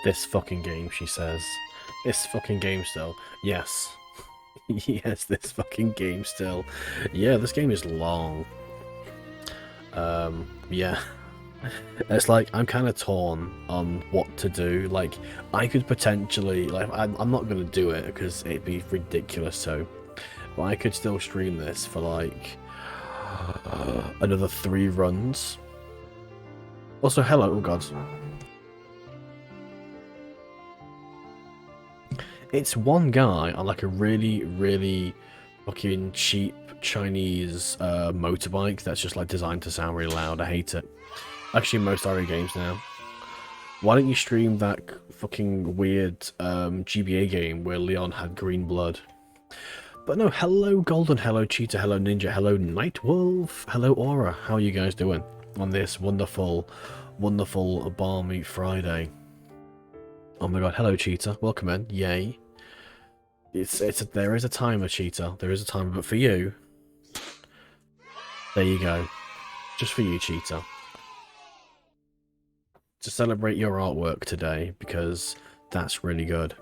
This fucking game, she says. This fucking game still. Yes. Yes, this fucking game still. Yeah, this game is long. Yeah. It's like, I'm kind of torn on what to do. Like, I could potentially, like, I'm not going to do it because it'd be ridiculous, so. But I could still stream this for, like, another 3 runs. Also, hello, oh god. It's one guy on like a really, really fucking cheap Chinese motorbike that's just like designed to sound really loud. I hate it. Actually, most RE games now. Why don't you stream that fucking weird GBA game where Leon had green blood? But no, hello Golden, hello Cheetah, hello Ninja, hello Nightwolf, hello Aura. How are you guys doing on this wonderful, wonderful balmy Friday? Oh my god, hello Cheetah, welcome in, yay. There is a timer, Cheetah, there is a timer, but for you, there you go. Just for you, Cheetah. To celebrate your artwork today, because that's really good.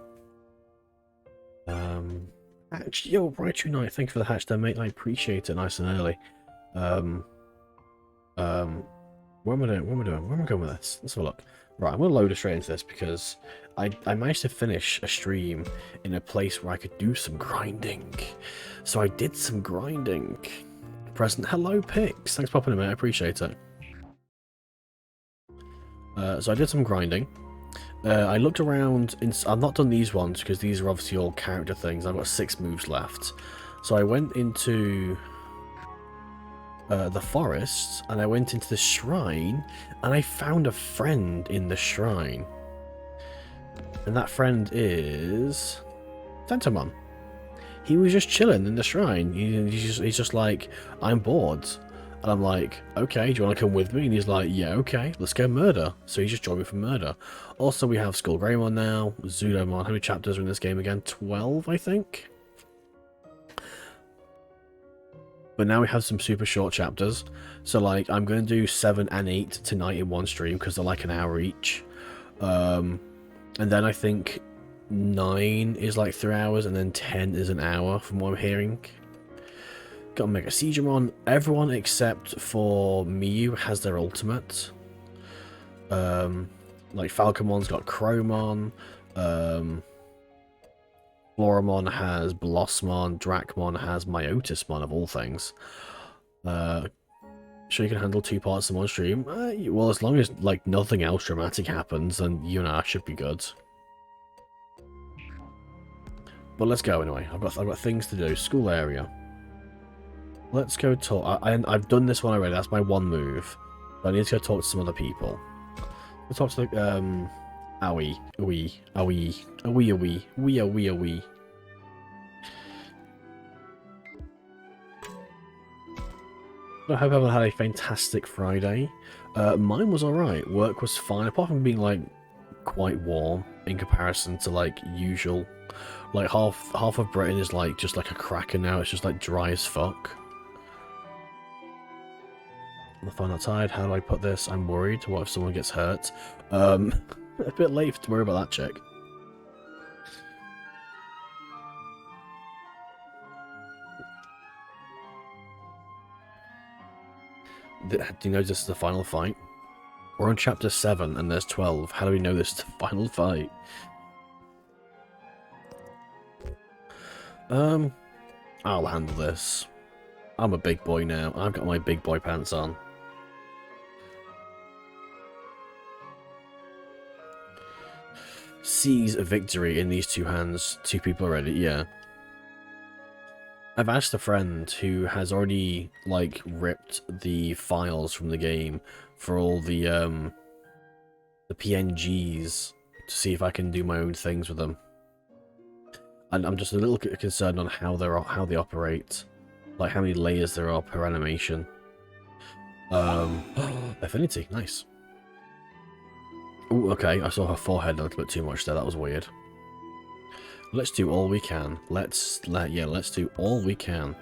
Actually, yo, right tonight, thank you for the hatch there, mate, I appreciate it, nice and early. What am I doing? Where am I going with this? Let's have a look. Right, I'm going to load us straight into this because I managed to finish a stream in a place where I could do some grinding. So I did some grinding. Present, hello Pix. Thanks for popping in, mate. I appreciate it. So I did some grinding. I looked around. I've not done these ones because these are obviously all character things. I've got 6 moves left. So I went into the forest and I went into the shrine and I found a friend in the shrine. And that friend is Tentomon. He was just chilling in the shrine. He's just like, I'm bored. And I'm like, okay, do you want to come with me? And he's like, yeah, okay, let's go murder. So he just joined me for murder. Also, we have Skull Greymon now, Zudomon. How many chapters are in this game again? 12, I think? But now we have some super short chapters. So, like, I'm going to do 7 and 8 tonight in one stream because they're like an hour each. And then I think 9 is like 3 hours, and then 10 is an hour from what I'm hearing. Got Mega Digimon. Everyone except for Miyu has their ultimate. Like Falcomon's got Chromon. Floramon has Blossmon. Dracmon has Myotismon of all things. Sure you can handle 2 parts in one stream? Well, as long as like nothing else dramatic happens, then you and I should be good. But let's go anyway. I've got things to do. School area. Let's go talk. I've done this one already. That's my one move. But I need to go talk to some other people. Let's talk to the, owie, owie, owie, owie, owie, wee, owie, owie. I hope everyone had a fantastic Friday. Mine was alright. Work was fine, apart from being, like, quite warm in comparison to, like, usual. Like, half of Britain is, like, just like a cracker now. It's just, like, dry as fuck. On the phone outside, how do I put this? I'm worried. What if someone gets hurt? A bit late to worry about that chick. Do you know this is the final fight? We're on chapter 7 and there's 12. How do we know this is the final fight? I'll handle this. I'm a big boy now. I've got my big boy pants on. Seize a victory in these two hands. 2 people already, yeah. I've asked a friend who has already, like, ripped the files from the game for all the PNGs to see if I can do my own things with them. And I'm just a little concerned on how they operate. Like, how many layers there are per animation. Affinity, nice. Ooh, okay, I saw her forehead a little bit too much there, that was weird. Let's do all we can. Let's do all we can.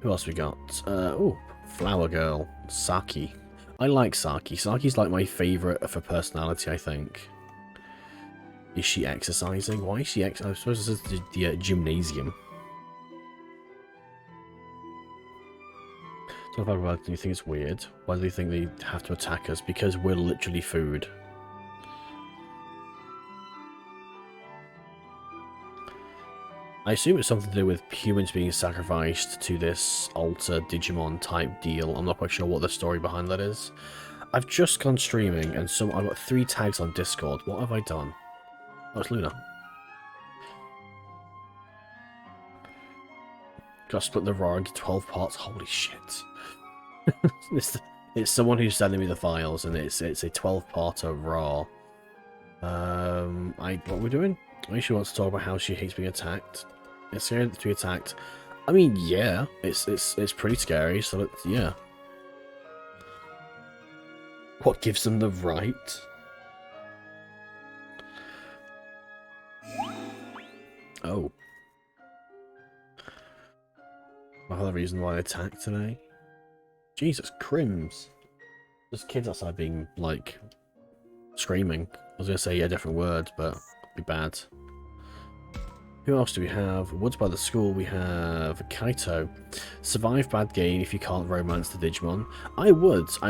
Who else we got? Oh, Flower Girl, Saki. I like Saki. Saki's like my favourite for personality, I think. Is she exercising? Why is she I suppose this is the gymnasium. So if I do you think it's weird? Why do you think they have to attack us? Because we're literally food. I assume it's something to do with humans being sacrificed to this alter Digimon type deal. I'm not quite sure what the story behind that is. I've just gone streaming and I've got 3 tags on Discord. What have I done? Oh, it's Luna. Got to split the raw into 12 parts. Holy shit. It's someone who's sending me the files and it's a 12-parter raw. What are we doing? She wants to talk about how she hates being attacked. It's scary to be attacked. I mean, yeah, it's pretty scary. So yeah. What gives them the right? Oh. Another reason why I attacked today. Jesus, crims. There's kids outside being like screaming. I was gonna say a different word, but it'd be bad. Who else do we have? Woods by the school, we have Kaito. Survive bad game if you can't romance the Digimon. I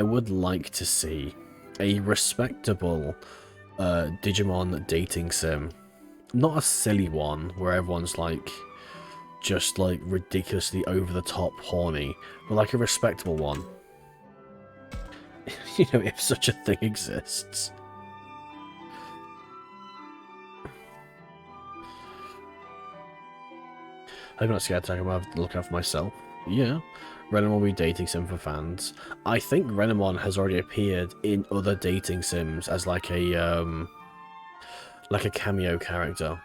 would like to see a respectable Digimon dating sim. Not a silly one where everyone's like just like ridiculously over the top horny, but like a respectable one. You know, if such a thing exists. I'm not scared to talk about looking out for myself. Yeah. Renamon will be dating sim for fans. I think Renamon has already appeared in other dating sims as like a cameo character.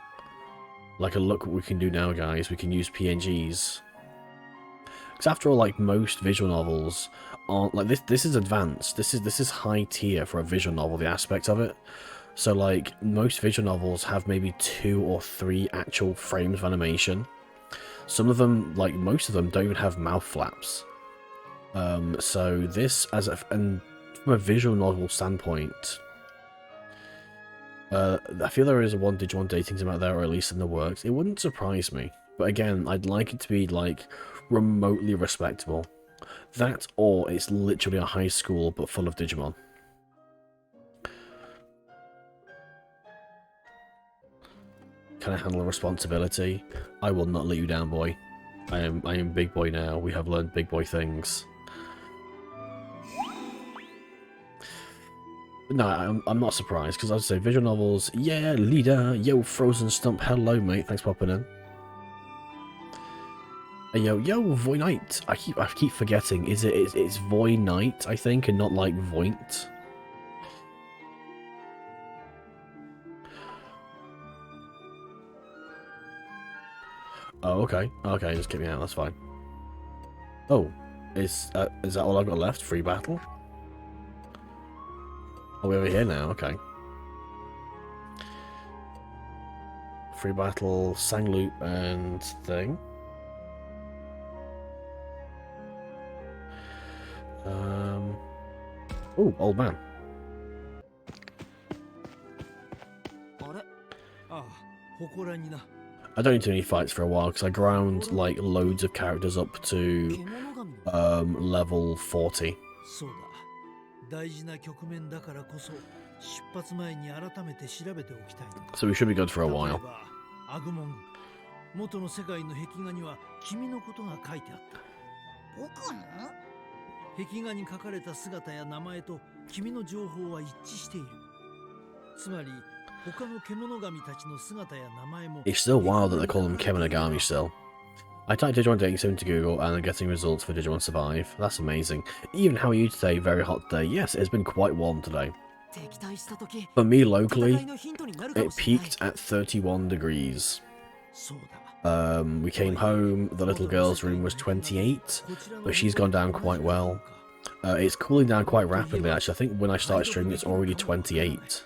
Like a look what we can do now, guys. We can use PNGs. Because after all, like most visual novels aren't like this. This is advanced. This is high tier for a visual novel. The aspect of it. So like most visual novels have maybe 2 or 3 actual frames of animation. Some of them, like most of them, don't even have mouth flaps. So this, and from a visual novel standpoint, I feel there is a one Digimon dating sim out there, or at least in the works. It wouldn't surprise me, but again, I'd like it to be like remotely respectable. That, or it's literally a high school but full of Digimon. Can I handle a responsibility? I will not let you down, boy. I am big boy now. We have learned big boy things. No, I'm not surprised, because I'd say visual novels, yeah, leader, yo, Frozen Stump, hello, mate, thanks for popping in. Hey, yo, Void Knight. I keep forgetting. It's Void Knight, I think, and not like Voint. Oh, okay. Okay, just get me out. That's fine. Oh, is that all I've got left? Free battle? Oh, we're over here now. Okay. Free battle, sang loop, and thing. Oh, old man. I don't need to do any fights for a while because I ground like loads of characters up to level 40. So we should be good for a while. 元の世界の壁画には君のことが書いてあった。僕の？壁画に書かれた姿や名前と君の情報は一致している。つまり他の獣神たちの姿や名前も。It's still wild that they call them Kemonogami still. I typed Digimon Dating Sim into Google and I'm getting results for Digimon Survive. That's amazing. Even how are you today? Very hot day. Yes, it's been quite warm today. For me locally, it peaked at 31 degrees. We came home, the little girl's room was 28, but she's gone down quite well. It's cooling down quite rapidly actually. I think when I started streaming it's already 28,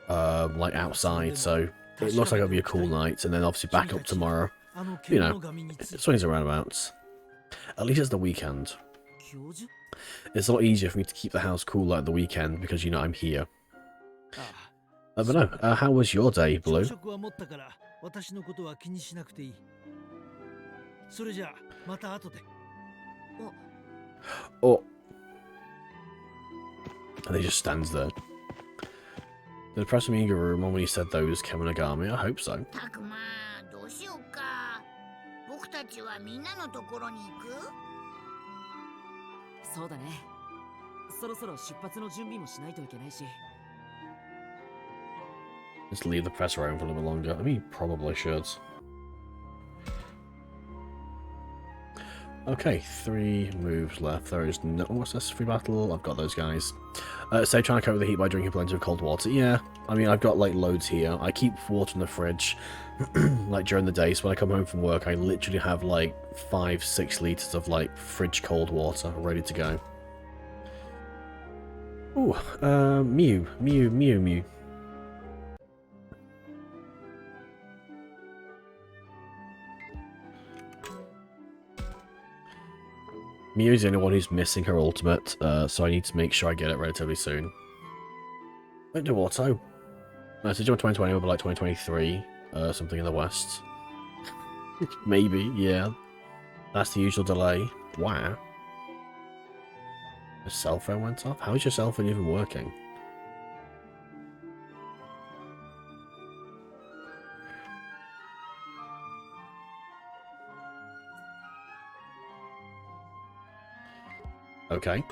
like outside, so it looks like it'll be a cool night, and then obviously back up tomorrow. You know, swings and roundabouts. At least it's the weekend. It's a lot easier for me to keep the house cool like the weekend because, you know, I'm here. But no, how was your day, Blue? Oh. And he just stands there. Did it press me in your room when he said those Kemonogami? I hope so. Just leave the press around for a little bit longer. I mean, you probably should. Okay, 3 moves left. There is no... What's this? Free battle? I've got those guys. Say trying to cope with the heat by drinking plenty of cold water. Yeah, I mean, I've got, like, loads here. I keep water in the fridge, like, during the day. So when I come home from work, I literally have, like, 5-6 litres of, like, fridge cold water ready to go. Ooh, Mew. Mew's the only one who's missing her ultimate, so I need to make sure I get it relatively soon. Don't do auto. No, so 2020 will be like 2023, something in the West. Maybe, yeah. That's the usual delay. Wow. The cell phone went off? How is your cell phone even working? Okay.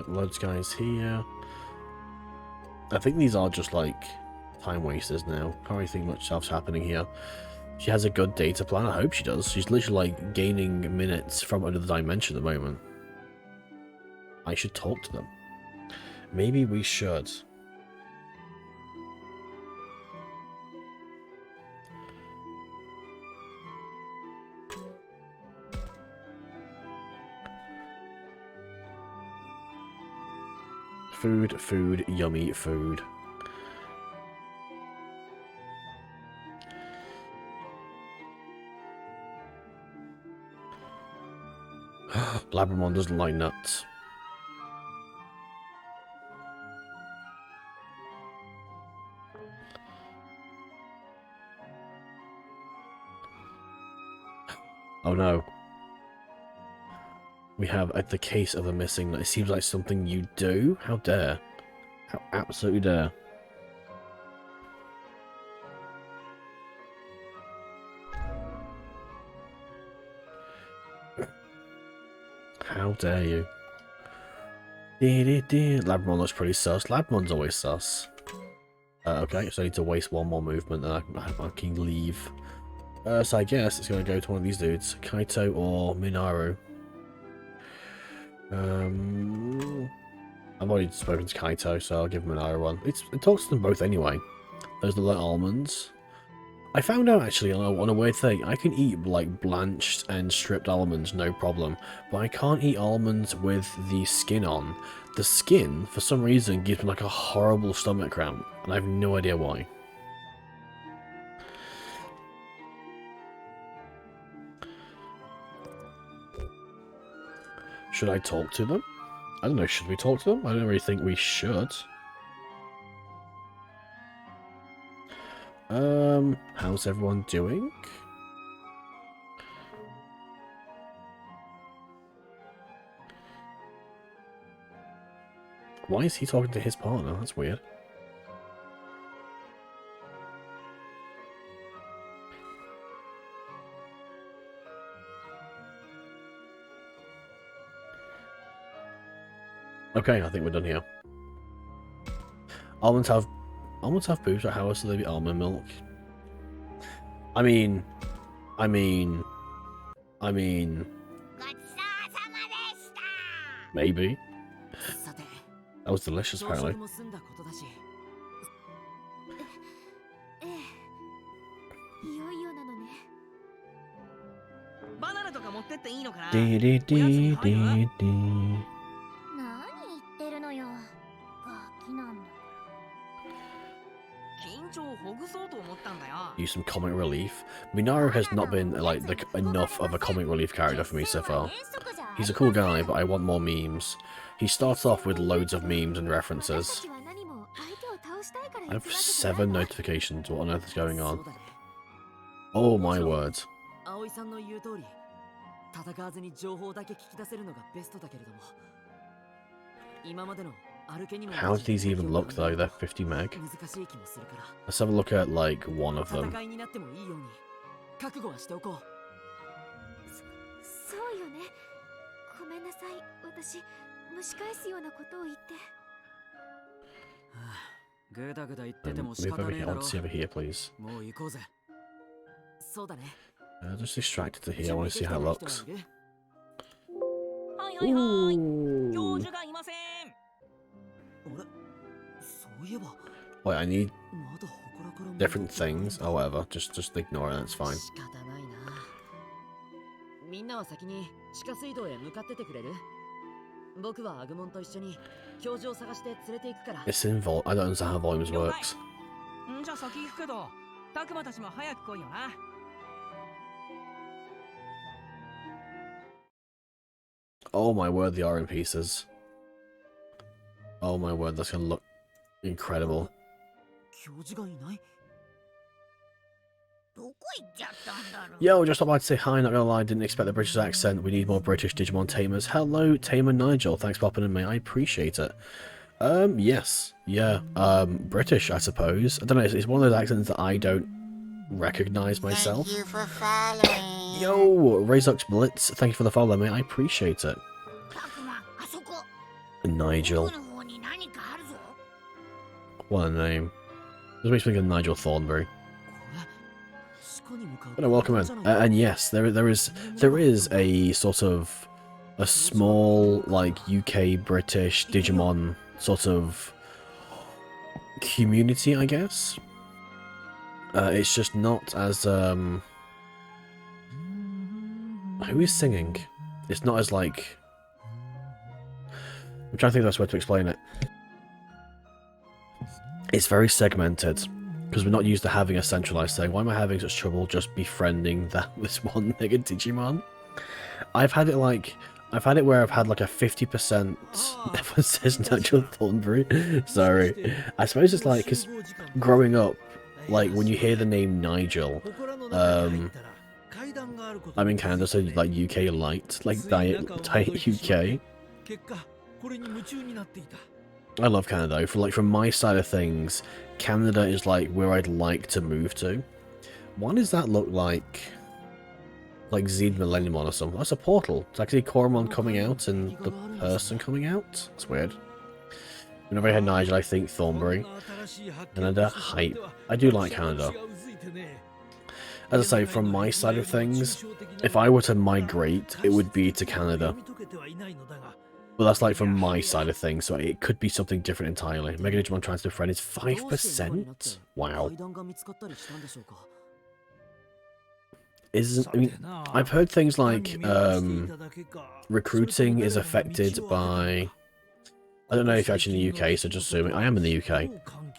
Loads guys here. I think these are just like time wasters now. Can't really think much else happening here. She has a good data plan. I hope she does. She's literally like gaining minutes from another dimension at the moment. I should talk to them. Maybe we should. Food, yummy food. Labramon doesn't like nuts. Oh no. We have the case of a missing nut. It seems like something you do. How dare. How absolutely dare. How dare you. Labramon looks pretty sus. Labramon's always sus. Okay, so I need to waste one more movement and I can leave. So I guess it's going to go to one of these dudes. Kaito or Minaru. I've already spoken to Kaito, so I'll give him another one. It talks to them both anyway. There's the little almonds. I found out actually on a weird thing, I can eat like blanched and stripped almonds, no problem, but I can't eat almonds with the skin on. The skin, for some reason, gives me like a horrible stomach cramp, and I have no idea why. Should I talk to them? I don't know, should we talk to them? I don't really think we should. How's everyone doing? Why is he talking to his partner? That's weird. Okay, I think we're done here. Almonds have boobs, but how else do they be almond milk? I mean... Maybe. That was delicious, apparently. Dee dee dee dee dee. Use some comic relief. Minaru has not been like enough of a comic relief character for me so far. He's a cool guy, but I want more memes. He starts off with loads of memes and references. I have 7 notifications. What on earth is going on? Oh my word. How do these even look though? They're 50 meg. Let's have a look at like one of them. Move over here. I want to see over here, please. Just distracted to here. I want to see how it looks. Ooh. Wait, I need different things. Oh, whatever. Just ignore it. That's fine. It's in vol. I don't understand how volumes works. Oh my word, the iron pieces. Oh my word, that's gonna look incredible. Yo, just about to say hi, not gonna lie, didn't expect the British accent. We need more British Digimon tamers. Hello, Tamer Nigel, thanks for popping in, mate. I appreciate it. Yes. Yeah, British, I suppose. I don't know, it's one of those accents that I don't recognize myself. Thank you for following. Yo, Razux Blitz, thank you for the follow, mate. I appreciate it. Nigel. What a name. This makes me think of Nigel Thornberry. But welcome in. And yes, there is a sort of a small like UK British Digimon sort of community, I guess. It's just not as who is singing? It's not as like. I'm trying to think of the best way to explain it. It's very segmented, because we're not used to having a centralized thing. Why am I having such trouble just befriending this one nigga Digimon? I've had it where I've had like a 50%. Everyone says Nigel Thornberry. Sorry. I suppose it's like, because growing up, like when you hear the name Nigel, I'm in Canada, so like UK light, like diet UK. I love Canada. From my side of things, Canada is like where I'd like to move to. Why does that look like Zed Millenniumon or something? That's a portal. It's actually Koromon coming out and the person coming out. It's weird. Whenever I hear Nigel, I think Thornberry. Canada, hype. I do like Canada. As I say, from my side of things, if I were to migrate, it would be to Canada. But that's like from my side of things, so it could be something different entirely. Mega Digimon trying to befriend is 5%? Wow. I mean, I've heard things like recruiting is affected by... I don't know if you're actually in the UK, so just assuming I am in the UK.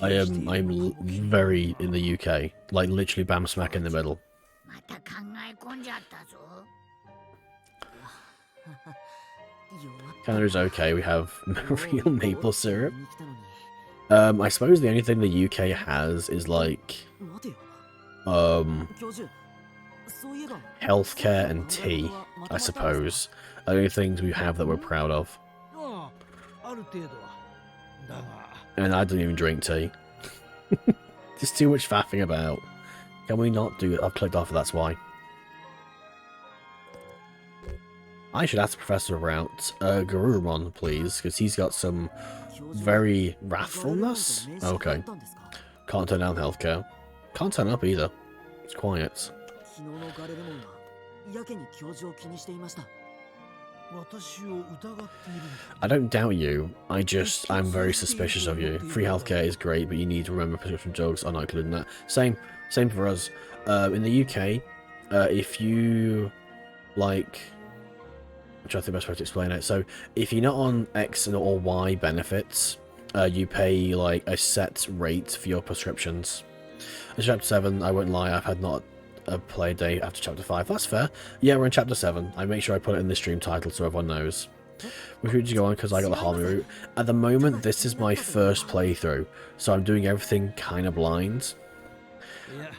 I'm very in the UK, like literally bam smack in the middle. Canada's okay. We have real maple syrup. I suppose the only thing the UK has is like healthcare and tea. I suppose are the only things we have that we're proud of. And I don't even drink tea. There's too much faffing about. Can we not do it? I've clicked off, that's why. I should ask the Professor about Garurumon, please, because he's got some very wrathfulness. Okay. Can't turn down healthcare. Can't turn up either. It's quiet. I don't doubt you. I'm very suspicious of you. Free healthcare is great, but you need to remember prescription drugs are not included in that. Same for us. In the UK, if you like, I'm trying to think the best way to explain it. So if you're not on X or Y benefits, you pay like a set rate for your prescriptions. In Chapter 7, I won't lie, I've had not a play day after Chapter 5. That's fair. Yeah, we're in Chapter 7. I make sure I put it in the stream title so everyone knows. Which route did you go on? Because I got the Harmony route. At the moment, this is my first playthrough, so I'm doing everything kind of blind.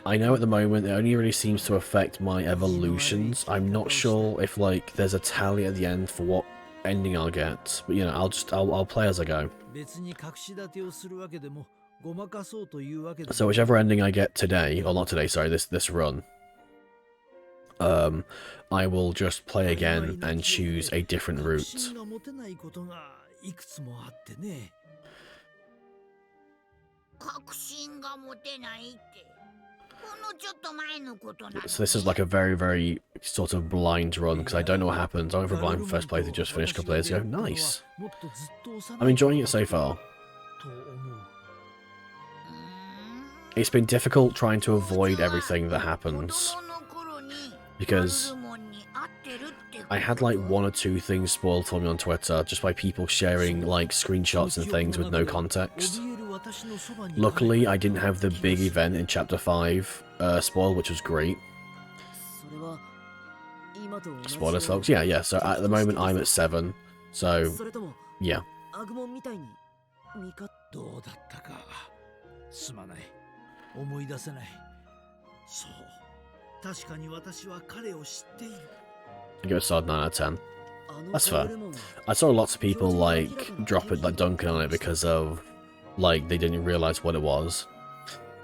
I know at the moment it only really seems to affect my evolutions. I'm not sure if like there's a tally at the end for what ending I'll get, but you know, I'll play as I go. So whichever ending I get today, or not today, sorry, this run, I will just play again and choose a different route. So this is like a very, very sort of blind run, because I don't know what happens. I went for a blind first playthrough just finished a couple of days ago. Nice. I'm enjoying it so far. It's been difficult trying to avoid everything that happens, because I had like one or two things spoiled for me on Twitter just by people sharing like screenshots and things with no context. Luckily, I didn't have the big event in Chapter 5 spoiled, which was great. Spoilers, folks. Yeah. So at the moment, I'm at 7. So, yeah. I give it a solid 9 out of 10. That's fair. I saw lots of people like drop it, like dunking on it because of like they didn't realize what it was.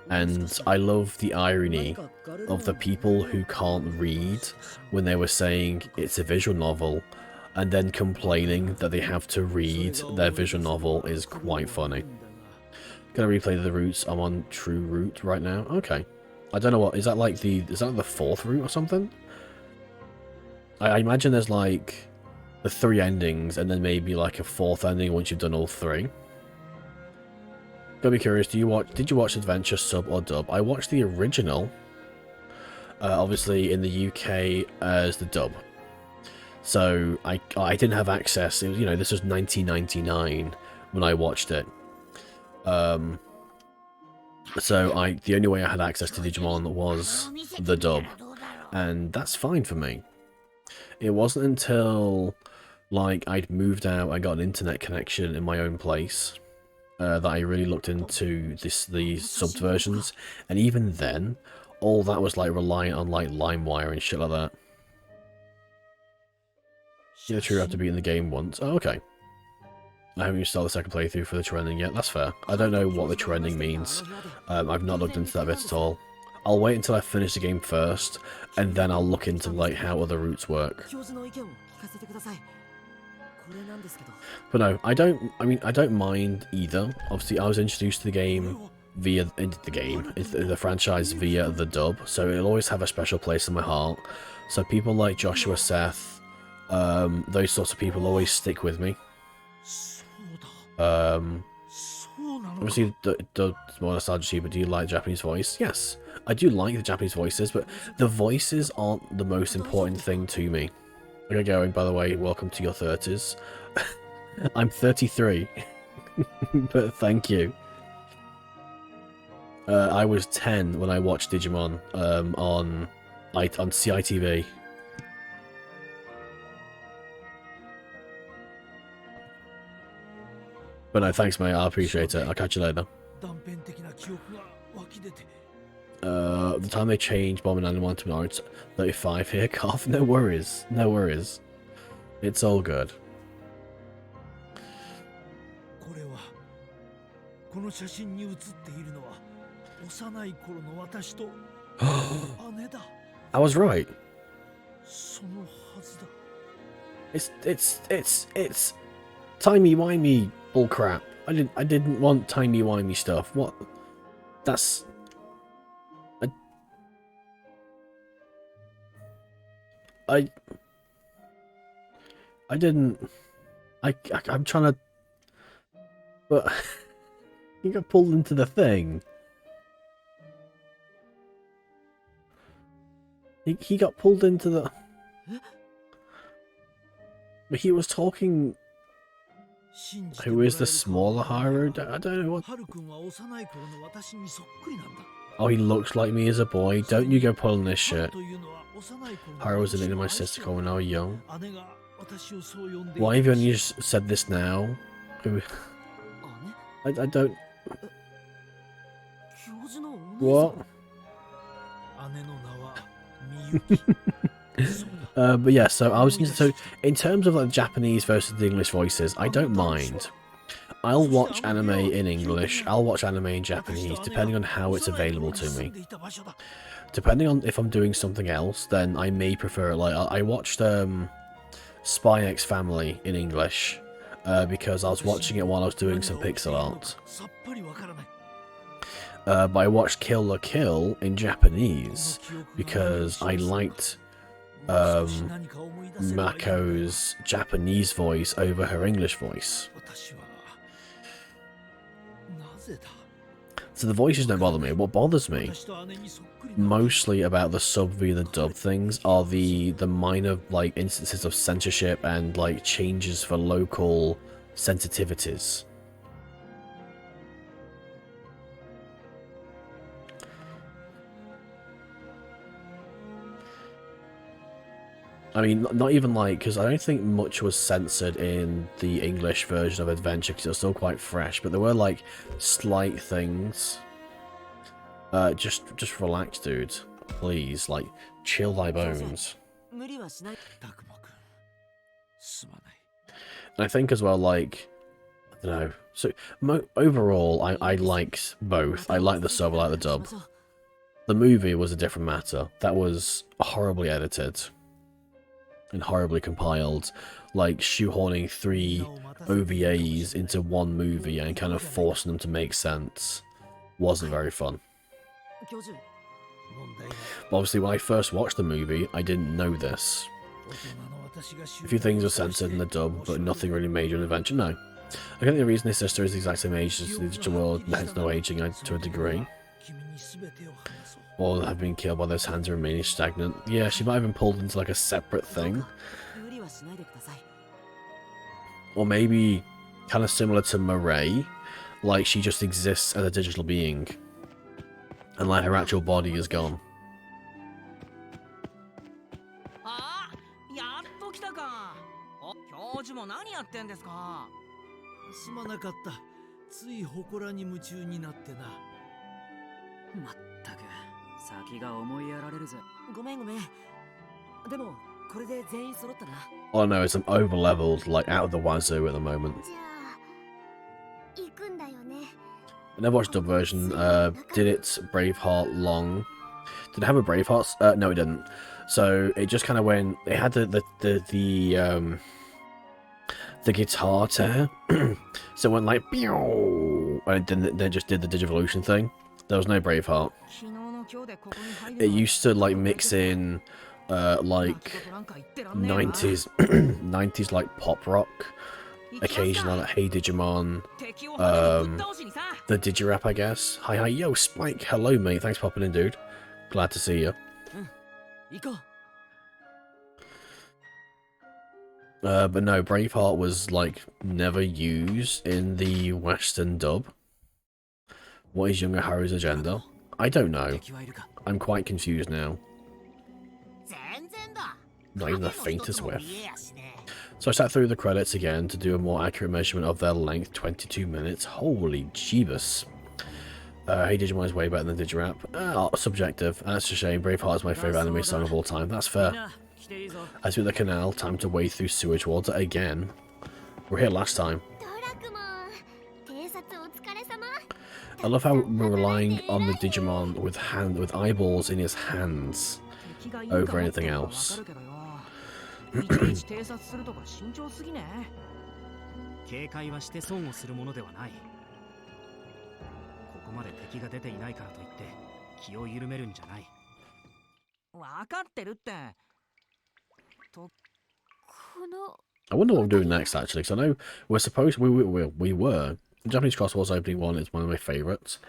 And I love the irony of the people who can't read when they were saying it's a visual novel and then complaining that they have to read their visual novel is quite funny. Gonna replay the routes. I'm on true route right now. Okay. I don't know what is that like the 4th route or something? I imagine there's like the 3 endings and then maybe like a 4th ending once you've done all 3. Gotta be curious, did you watch Adventure sub or dub? I watched the original, obviously in the UK as the dub. So I didn't have access. It was, you know, this was 1999 when I watched it. So the only way I had access to Digimon was the dub, and that's fine for me. It wasn't until like I'd moved out, I got an internet connection in my own place, that I really looked into these subbed versions, and even then, all that was like reliant on like LimeWire and shit like that. Yeah, true, I have to be in the game once. Oh, okay. I haven't even started the second playthrough for the trending yet. That's fair. I don't know what the trending means. I've not looked into that bit at all. I'll wait until I finish the game first, and then I'll look into like how other routes work. But no, I don't mind either. Obviously, I was introduced to the game via the franchise via the dub, so it'll always have a special place in my heart. So people like Joshua Seth, those sorts of people always stick with me. Obviously, the more nostalgia, but do you like Japanese voice? Yes, I do like the Japanese voices, but the voices aren't the most important thing to me. Okay, going, by the way, welcome to your 30s. I'm 33, but thank you. I was 10 when I watched Digimon on CITV. But no, thanks, mate. I appreciate it. I'll catch you later. The time they changed Bomb and Animal to Naruto 35 here, Carve. No worries. No worries. It's all good. I was right. It's timey-wimey bullcrap. I didn't want timey-wimey stuff. What? That's... I didn't... I'm trying to... But... he got pulled into the thing. He got pulled into the... But he was talking... Who is the smaller Haru? I don't know what... Oh, he looks like me as a boy. Don't you go pulling this shit. Haru was a nickname my sister called when I was young. Why have you only just said this now? I don't... What? But yeah, so I was so in terms of like Japanese versus the English voices, I don't mind. I'll watch anime in English, I'll watch anime in Japanese, depending on how it's available to me. Depending on if I'm doing something else, then I may prefer it. Like I watched Spy X Family in English because I was watching it while I was doing some pixel art. But I watched Kill la Kill in Japanese because I liked Mako's Japanese voice over her English voice. So the voices don't bother me. What bothers me, mostly about the sub v the dub things, are the minor like instances of censorship and like changes for local sensitivities. I mean, not even like, because I don't think much was censored in the English version of Adventure, because it was still quite fresh, but there were like slight things. Just relax, dude. Please, like, chill thy bones. And I think as well, like, I don't know. So overall, I liked both. I liked the sub, I liked the dub. The movie was a different matter. That was horribly edited and horribly compiled, like shoehorning 3 OVAs into one movie and kind of forcing them to make sense. Wasn't very fun. But obviously, when I first watched the movie, I didn't know this. A few things were censored in the dub, but nothing really major in Adventure. No. I think the reason his sister is the exact same age as the digital world, hence no aging to a degree. Or have been killed by those hands and remaining stagnant. Yeah, she might have been pulled into like a separate thing. Or maybe kind of similar to Mireille, like she just exists as a digital being. And like her actual body is gone. Oh no, it's over-leveled, like out of the wazoo at the moment. I never watched the dub version. Did it Braveheart long? Did it have a Braveheart? No, it didn't. So it just kind of went. It had the guitar tear, so it went like pew, and then it just did the Digivolution thing. There was no Braveheart. It used to like mix in like 90s 90s like pop rock, occasional like, Hey Digimon, the Digirap, I guess. Hi, yo, Spike, hello mate, thanks for popping in, dude. Glad to see you. But no, Braveheart was like never used in the Western dub. What is younger Haru's agenda? I don't know. I'm quite confused now. Not even the faintest whiff. So I sat through the credits again to do a more accurate measurement of their length, 22 minutes. Holy jeebus. Hey Digimon is way better than Digirap. Subjective. That's a shame. Braveheart is my favourite anime song of all time. That's fair. As with the canal, time to wade through sewage water again. We're here last time. I love how we're relying on the Digimon with eyeballs in his hands over anything else. I wonder what we're doing next, actually, because I know we're supposed we were. The Japanese Cross Wars opening one is one of my favourites.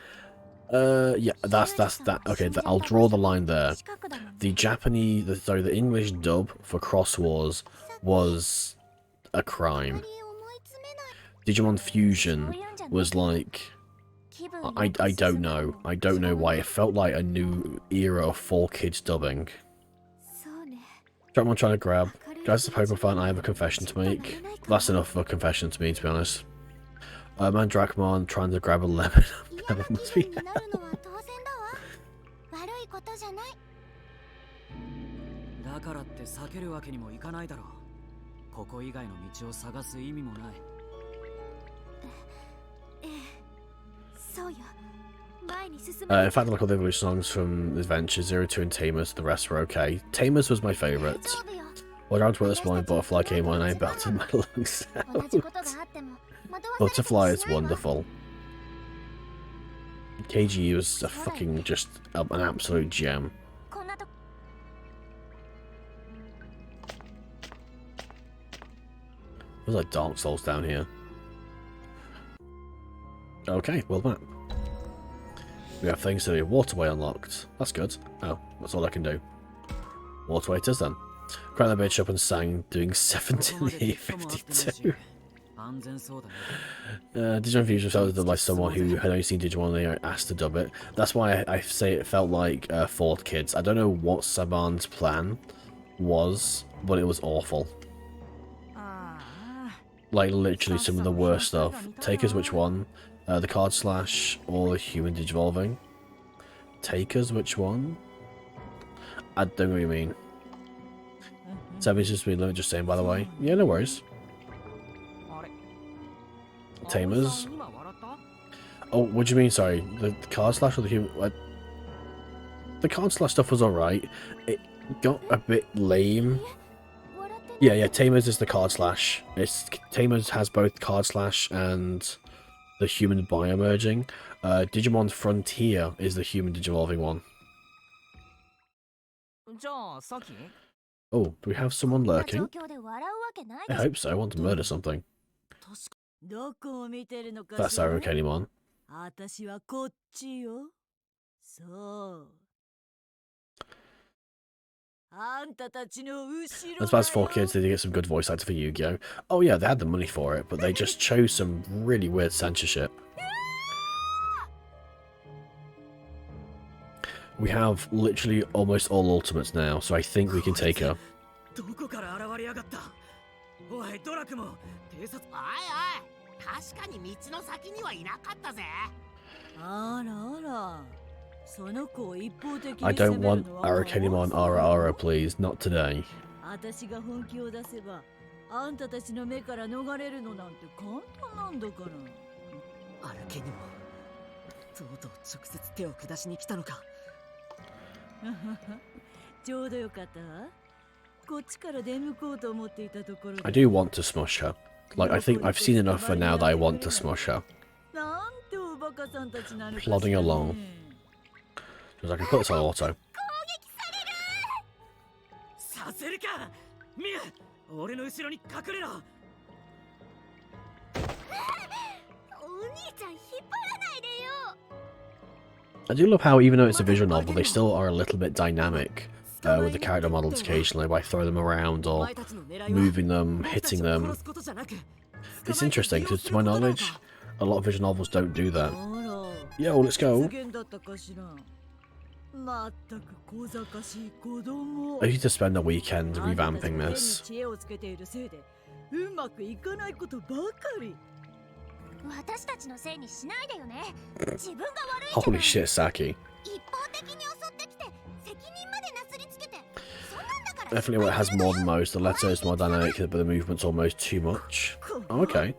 Yeah, that's that. Okay, I'll draw the line there. The the English dub for Cross Wars was a crime. Digimon Fusion was like, I don't know. I don't know why. It felt like a new era of 4Kids dubbing. I'm trying to grab. Guys, as a Pokemon fan, I have a confession to make. That's enough of a confession to me, to be honest. Man Dracmon trying to grab a lemon. Must be in fact, I like all the evolution songs from Adventure, 02 and Tamers, the rest were okay. Tamers was my favourite. Well, around to this morning, Butterfly came on and I belted my lungs out. Butterfly is wonderful. KG was a fucking just an absolute gem. There's like Dark Souls down here. Okay, well map. We have things to do. Waterway unlocked. That's good. Oh, that's all I can do. Waterway it is then. Cracked that bitch up and sang, doing 17:52. Digimon Fusion was dubbed by someone who had only seen Digimon and they were asked to dub it. That's why I say it felt like 4Kids. I don't know what Saban's plan was, but it was awful. Like literally some of the worst stuff. Take us which one? The Card Slash or the Human Digivolving? Take us which one? I don't know what you mean. Seven's just been limited, just saying, by the way. Yeah, no worries. Tamers. Oh, what do you mean? Sorry, the Card Slash or the Human? The Card Slash stuff was alright. It got a bit lame. Yeah, Tamers is the Card Slash. Tamers has both Card Slash and the Human Biomerging. Digimon Frontier is the Human Digivolving one. Oh, do we have someone lurking? I hope so. I want to murder something. That's our Digimon. As bad as 4Kids, they did get some good voice actors for Yu-Gi-Oh! Oh yeah, they had the money for it, but they just chose some really weird censorship. We have literally almost all ultimates now, so I think we can take her. I don't want Arakemon Ara, please. Not today. I do want to smush her. Like, I think I've seen enough for now that I want to smush her. Plodding along. Because I can put this on auto. I do love how, even though it's a visual novel, they still are a little bit dynamic with the character models occasionally by throwing them around or moving them, hitting them. It's interesting because, to my knowledge, a lot of visual novels don't do that. Yo, let's go. I need to spend a weekend revamping this. Holy shit, Saki. Definitely what has more than most. The letter is more dynamic, but the movement's almost too much. Oh, okay.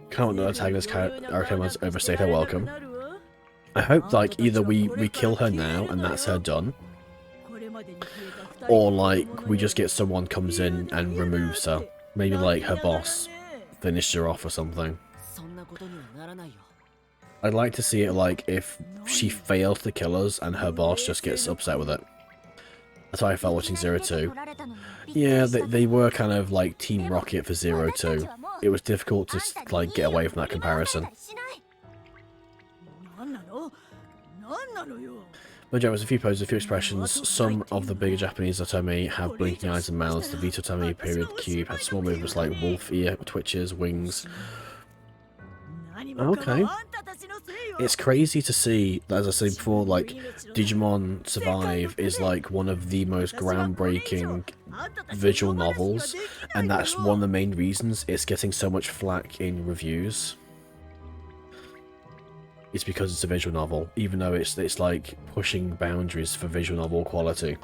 Can't know antagonist character must overstay her welcome. I hope, like, either we kill her now and that's her done, or, like, we just get someone comes in and removes her. Maybe, like, her boss finished her off or something. I'd like to see it, like, if she fails to kill us and her boss just gets upset with it. That's how I felt watching Zero 2. Yeah, they were kind of like Team Rocket for Zero 2. It was difficult to, like, get away from that comparison. But there was a few poses, a few expressions. Some of the bigger Japanese otome have blinking eyes and mouths. The Vita otome period cube had small movements like wolf ear twitches, wings. Okay. It's crazy to see, as I said before, like, Digimon Survive is like one of the most groundbreaking visual novels, and that's one of the main reasons it's getting so much flack in reviews. It's because it's a visual novel, even though it's like pushing boundaries for visual novel quality.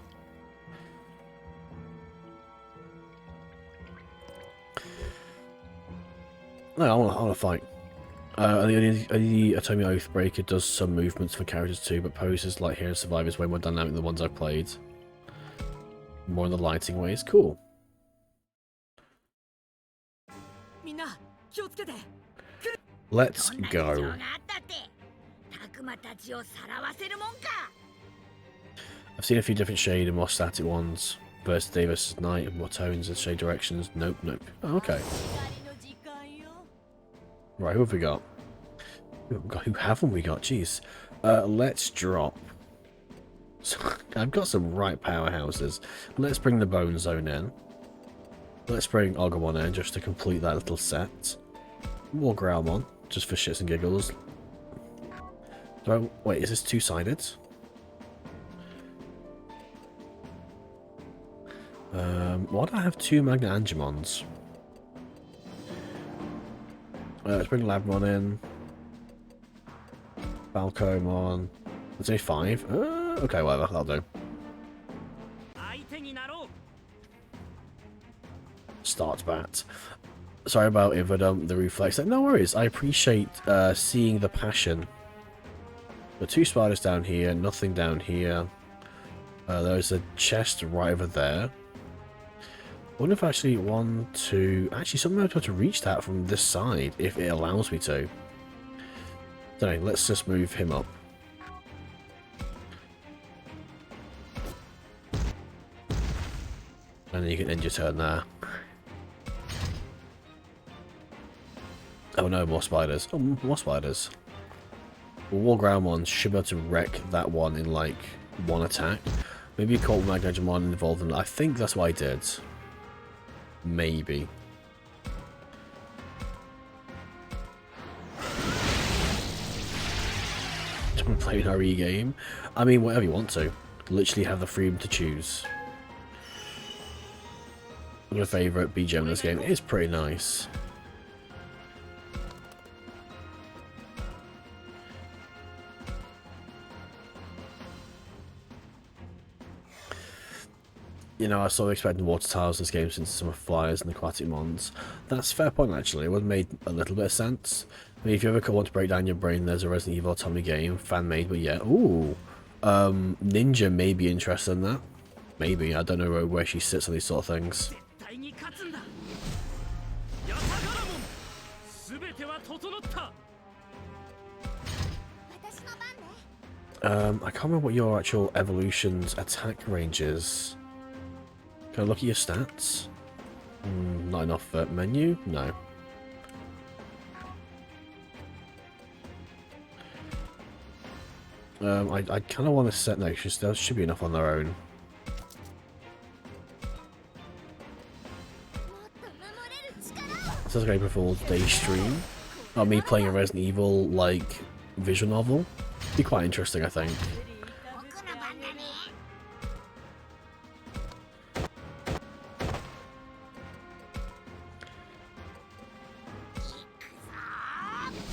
No, I want to fight. The Otome Oathbreaker does some movements for characters too, but poses like Hero Survivor is way more dynamic than the ones I've played. More in the lighting ways. Cool. Let's go. I've seen a few different shade and more static ones. Versus day versus night and more tones and shade directions. Nope, nope. Oh, okay. Right, who have we got? Who haven't we got? Jeez. Let's drop. So, I've got some right powerhouses. Let's bring the Bone Zone in. Let's bring Agumon in just to complete that little set. More Growlmon, just for shits and giggles. Wait, is this two-sided? Why do I have two Magna Angemons? Let's bring Labmon in. Falcomon. There's only 5. Okay, whatever, that'll do. Start bat. Sorry about the reflex. No worries, I appreciate seeing the passion. The 2 spiders down here, nothing down here. There's a chest right over there. I wonder if actually 1, 2... Actually, someone might be able to reach that from this side, if it allows me to. Don't know, let's just move him up. And then you can end your turn there. Oh no, more spiders. Oh, more spiders. Well, War Groundmon should be able to wreck that one in, like, 1 attack. Maybe call Magnagimon involved in... I think that's what I did. Maybe. Don't play an RE game. I mean, whatever you want to. Literally have the freedom to choose. My favourite BGM in this game is pretty nice. You know, I was sort of expecting water tiles in this game since some flyers and aquatic mons. That's a fair point, actually. It would have made a little bit of sense. I mean, if you ever want to break down your brain, there's a Resident Evil Tommy game, fan-made, but yeah. Ooh. Ninja may be interested in that. Maybe. I don't know where she sits on these sort of things. I can't remember what your actual evolution's attack range is. Can I look at your stats? Not enough. Menu? No. I kind of want to set... No, there should be enough on their own. So that's going for Daystream. Not me playing a Resident Evil, like, visual novel. Be quite interesting, I think.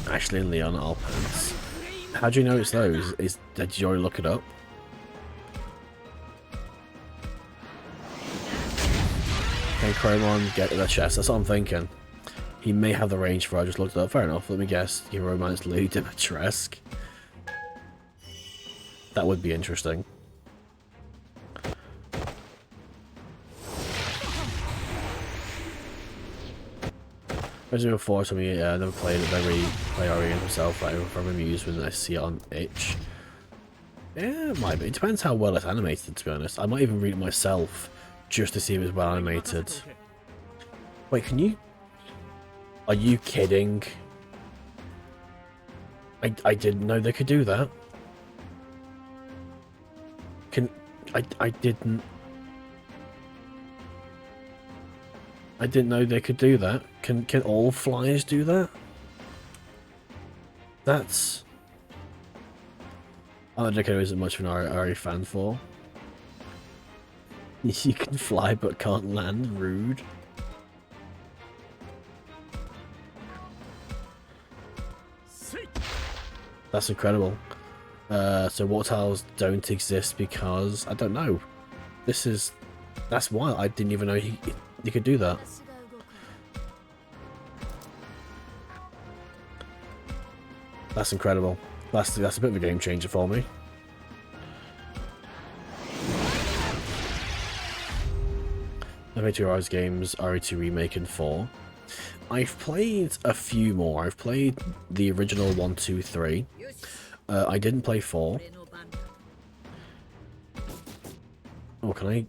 Ashley and Leon are pants. How do you know it's those? Did you already look it up? Can Chromon get to the chest? That's what I'm thinking. He may have the range for I just looked it up. Fair enough, let me guess. You romance Lou Dimitrescu. That would be interesting. Resident Evil 4 to me, I never played it, don't really play RE himself, but I'm amused when I see it on itch. Yeah, it might be. It depends how well it's animated, to be honest. I might even read it myself just to see if it's well animated. Wait, can you... Are you kidding? I didn't know they could do that. I didn't know they could do that. Can all flyers do that? That's... I don't think there isn't much of an RE fan for. You can fly but can't land, rude. That's incredible. So water tiles don't exist because... I don't know. That's wild. I didn't even know you could do that. That's incredible. That's a bit of a game changer for me. I've played 2 RE games, RE2 Remake and 4. I've played a few more. I've played the original 1, 2, 3. I didn't play 4. Oh, can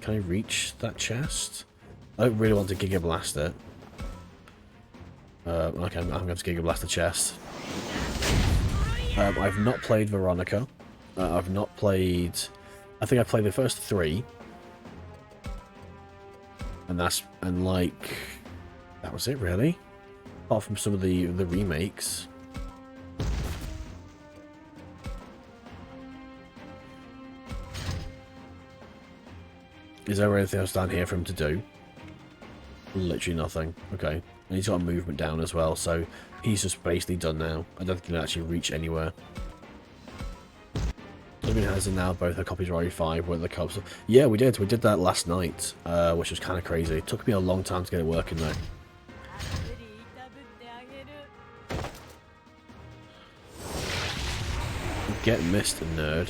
I reach that chest? I don't really want to Giga Blast it. Okay, I'm going to Giga Blast the chest. I've not played Veronica. I've not played... I think I played the first 3. And like... That was it, really? Apart from some of the remakes. Is there anything else down here for him to do? Literally nothing. Okay. And he's got a movement down as well, so he's just basically done now. I don't think he can actually reach anywhere. Living has and now both our copies are RE5 with the cups. Yeah, we did. We did that last night, which was kind of crazy. It took me a long time to get it working though. Get missed, nerd.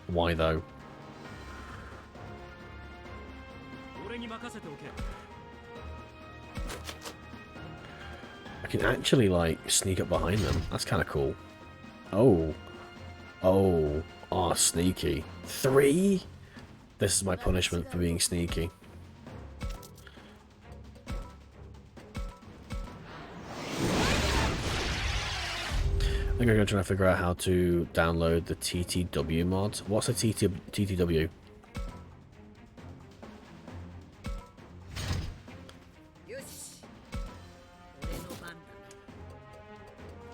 Why though? I can actually like sneak up behind them. That's kind of cool. Oh, sneaky. 3? This is my punishment for being sneaky. I think I'm going to try to figure out how to download the TTW mod. What's a TTW?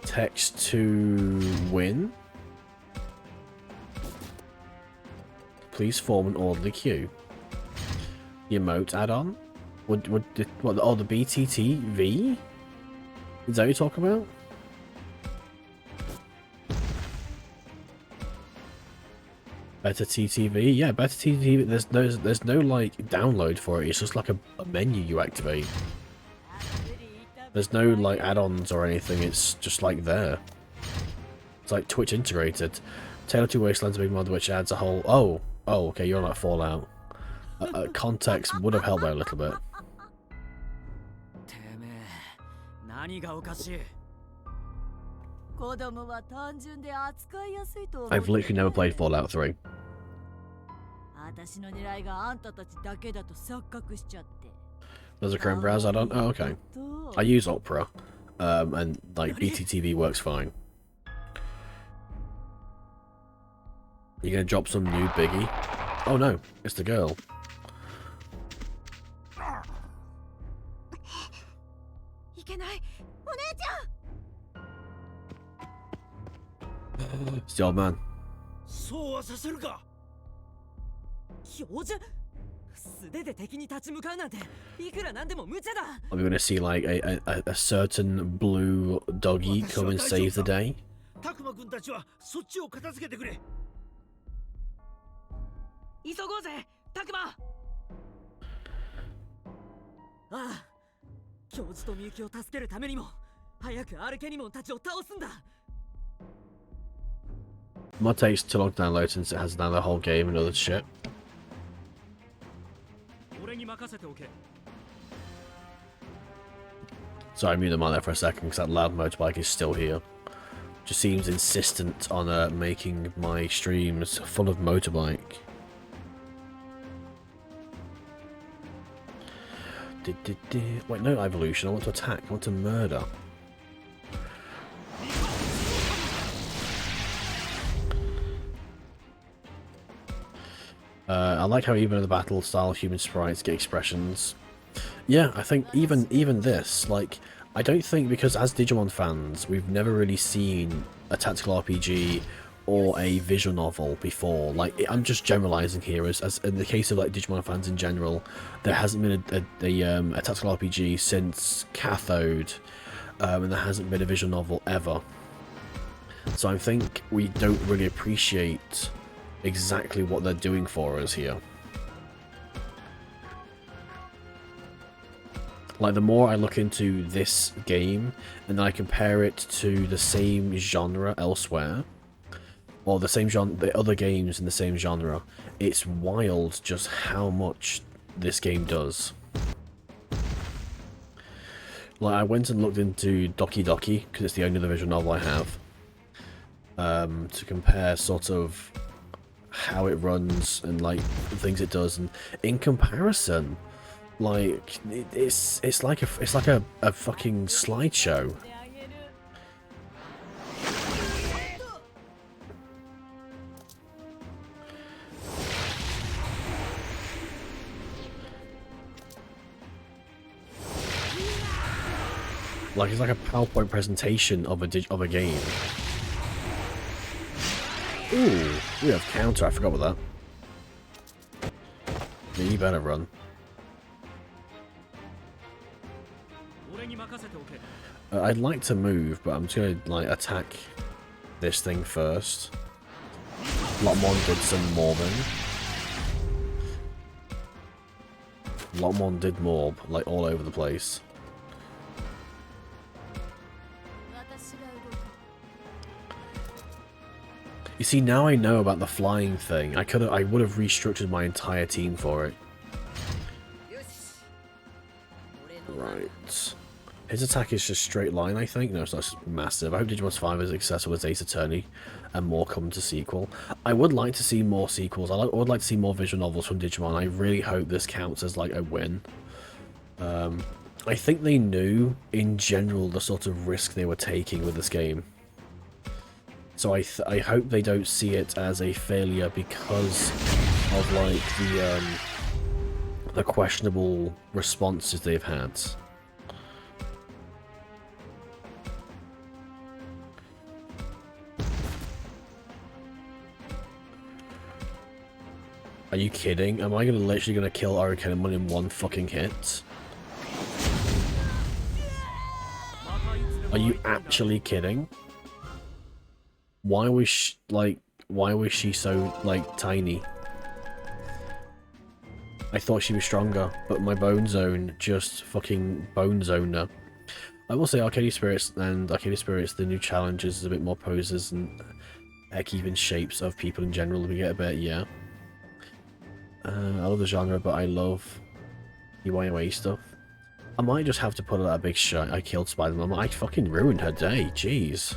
Text to win. Please form an orderly queue. The emote add-on? What? Oh, the BTTV? Is that what you're talking about? Better TTV? Yeah, better TTV. There's no like download for it. It's just like a menu you activate. There's no like add-ons or anything. It's just like there. It's like Twitch integrated. Tale of Two Wastelands, a big mod which adds a whole. Oh, okay. You're on that Fallout. Context would have helped out a little bit. I've literally never played Fallout 3. There's a Chrome browser add-on? Oh, okay. I use Opera. and like BTTV works fine. You gonna drop some new biggie? Oh no, it's the girl. It's the old man. そうはさせるか。標準素手で敵に立ち向かうなんていくらなんでも無茶だ。 Are we gonna see like a certain blue doggy come and save the day? タクマ君たちはそっちを片付けてくれ。急ごうぜ、タクマ。ああ、教授とみゆきを助けるためにも早くアルケニモンたちを倒すんだ。 Mod takes too long to download since it has now the whole game and other shit. 俺に任せておけ。 Sorry, I muted them on there for a second because that loud motorbike is still here. Just seems insistent on making my streams full of motorbike. Wait, no evolution. I want to attack. I want to murder. I like how even in the battle style human sprites get expressions. Yeah, I think even this, like, I don't think, because as Digimon fans, we've never really seen a tactical RPG or a visual novel before. Like, I'm just generalizing here, as in the case of like Digimon fans in general, there hasn't been a tactical RPG since Cathode, and there hasn't been a visual novel ever. So I think we don't really appreciate exactly what they're doing for us here. Like, the more I look into this game and then I compare it to the same genre elsewhere, or the same genre, the other games in the same genre, it's wild just how much this game does. Like, I went and looked into Doki Doki because it's the only other visual novel I have, to compare sort of how it runs and like the things it does, and in comparison, like it's like a fucking slideshow. Like, it's like a PowerPoint presentation of a game. Ooh, we have counter. I forgot about that. Yeah, you better run. I'd like to move, but I'm just gonna like attack this thing first. Lotmon did some morbing. Lotmon did morb, like, all over the place. You see, now I know about the flying thing. I would have restructured my entire team for it. Right. His attack is just straight line, I think. No, it's not massive. I hope Digimon 5 is accessible as Ace Attorney and more come to sequel. I would like to see more sequels. I would like to see more visual novels from Digimon. I really hope this counts as like a win. I think they knew, in general, the sort of risk they were taking with this game. So I hope they don't see it as a failure because of like the questionable responses they've had. Are you kidding? Am I literally gonna kill Arukenimon in one fucking hit? Are you actually kidding? Why was she so, like, tiny? I thought she was stronger, but my Bone Zone just fucking Bone Zoned her. I will say Arcadia Spirits, the new challenges, is a bit more poses and heck, even shapes of people in general. We get a bit, yeah. I love the genre, but I love UIOA stuff. I might just have to put out a big shot. I killed Spider-Man. I fucking ruined her day. Jeez.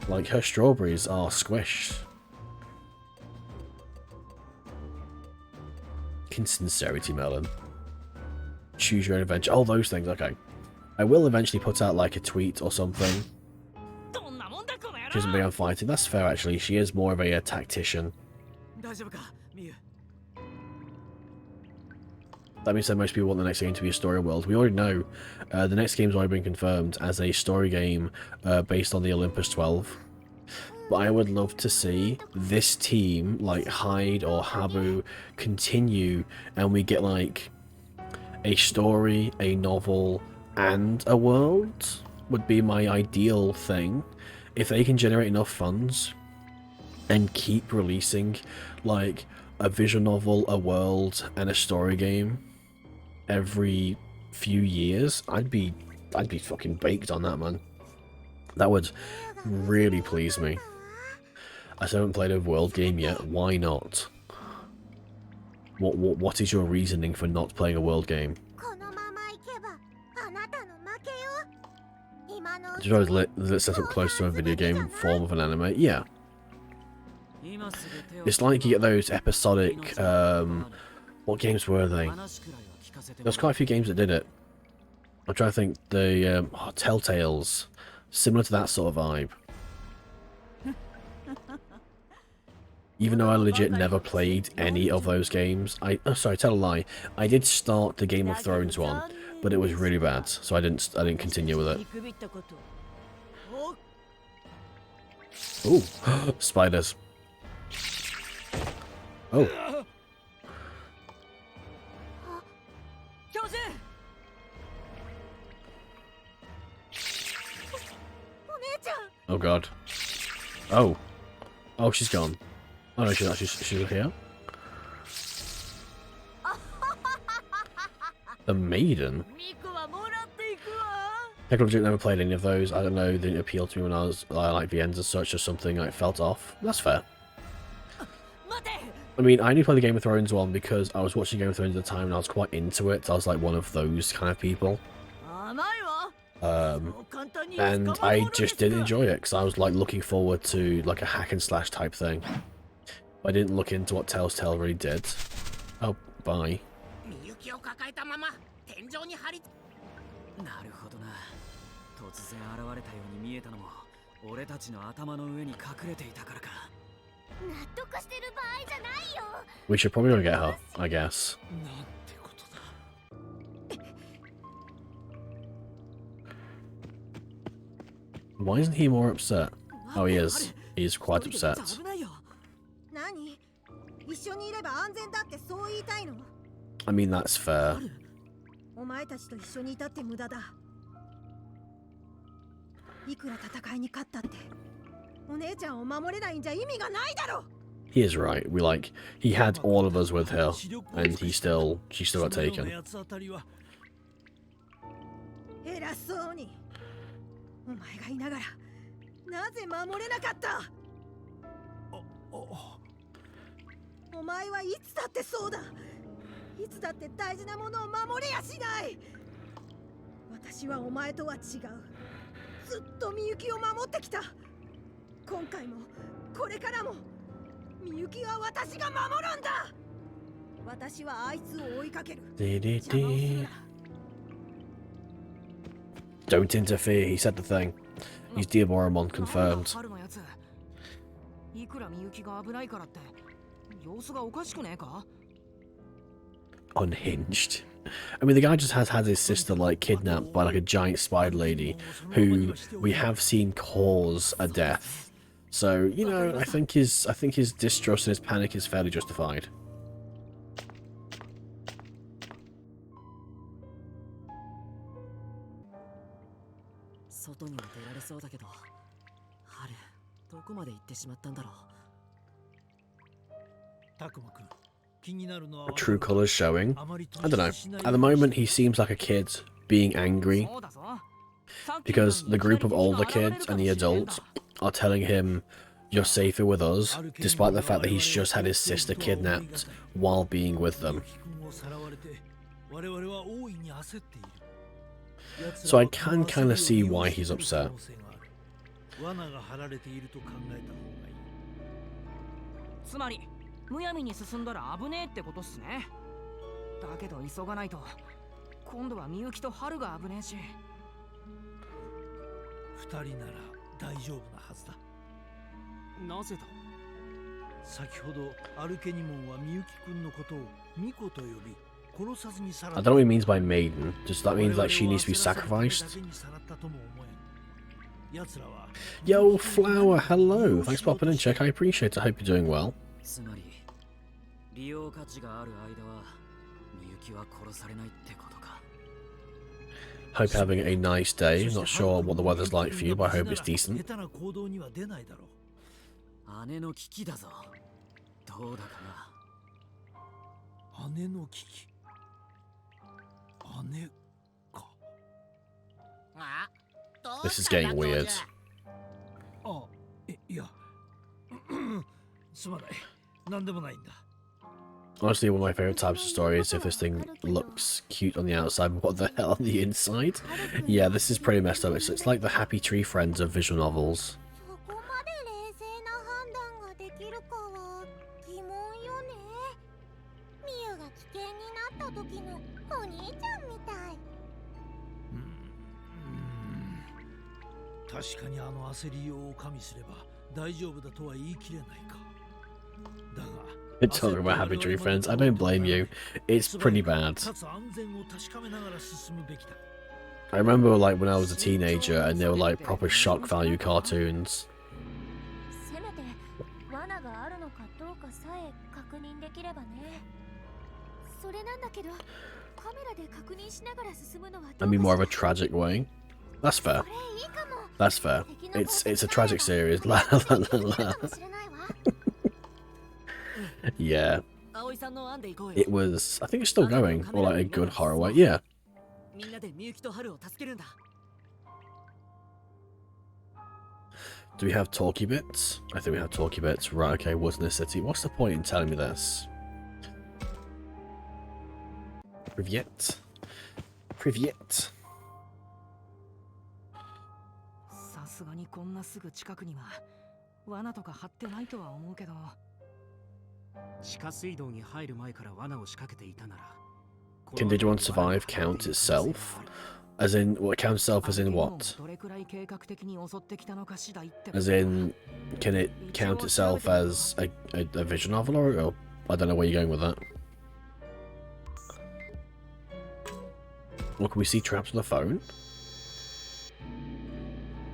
Like, her strawberries are squished. Insincerity melon. Choose your own adventure. All those things, okay. I will eventually put out like a tweet or something. どんなもんだこの野 She isn't big on fighting. That's fair, actually. She is more of a tactician. 大丈夫かミユ That being said, most people want the next game to be a story world. We already know the next game's already been confirmed as a story game based on the Olympus 12. But I would love to see this team, like Hyde or Habu, continue and we get like a story, a novel, and a world would be my ideal thing. If they can generate enough funds and keep releasing like a visual novel, a world, and a story game every few years, I'd be fucking baked on that, man. That would really please me. I still haven't played a world game yet. Why not? What is your reasoning for not playing a world game? Did you know it's set up close to a video game form of an anime? Yeah. It's like you get those episodic, what games were they? There's quite a few games that did it. I'm trying to think, the Telltales, similar to that sort of vibe. Even though I legit never played any of those games, oh sorry, tell a lie. I did start the Game of Thrones one, but it was really bad, so I didn't continue with it. Ooh, spiders. Oh. Oh god. Oh. Oh, she's gone. Oh no, she's not. She's here. The Maiden? Technology never played any of those. I don't know, they didn't appeal to me when I like the ends as such, or something. I felt off. That's fair. I mean, I only played the Game of Thrones one because I was watching Game of Thrones at the time and I was quite into it. I was like one of those kind of people. And I just did enjoy it because I was like looking forward to like a hack and slash type thing. I didn't look into what Telltale really did. Oh, bye. なるほどな。突然現れたように見えたのも、俺たちの頭の上に隠れていたからか。納得してる場合じゃないよ。We should probably go get her, I guess. なんてことだ。Why isn't he more upset? Oh, he is. He's quite upset. 何？一緒にいれば安全だってそう言いたいの？ I mean, that's fair. お前たちと一緒にいたって無駄だ。いくら戦いに勝ったって、お姉ちゃんを守れないんじゃ意味がないだろ。He is right. He had all of us with her, and she still got taken. 偉そうに。お前がいながら、なぜ守れなかった？お前はいつだってそうだ。いつだって大事なものを守れやしない。私はお前とは違う。ずっとみゆきを守ってきた。今回もこれからもみゆきは私が守るんだ。私はあいつを追いかける。Don't interfere, he said the thing. He's Diaboromon confirmed. いくらみゆきが危ないからって様子がおかしくねえか? Unhinged. I mean, the guy just has had his sister like kidnapped by like a giant spider lady who we have seen cause a death. So, you know, I think his distrust and his panic is fairly justified. True colours showing. I don't know. At the moment, he seems like a kid being angry because the group of older kids and the adults are telling him, "You're safer with us," despite the fact that he's just had his sister kidnapped while being with them. So I can kind of see why he's upset. つまりむやみに進んだら危ねえってことっすね。だけど急がないと今度はみゆきと春が危ねえし。二人なら大丈夫なはずだ。なぜだ。先ほどアルケニモンはみゆきくんのことをミコと呼び、殺さずにさら I っ don't know what he means by maiden. Does that mean that she needs to be sacrificed? 奴らは Yo, Flower, hello. Thanks for popping in, Check. I appreciate it. I hope you're doing well. つまり利用価値がある間はみゆきは殺されないってことか。 Hope you're having a nice day. Not sure what the weather's like for you, but I hope it's 下 decent. 手な行動には出ないだろう。姉の危機だぞ。どうだかな。姉の危機。姉か。あ、どう This し is たんだ getting 父 weird. ちゃん。あ、いや。すまない。なんでもないんだ。 Honestly, one of my favourite types of stories is if this thing looks cute on the outside, but what the hell on the inside? Yeah, this is pretty messed up. It's like the Happy Tree Friends of visual novels. そこまで冷静な判断ができるかは疑問よね。ミユが危険になった時のお兄ちゃんみたい。確かにあの焦りようを加味すれば大丈夫だとは言い切れないか。だが Talking about Happy Tree Friends, I don't blame you. It's pretty bad. かつ安全を確かめながら進むべきだ。 I remember like when I was a teenager and they were like proper shock value cartoons. せめて罠があるのかどうかさえ確認できればね。それなんだけど、カメラで確認しながら進むのはど I mean う more か of a しら。 tragic way. That's fair. それいいかも。 That's fair. It's a tragic series. La la la la. かもしれないわ。 Yeah. 葵さんの案で行こうよ。 It was, I think it's still going, or like a good horror way. Yeah. みんなでみゆきと春を助けるんだ。 Do we have talkie bits? I think we have talkie bits. Right, okay, what's in the city? What's the point in telling me this? Privyet. Privyet. さすがにこんなすぐ近くには罠とか張ってないとは思うけど。地下水道に入る前から罠を仕掛けていたなら Can Digimon survive count itself? As in, what count itself as in what? どれくらい計画的に襲ってきたのか次第って。 As in, can it count itself as a visual novel, or I don't know where you're going with that. Well, can we see traps on the phone?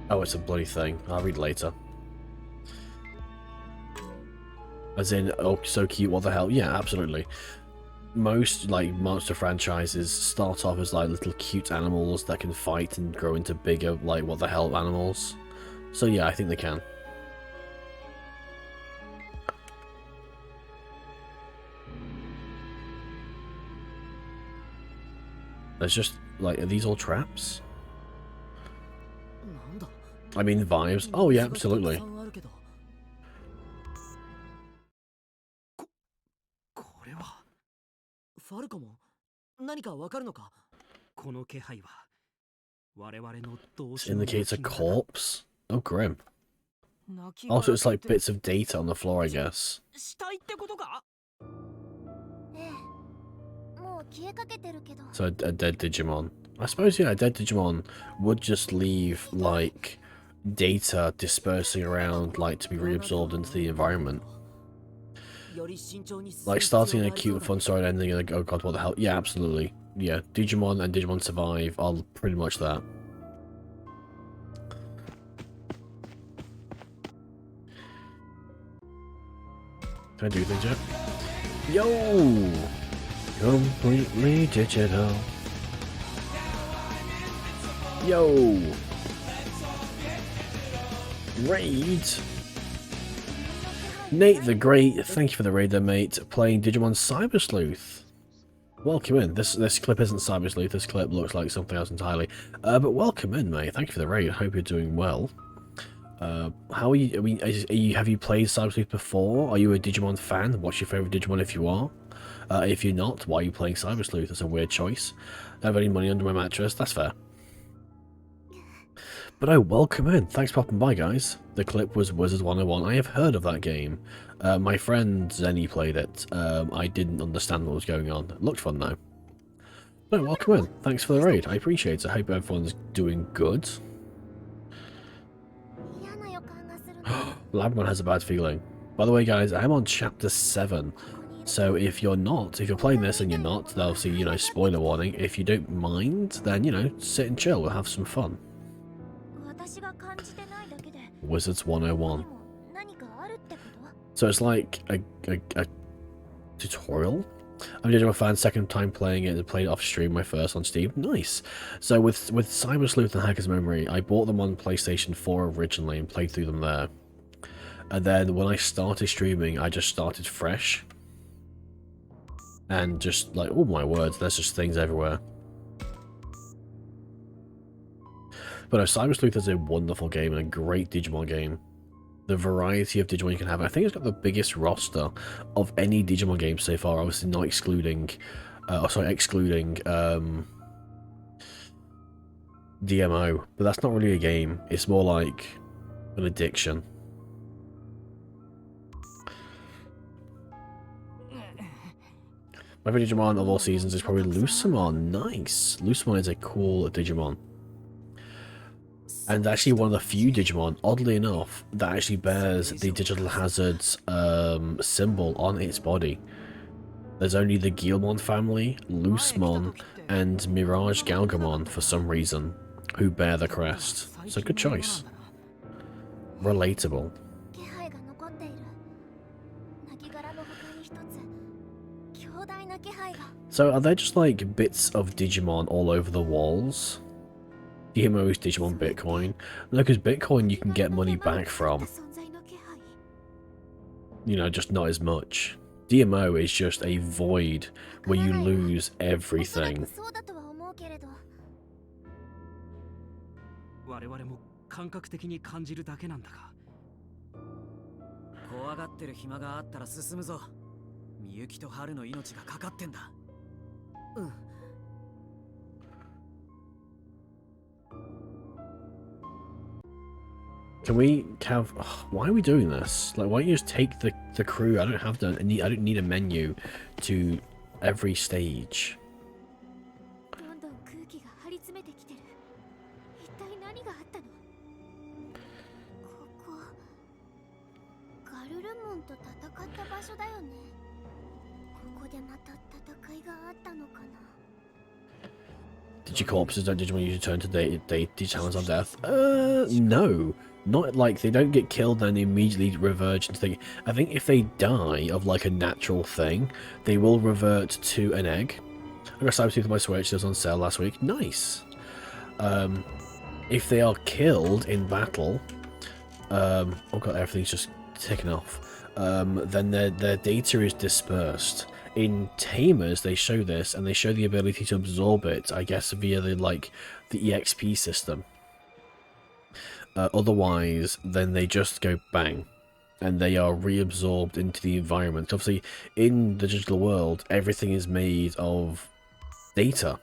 Oh, it's a bloody thing. I'll read later. As in, oh, so cute, what the hell? Yeah, absolutely. Most, like, monster franchises start off as, like, little cute animals that can fight and grow into bigger, like, what the hell animals. So, yeah, I think they can. There's just, like, are these all traps? なんだ。 I mean, vibes. Oh, yeah, absolutely. これはファルコも何かわかるのか。この気配は我々のどう This しようも indicates a できない corpse. Oh, grim. 泣き Also, it's 声 like bits of data on the floor, I guess. 死体ってことか。ええ、もう消えかけてるけど。 So, a dead Digimon. I suppose, yeah, a dead Digimon would just leave, like, data dispersing around, like, to be reabsorbed into the environment. Like, starting a cute and fun story and ending like, oh god, what the hell? Yeah, absolutely. Yeah, Digimon and Digimon Survive are pretty much that. Can I do things yet? Yo! Completely digital. Yo! Raid! Nate the Great, thank you for the raid there, mate. Playing Digimon Cyber Sleuth. Welcome in. This clip isn't Cyber Sleuth, this clip looks like something else entirely. But welcome in, mate. Thank you for the raid. Hope you're doing well. How are you? I mean, have you played Cyber Sleuth before? Are you a Digimon fan? What's your favourite Digimon if you are? If you're not, why are you playing Cyber Sleuth? That's a weird choice. Don't have any money under my mattress, that's fair. But oh, welcome in. Thanks for popping by, guys. The clip was Wizard 101. I have heard of that game. My friend Zenny played it. I didn't understand what was going on. It looked fun, though. But welcome in. Thanks for the raid. I appreciate it. I hope everyone's doing good. Labramon has a bad feeling. By the way, guys, I'm on chapter 7. So if you're playing this and you're not, then obviously, you know, spoiler warning. If you don't mind, then, you know, sit and chill, we'll have some fun. Wizards 101. So it's like a tutorial? I'm a Digimon fan, second time playing it, and played it off stream, my first on Steam. Nice. So with Cyber Sleuth and Hacker's Memory, I bought them on PlayStation 4 originally and played through them there. And then when I started streaming, I just started fresh. And just like, oh my word, there's just things everywhere. But no, Cyber Sleuth is a wonderful game and a great Digimon game. The variety of Digimon you can have. I think it's got the biggest roster of any Digimon game so far, obviously not excluding, excluding DMO. But that's not really a game. It's more like an addiction. My favorite Digimon of all seasons is probably Lucemon. Nice. Lucemon is a cool Digimon. And actually one of the few Digimon, oddly enough, that actually bears the Digital Hazards symbol on its body. There's only the Guilmon family, Lucemon, and Mirage Galgamon for some reason, who bear the crest. So good choice. Relatable. So are there just like bits of Digimon all over the walls? DMO is Digimon Bitcoin. No, because Bitcoin you can get money back from. You know, just not as much. DMO is just a void where you lose everything. 我々も感覚的に感じるだけなんだが。怖がってる暇があったら進むぞ。みゆきと春の命がかかってんだ。うん。Can we have? Why are we doing this? Like, why don't you just take the crew? I don't need a menu to every stage. Digicorpses don't Digimon usually turn to Digimons on death? No. Not like they don't get killed and immediately reverge into thing. I think if they die of like a natural thing, they will revert to an egg. I got Cyber Sleuth on my Switch, it was on sale last week. Nice. If they are killed in battle, oh god, everything's just taken off. Then their data is dispersed. In Tamers, they show this, and they show the ability to absorb it, I guess, via the EXP system. Otherwise, then they just go bang, and they are reabsorbed into the environment. Obviously, in the digital world, everything is made of data.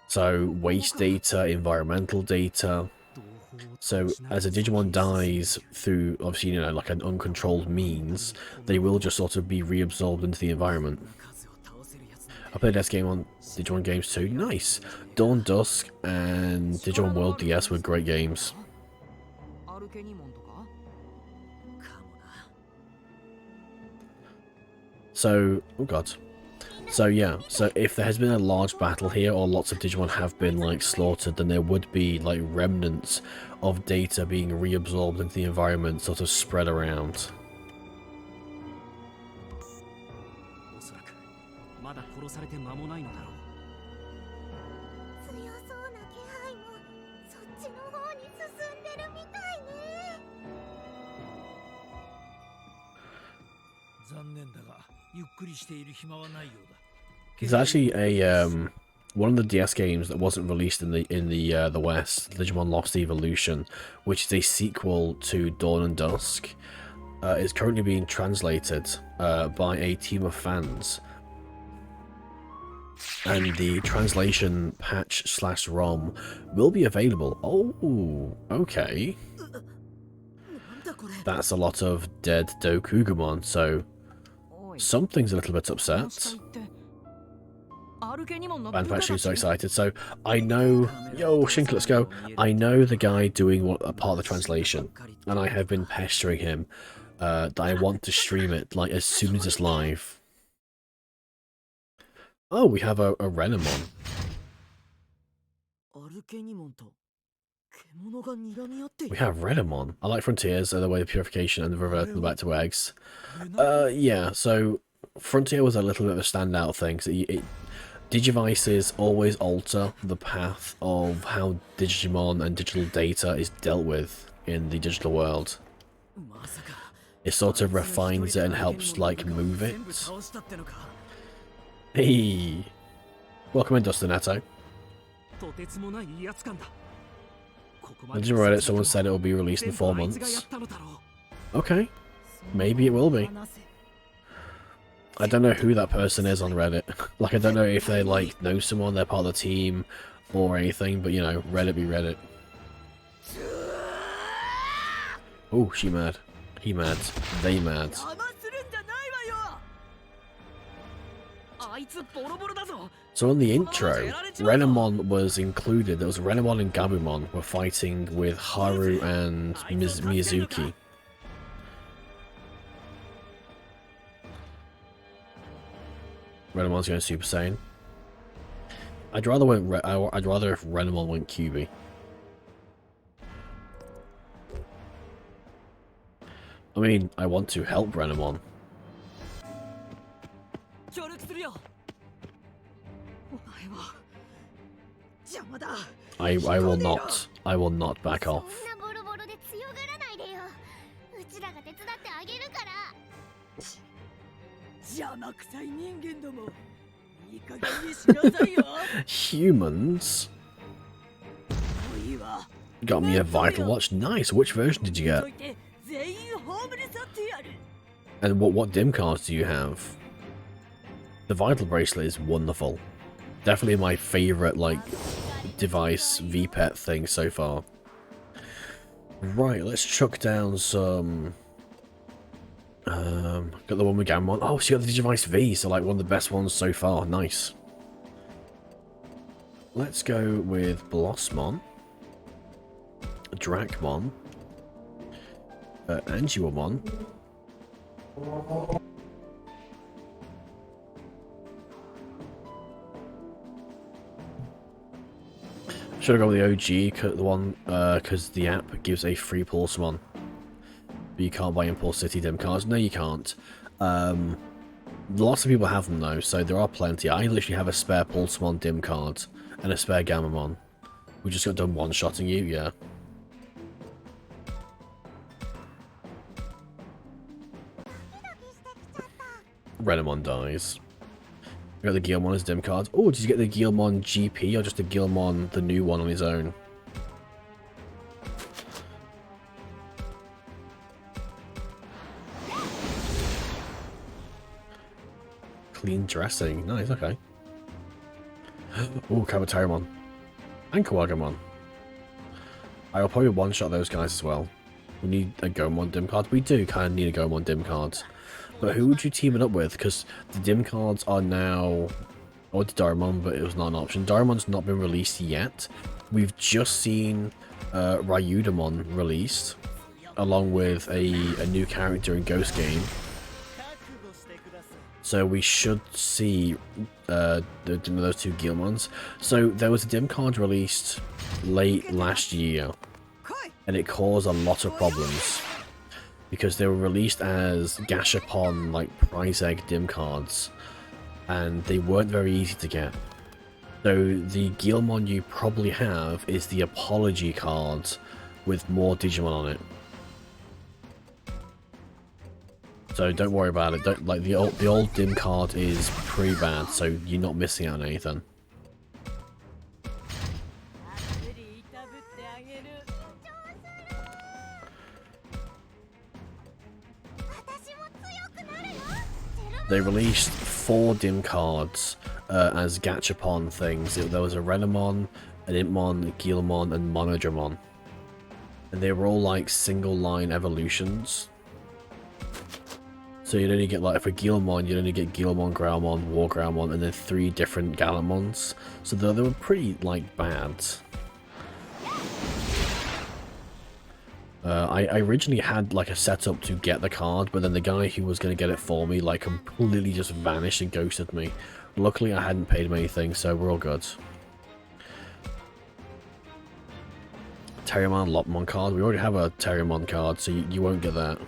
So, waste data, environmental data. So, as a Digimon dies through, obviously, you know, like an uncontrolled means, they will just sort of be reabsorbed into the environment. I played this game on Digimon Games too. Nice! Dawn Dusk and Digimon World DS were great games. So, oh god. So yeah, so if there has been a large battle here, or lots of Digimon have been like slaughtered, then there would be like remnants of data being reabsorbed into the environment, sort of spread around. There's actually a one of the DS games that wasn't released in the West, Digimon Lost Evolution, which is a sequel to Dawn and Dusk, is currently being translated by a team of fans, and the translation patch/ROM will be available. Oh, okay. That's a lot of dead Dokugumon, so something's a little bit upset. アルケニモンの部 I'm 下た actually ち so excited. So I know, yo, Shink, let's go. I know the guy doing a part of the translation, and I have been pestering him that I want to stream it like as soon as it's live. Oh, we have a Renamon. アルケニモンと獣が睨み合ってい We る have Renamon. I like Frontiers, the way of purification and the reverting them back to eggs. レナ Yeah. So Frontier was a little bit of a standout thing. So Digivices always alter the path of how Digimon and digital data is dealt with in the digital world. まさか It sort of refines it and helps, like, move it. Hey! Welcome in, Dustin Netto. とてつもない威圧感だ。ここま On で Reddit, someone said it will be released in 4全部あいつがやっ months. たのだろう。 Okay, maybe it will be. I don't know who that person is on Reddit. Like, I don't know if they, like, know someone, they're part of the team, or anything, but, you know, Reddit be Reddit. Oh, she mad. He mad. They mad. 邪魔するんじゃないわよ。あいつボロボロだぞ。 So in the intro, Renamon was included. There was Renamon and Gabumon were fighting with Haru and Miyazuki. Renamon's going Super Saiyan. I'd rather if Renamon went QB. I mean, I want to help Renamon. 協力するよ。お前は邪魔だ。I will not. I will not back そん off. なボロボロで強がらないでよ。うちらが手伝ってあげるから。邪魔くさい人間ども。いい加減にしなさいよ。 Humans もういいわ。 got me a vital watch. Nice. Which version did you と get? いて全員葬り去ってやる。 And what dim cards do you have? The vital bracelet is wonderful. Definitely my favorite like device VPET thing so far. Right, let's chuck down some. Got the one with Gammon. Oh, so you got the Digivice V, so like one of the best ones so far. Nice. Let's go with Blossmon, Dracmon, Anguamon. Should have gone with the OG, the one, because the app gives a free Pulsemon. But you can't buy Impulse City dim cards. No, you can't. Lots of people have them though, so there are plenty. I literally have a spare Pulsemon dim card and a spare Gammamon. We just got done one-shotting you, yeah. Renamon dies. We got the Guilmon as dim cards. Oh, did you get the Guilmon GP or just the Guilmon, the new one on his own? Clean dressing. Nice, okay. Oh, Kabatarimon. And Kawagamon. I will probably one-shot those guys as well. We need a Gomon dim card. We do kind of need a Gomon dim card. But who would you team it up with? Because the dim cards are now... I wanted Darimon, but it was not an option. Darimon's not been released yet. We've just seen Ryudamon released, along with a new character in Ghost Game. So we should see those two Guilmons. So there was a dim card released late last year, and it caused a lot of problems. Because they were released as Gashapon, like, prize egg dim cards. And they weren't very easy to get. So the Guilmon you probably have is the Apology card with more Digimon on it. So don't worry about it. Don't, like the old dim card is pretty bad, so you're not missing out on anything. They released 4 dim cards as Gachapon things. There was a Renamon, an Impmon, a Guilmon, and Monodramon. And they were all like single line evolutions. So you'd only get, like, for Guilmon, you'd only get Guilmon, Growlmon, War Growlmon, and then 3 different Gallantmons. So they were pretty, like, bad. I originally had, like, a setup to get the card, but then the guy who was going to get it for me, like, completely just vanished and ghosted me. Luckily, I hadn't paid him anything, so we're all good. Terriermon and Lopmon card. We already have a Terriermon card, so you won't get that.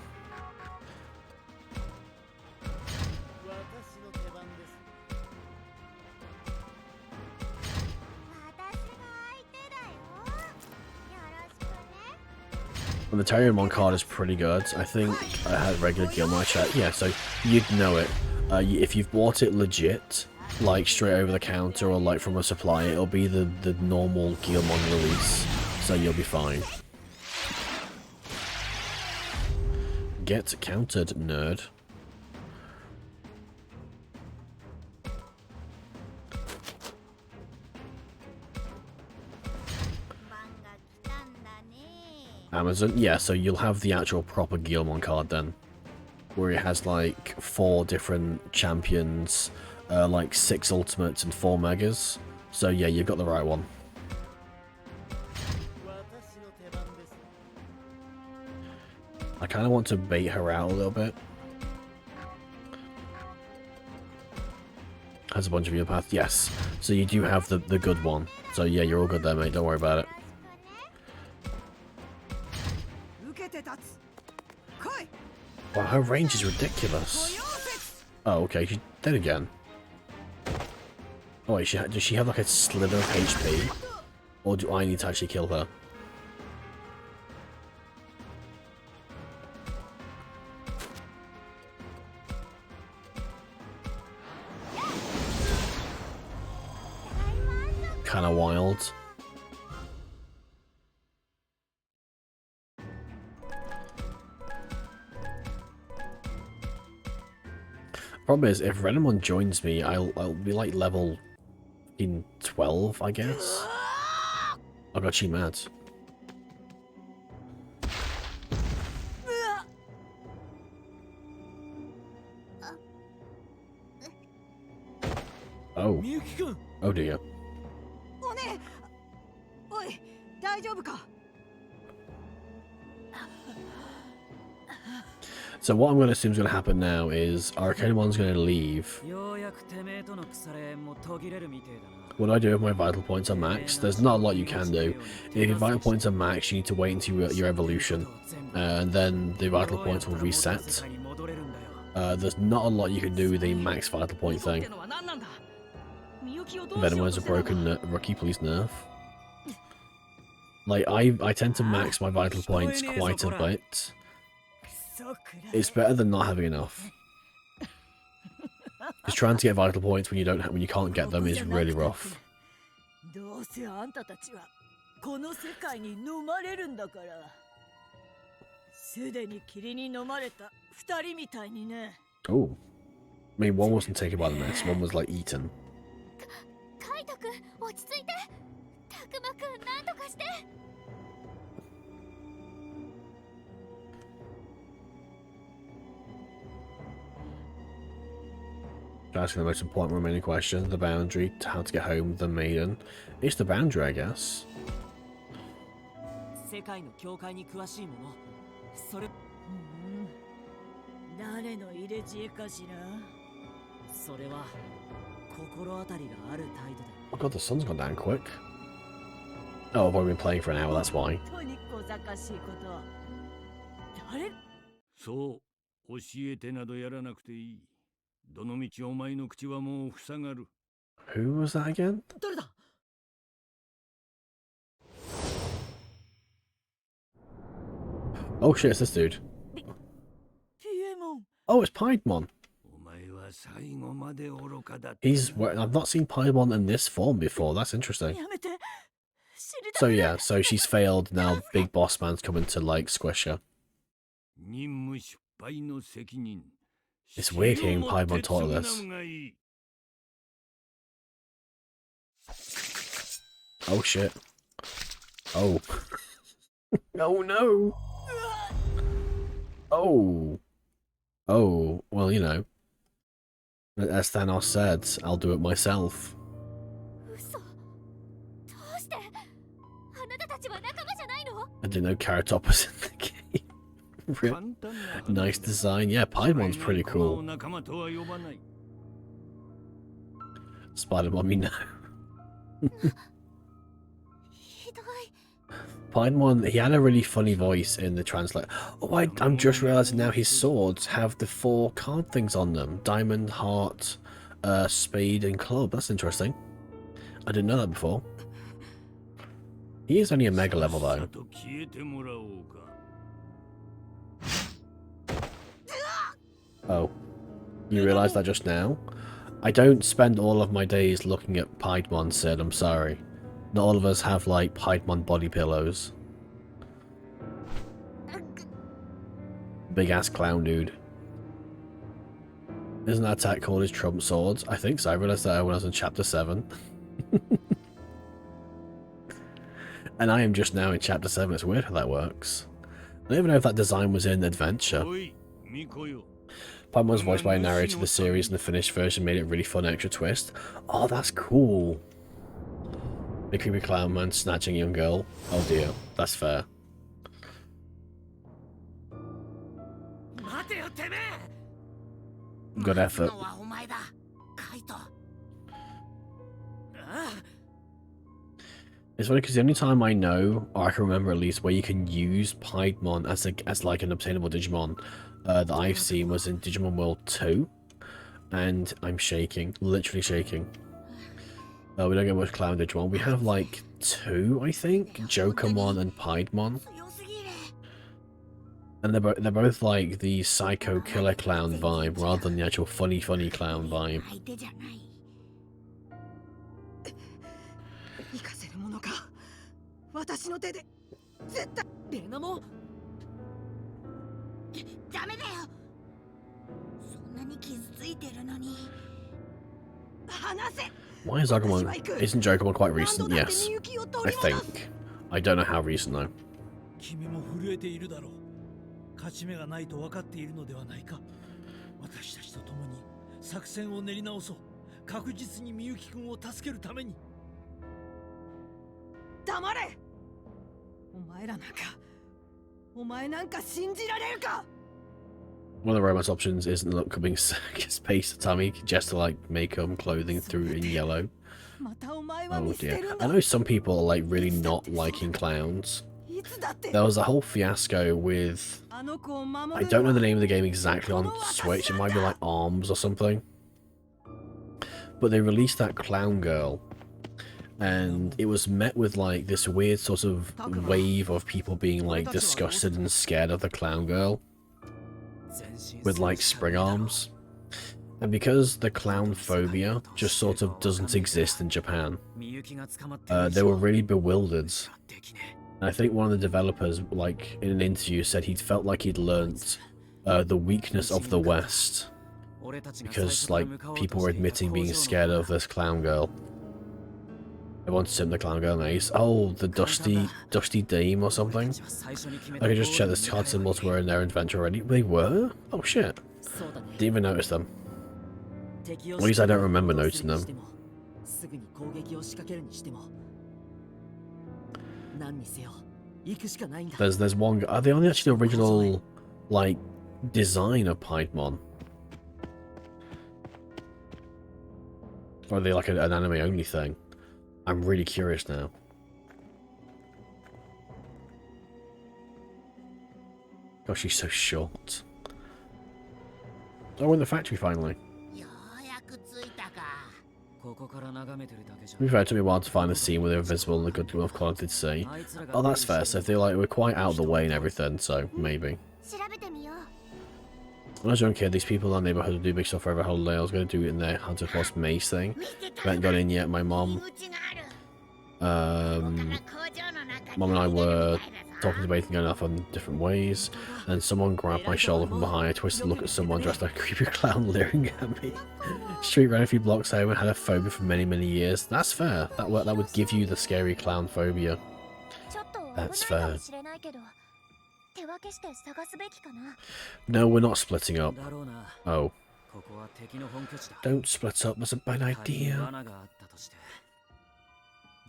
And the Terriermon card is pretty good. I think I had regular Guilmon chat. Yeah, so you'd know it. If you've bought it legit, like straight over the counter or like from a supplier, it'll be the normal Guilmon release. So you'll be fine. Get countered, nerd. Amazon? Yeah, so you'll have the actual proper Guilmon card then. Where it has like 4 different champions, like 6 ultimates and 4 megas. So yeah, you've got the right one. I kind of want to bait her out a little bit. Has a bunch of your path, yes. So you do have the good one. So yeah, you're all good there, mate. Don't worry about it. Wow, her range is ridiculous. Oh, okay, she's dead again. Oh wait, does she have like a slither of HP? Or do I need to actually kill her? Kinda wild. Problem is, if Renamon joins me, I'll be like level in 12, I guess. I got she mad. Oh. Oh dear. So what I'm going to assume is going to happen now is Arcanemon's going to leave. What I do if my vital points are max, there's not a lot you can do. If your vital points are max, you need to wait until your evolution, and then the vital points will reset. There's not a lot you can do with a max vital point thing. Venomon's a broken rookie, please nerf. Like, I tend to max my vital points quite a bit. It's better than not having enough. Because trying to get vital points when you can't get them is really rough. Oh. I mean, one wasn't taken by the mess, one was like eaten. Asking the most important remaining question, the boundary, how to get home, the maiden. It's the boundary, I guess. Oh god, the sun's gone down quick. Oh, I've only been playing for an hour, that's why. Who was that again? Oh shit, it's this dude. Oh, it's Piedmon. I've not seen Piedmon in this form before, that's interesting. So yeah, so she's failed, now Big Boss Man's coming to like squish her. It's weird hearing Piedmon talk this. Oh shit. Oh. Oh no. Oh. Oh, well, you know, as Thanos said, I'll do it myself. 嘘。どうしてあなたたちは仲間じゃないの？ I didn't know Carrot Top was in the game. Real 簡単な話 nice design. Yeah, Paimon's pretty 使えない駒を cool. 仲間とは呼ばない。 Spider-Man, me now. ひどい。 Piedmon, he had a really funny voice in the translate. Oh, I'm just realizing now his swords have the 4 card things on them. Diamond, heart, spade, and club. That's interesting. I didn't know that before. He is only a mega level, さっ though. さと消えてもらおうか。 Oh. You realize that just now? I don't spend all of my days looking at Piedmon, Sid, I'm sorry. Not all of us have, like, Piedmon body pillows. Big-ass clown dude. Isn't that attack called his Trump Swords? I think so. I realized that when I was in Chapter 7. And I am just now in Chapter 7. It's weird how that works. I don't even know if that design was in Adventure. おい、巫女よ。 Piedmon was voiced by a narrator of the series, and the finished version made it a really fun extra twist. Oh, that's cool. Big creepy clown man snatching a young girl. Oh dear, that's fair. 待てよてめえ。 Good effort. のはお前だ、カイト。ああ。 It's funny because the only time I know, or I can remember at least, where you can use Piedmon as like an obtainable Digimon that I've seen was in Digimon World 2, and I'm shaking, literally shaking. We don't get much Clown Digimon. We have like 2, I think, Jokermon and Piedmon, 強すぎる。 and they're both like the psycho killer clown vibe rather than the actual funny clown vibe. 相手じゃない。行かせるものか。私の手で絶対。レナもダメだよ。そんなに傷ついてるのに。離せ。 Why is Agumon? Isn't Jokermon quite recent? Yes, I think. I don't know how recent though. 君も震えているだろう。勝ち目がないと分かっているのではないか。私たちと共に作戦を練り直そう。確実にみゆきくんを助けるために。黙れ。お前らなんか。お前なんか信じられるか。 One of the romance options is an upcoming space Tommy just to like make clothing through in yellow. またお前は Oh 見捨て dear. るん I だ。 know some people are like really not liking clowns. いつだって。 There was a whole fiasco with あの子を守 I る don't の know は the name of the game exactly on Switch. It might be like Arms or something. But they released that clown girl, and it was met with like this weird sort of wave of people being like disgusted and scared of the clown girl with like spring arms. And because the clown phobia just sort of doesn't exist in Japan, they were really bewildered. And I think one of the developers, like in an interview, said he'd felt like he'd learnt the weakness of the West because like people were admitting being scared of this clown girl. Everyone's sim the clown girl nice. Oh, the dusty dame or something. I can just check the card symbols were in their inventory already. They were? Oh shit. Didn't even notice them. At least I don't remember noticing them. There's one. Are they on actually the original like design of Piedmon? Or are they like an anime only thing? I'm really curious now. Gosh, she's so short. Oh, we're in the factory finally. To be fair, it took me a while to find the scene where they were visible and the good enough quality to see. Oh, that's fair. So if they like, we're quite out of the way and everything, so maybe. 調べてみよう。 When I was a young kid, these people in our neighborhood would do big stuff for every holiday. I was going to do it in their Hunter Cross Maze thing. I haven't got in yet. My mom, mom and I were talking, debating, going off on different ways. And someone grabbed my shoulder from behind. I twisted to look at someone dressed like a creepy clown leering at me. Street ran a few blocks home and had a phobia for many years. That's fair. That would give you the scary clown phobia. ちょっと危ない That's か fair. もしれないけど、手分けして探すべきかな。 No, we're not splitting up. だろうな。 Oh. ここは敵の本拠地だ。 Don't split up, that's a bad 仮に idea. 罠があったとして、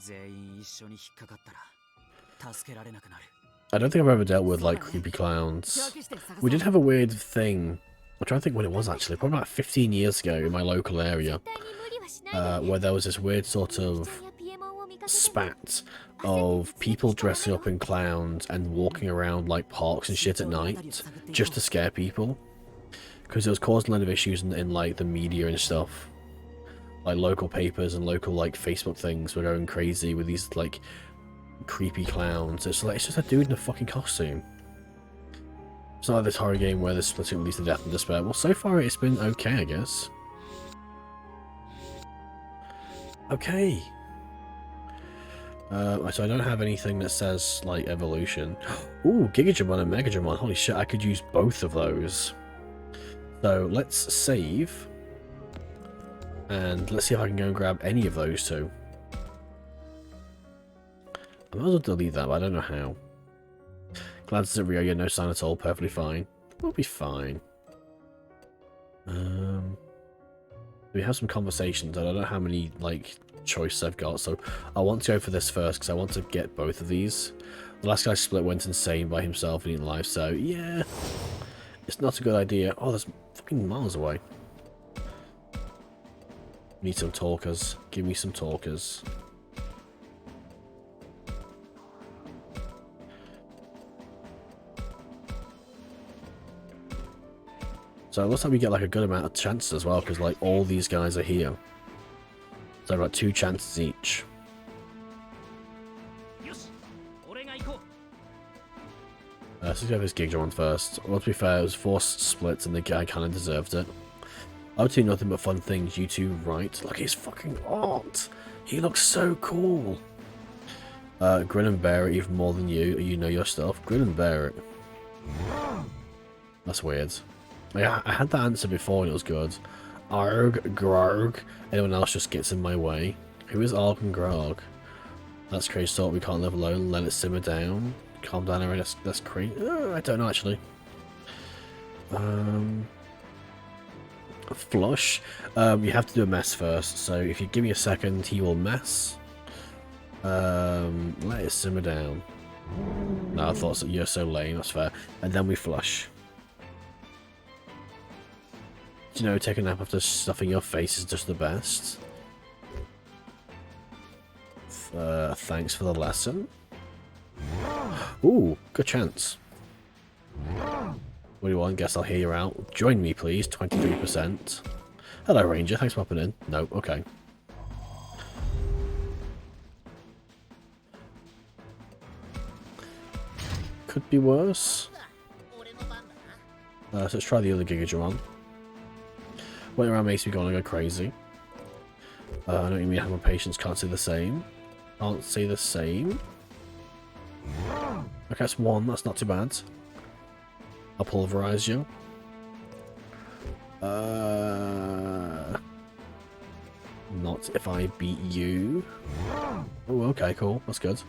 全員一緒に引っかかったら助けられなくなる。 I don't think I've ever dealt with, like, creepy clowns. We did have a weird thing. I'm trying to think when it was, actually. Probably about 15 years ago in my local area. 絶対に無理はしないで。 Where there was this weird sort みゆ of きちゃんやピエモンを見かけても spat of people dressing up in clowns and walking around, like, parks and shit at night just to scare people. Because it was causing a lot of issues in, like, the media and stuff. Like, local papers and local, like, Facebook things were going crazy with these, like, creepy clowns. It's like, it's just a dude in a fucking costume. It's not like this horror game where they're splitting at least to death and despair. Well, so far it's been okay, I guess. Okay. So I don't have anything that says, like, evolution. Ooh, Gigajamon and Megajamon. Holy shit, I could use both of those. So, let's save. And let's see if I can go and grab any of those two. I might as well delete that, but I don't know how. Glad to Rio, yeah, no sign at all, perfectly fine. We'll be fine. We have some conversations, and I don't know how many, like, choices I've got, so I want to go for this first, because I want to get both of these. The last guy split went insane by himself and eating life, so yeah. It's not a good idea. Oh, that's fucking miles away. Need some talkers. Give me some talkers. So it looks like we get like a good amount of chances as well, because like all these guys are here. So I've got 2 chances each. Let's go this Giga one first. Well, to be fair, it was 4 splits and the guy kind of deserved it. I would do nothing but fun things, you two, right? Look, he's fucking art. He looks so cool. Grin and bear it even more than you. You know your stuff. Grin and bear it. That's weird. I had that answer before and it was good. Arg, Grog. Anyone else just gets in my way. Who is Arg and Grog? That's crazy thought. We can't live alone. Let it simmer down. Calm down, Aaron. That's crazy. I don't know, actually. Flush. You have to do a mess first. So if you give me a second, he will mess. Let it simmer down. No, I thought so. You're so lame. That's fair. And then we flush. Do you know, take a nap after stuffing your face is just the best. Thanks for the lesson. Ooh, good chance. What do you want? Guess I'll hear you out. Join me, please. 23%. Hello, Ranger. Thanks for popping in. Nope. Okay. Could be worse. So let's try the other Gigadramon. Waiting around makes me go crazy. I know what you mean. Have my patience. Can't say the same. Can't say the same. Okay, that's 1. That's not too bad. I'll pulverize you. Not if I beat you. Oh, okay, cool. That's good.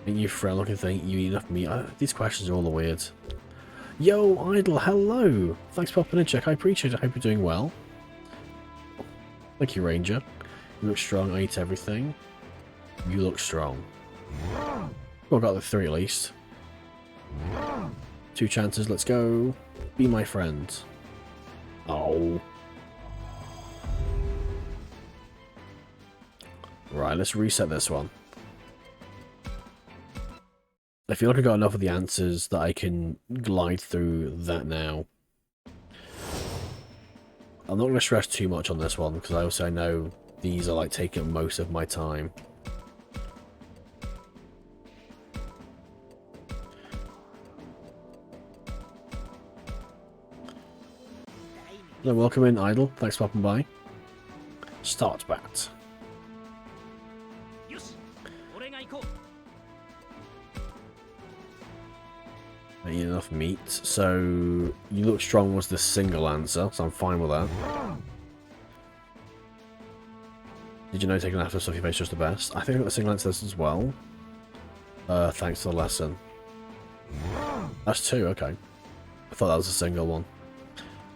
Ain't you frail looking thing? You eat enough meat? These questions are all the weird. Yo, Idle, hello! Thanks for popping in, Check. I appreciate it. I hope you're doing well. Thank you, Ranger. You look strong. I eat everything. You look strong. Well, I got the 3 at least. 2 chances. Let's go. Be my friend. Oh. Right, let's reset this one. I feel like I got enough of the answers that I can glide through that now. I'm not going to stress too much on this one, because I also know these are like taking up most of my time. Hello, welcome in, Idle. Thanks for popping by. Start bat. I eat enough meat. So, you look strong was the single answer, so I'm fine with that. Did you know taking after stuff your face just the best? I think I got the single answer as well. Thanks for the lesson. That's 2, okay. I thought that was a single one.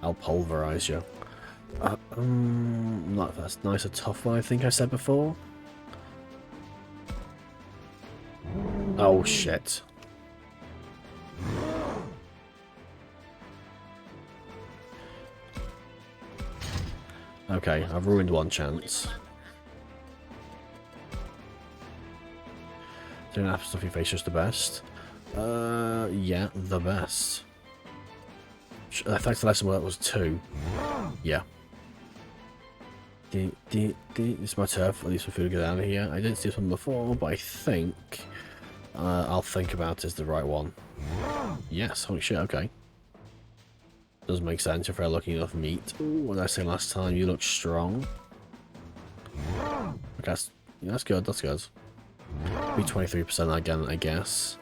I'll pulverize you. Not that's nice, a tough one, I think I said before. Oh shit. Okay, I've ruined one chance. Doing an stuffy face just the best. Yeah, the best. Thanks to lesson work was 2. Yeah. This is my turf. At least we feel get out of here. I didn't see this one before, but I think I'll think about is the right one. Yes. Holy shit. Okay. Does make sense if we're looking enough meat. Ooh, what did I say last time? You look strong. Okay, that's good. That's good. Be 23% again, I guess.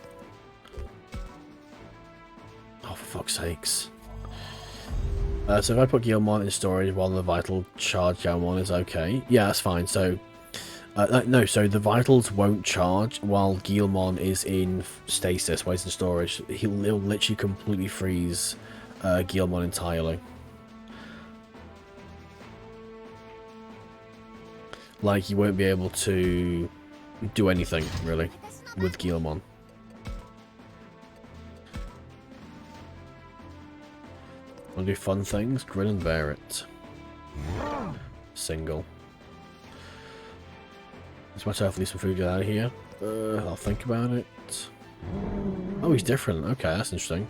Oh, for fuck's sakes. So if I put Guilmon in storage while the vital charge down one is okay. Yeah, that's fine. So, no, so the vitals won't charge while Guilmon is in stasis, while he's in storage. He'll literally completely freeze Guilmon entirely. Like, you won't be able to do anything, really, with Guilmon. Want to do fun things? Grin and bear it. Single. Let's myself leave some food, get out of here. I'll think about it. Oh, he's different. Okay, that's interesting.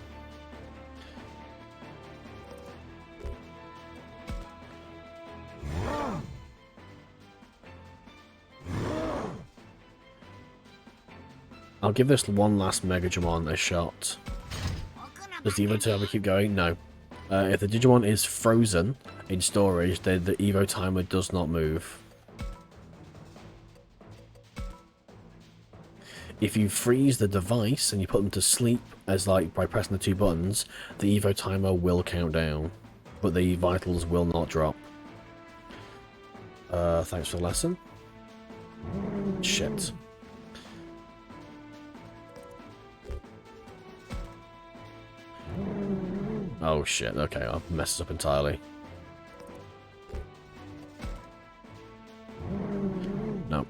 I'll give this one last Megajamon a shot. Does the Evo timer keep going? No. If the Digimon is frozen in storage, then the Evo timer does not move. If you freeze the device and you put them to sleep as like by pressing the 2 buttons, the Evo timer will count down, but the vitals will not drop. Thanks for the lesson. Shit. Oh shit, okay, I've messed this up entirely. No.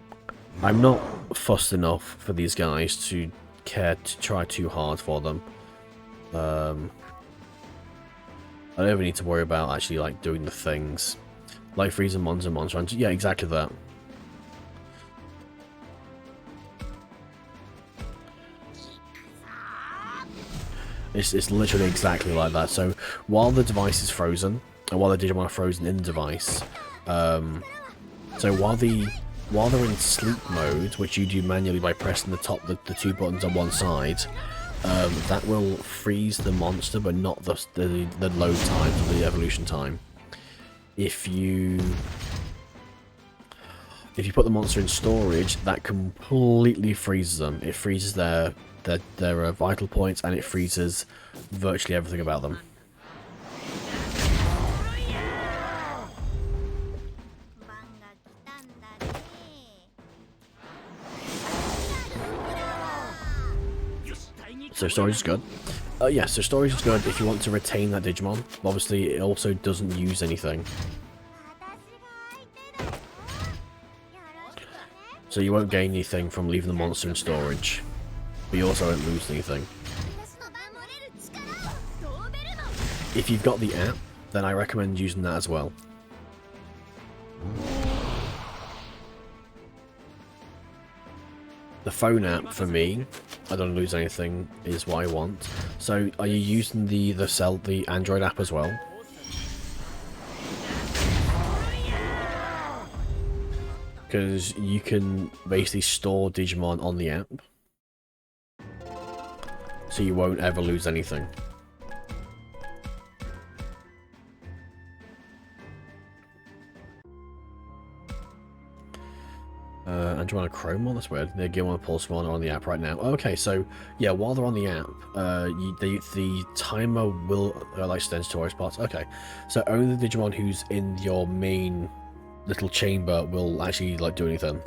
I'm not fussed enough for these guys to care to try too hard for them. I don't even need to worry about actually like doing the things. Like freezing Mons and Monster Hunter. Yeah, exactly that. It's literally exactly like that. So while the device is frozen, and while the Digimon are frozen in the device, so while they're in sleep mode, which you do manually by pressing the 2 buttons on one side, that will freeze the monster, but not the load time or the evolution time. If you put the monster in storage, that completely freezes them. It freezes their vital points, and it freezes virtually everything about them. So storage is good. Yeah, so storage is good if you want to retain that Digimon. Obviously, it also doesn't use anything. So you won't gain anything from leaving the monster in storage. But you also won't lose anything. If you've got the app, then I recommend using that as well. The phone app, for me, I don't lose anything, is what I want. So, are you using the Android app as well? Because you can basically store Digimon on the app. So you won't ever lose anything. And do you want a Chromon? That's weird. They give one a Pulsemon on the app right now. Okay, so yeah, while they're on the app, the timer will like extend storage spots. Okay, so only the Digimon who's in your main little chamber will actually like do anything.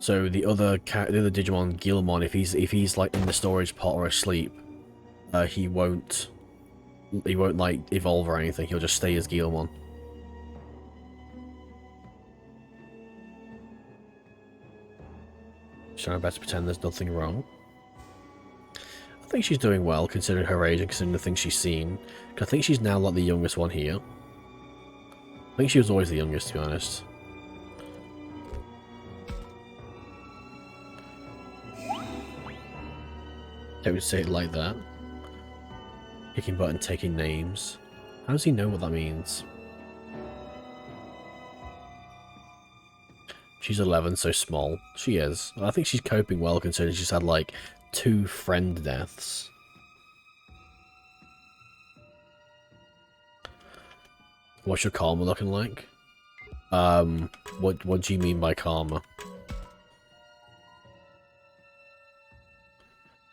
So the other Digimon, Gilmon, if he's like in the storage pot or asleep, he won't like evolve or anything. He'll just stay as Gilmon. So I better pretend there's nothing wrong. I think she's doing well considering her age and considering the things she's seen. I think she's now like the youngest one here. I think she was always the youngest, to be honest. I would say it like that. Kicking button, taking names. How does he know what that means? She's 11, so small. She is. I think she's coping well considering she's had like 2 friend deaths. What's your karma looking like? What do you mean by karma?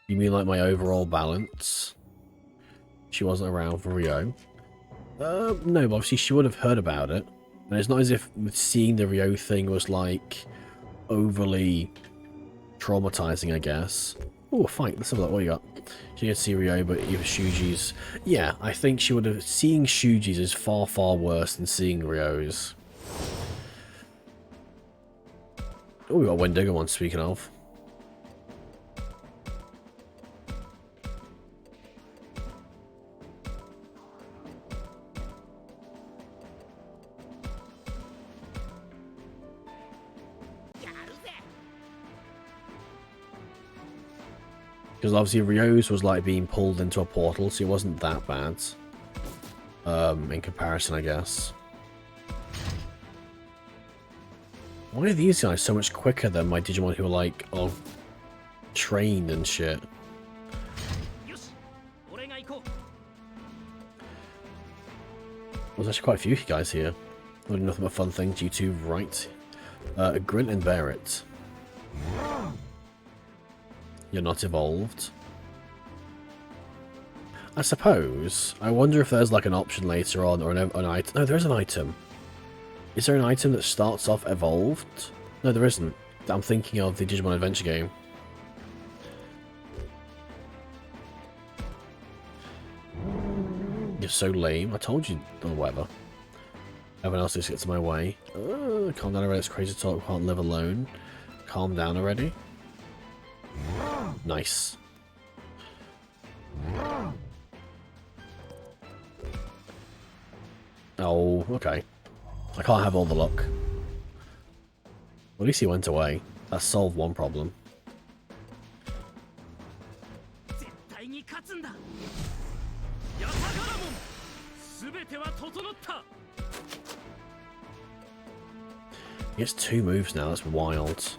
You mean like my overall balance? She wasn't around for Rio. No, but obviously she would have heard about it. And it's not as if seeing the Rio thing was like overly traumatizing, I guess. Oh, a fight. Let's have a look. What you got? She didn't see Rio, but even Shuji's. Yeah, I think she would have. Seeing Shuji's is far, far worse than seeing Ryo's. Oh, we got a Wendigo one, speaking of. Because obviously Ryo's was like being pulled into a portal, so it wasn't that bad. In comparison, I guess. Why are these guys so much quicker than my Digimon who are like, oh, trained and shit? There's actually quite a few guys here. Not nothing but fun things, you two, right? Grunt and bear it. You're not evolved. I suppose. I wonder if there's like an option later on or an item. No, there is an item. Is there an item that starts off evolved? No, there isn't. I'm thinking of the Digimon Adventure game. You're so lame. I told you. Oh, whatever. Everyone else just gets in my way. Calm down already. It's crazy to talk. Can't live alone. Calm down already. Nice. Oh, okay. I can't have all the luck. Well, at least he went away. That solved one problem. He has 2 moves now, that's wild.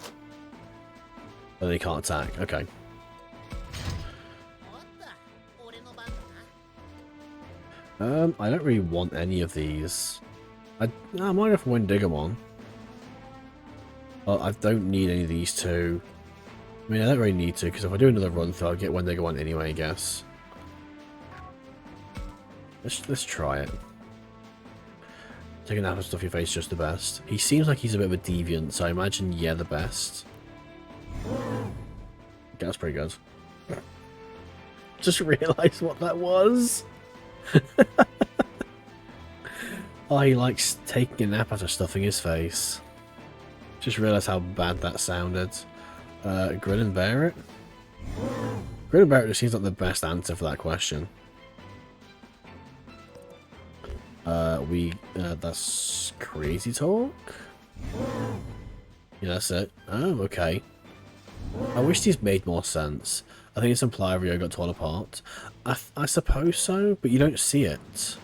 But then he can't attack, okay. I don't really want any of these. I might have Wendigamon. But I don't need any of these 2. I mean, I don't really need to, because if I do another run through, I'll get Wendigamon anyway, I guess. Let's try it. Taking a nap and stuff your face just the best. He seems like he's a bit of a deviant, so I imagine, yeah, the best. That's pretty good. Just realised what that was. Oh, he likes taking a nap after stuffing his face. Just realised how bad that sounded. Grin and bear it? Grin and bear it just seems like the best answer for that question. That's crazy talk? Yeah, that's it. Oh, okay. I wish these made more sense. I think it's implied Rio got torn apart. I suppose so, but you don't see it.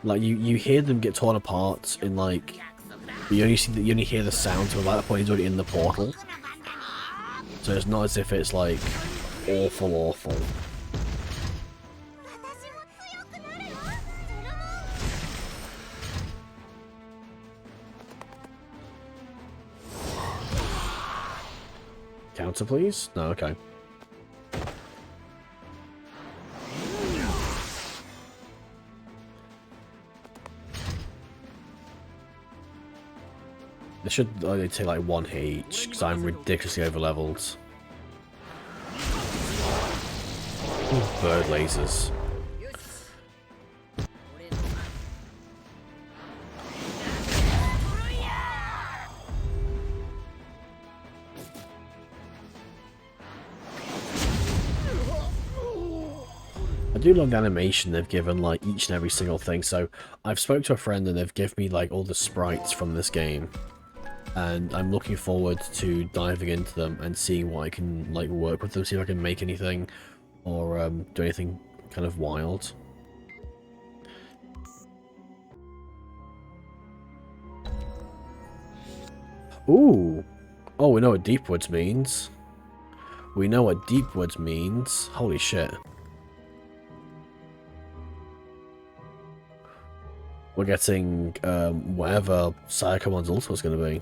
Like you hear them get torn apart in like, but you only hear the sound to that point he's already in the portal. So it's not as if it's like awful. Counter, please? No, okay. They should only take like 1 hit each, because I'm ridiculously overleveled. Ooh, bird lasers. I do love the animation they've given like each and every single thing. So I've spoke to a friend and they've given me like all the sprites from this game, and I'm looking forward to diving into them and seeing what I can like work with them, see if I can make anything or do anything kind of wild. Ooh! Oh, we know what Deep Woods means. We know what Deep Woods means. Holy shit. We're getting whatever Sayakomon's Ultimate was going to be.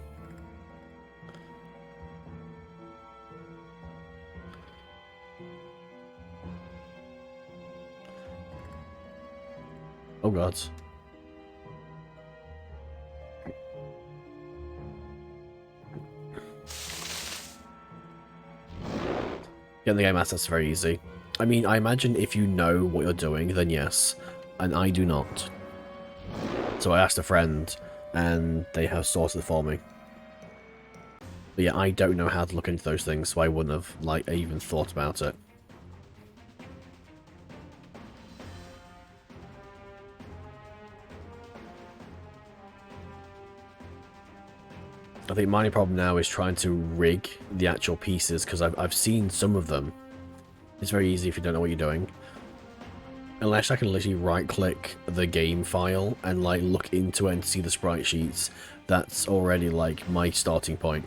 Oh god. Getting the game assets very easy. I mean, I imagine if you know what you're doing, then yes. And I do not. So I asked a friend, and they have sorted it for me. But yeah, I don't know how to look into those things, so I wouldn't have, like, even thought about it. I think my only problem now is trying to rig the actual pieces, because I've seen some of them. It's very easy if you don't know what you're doing. Unless I can literally right-click the game file and like look into it and see the sprite sheets, that's already like my starting point.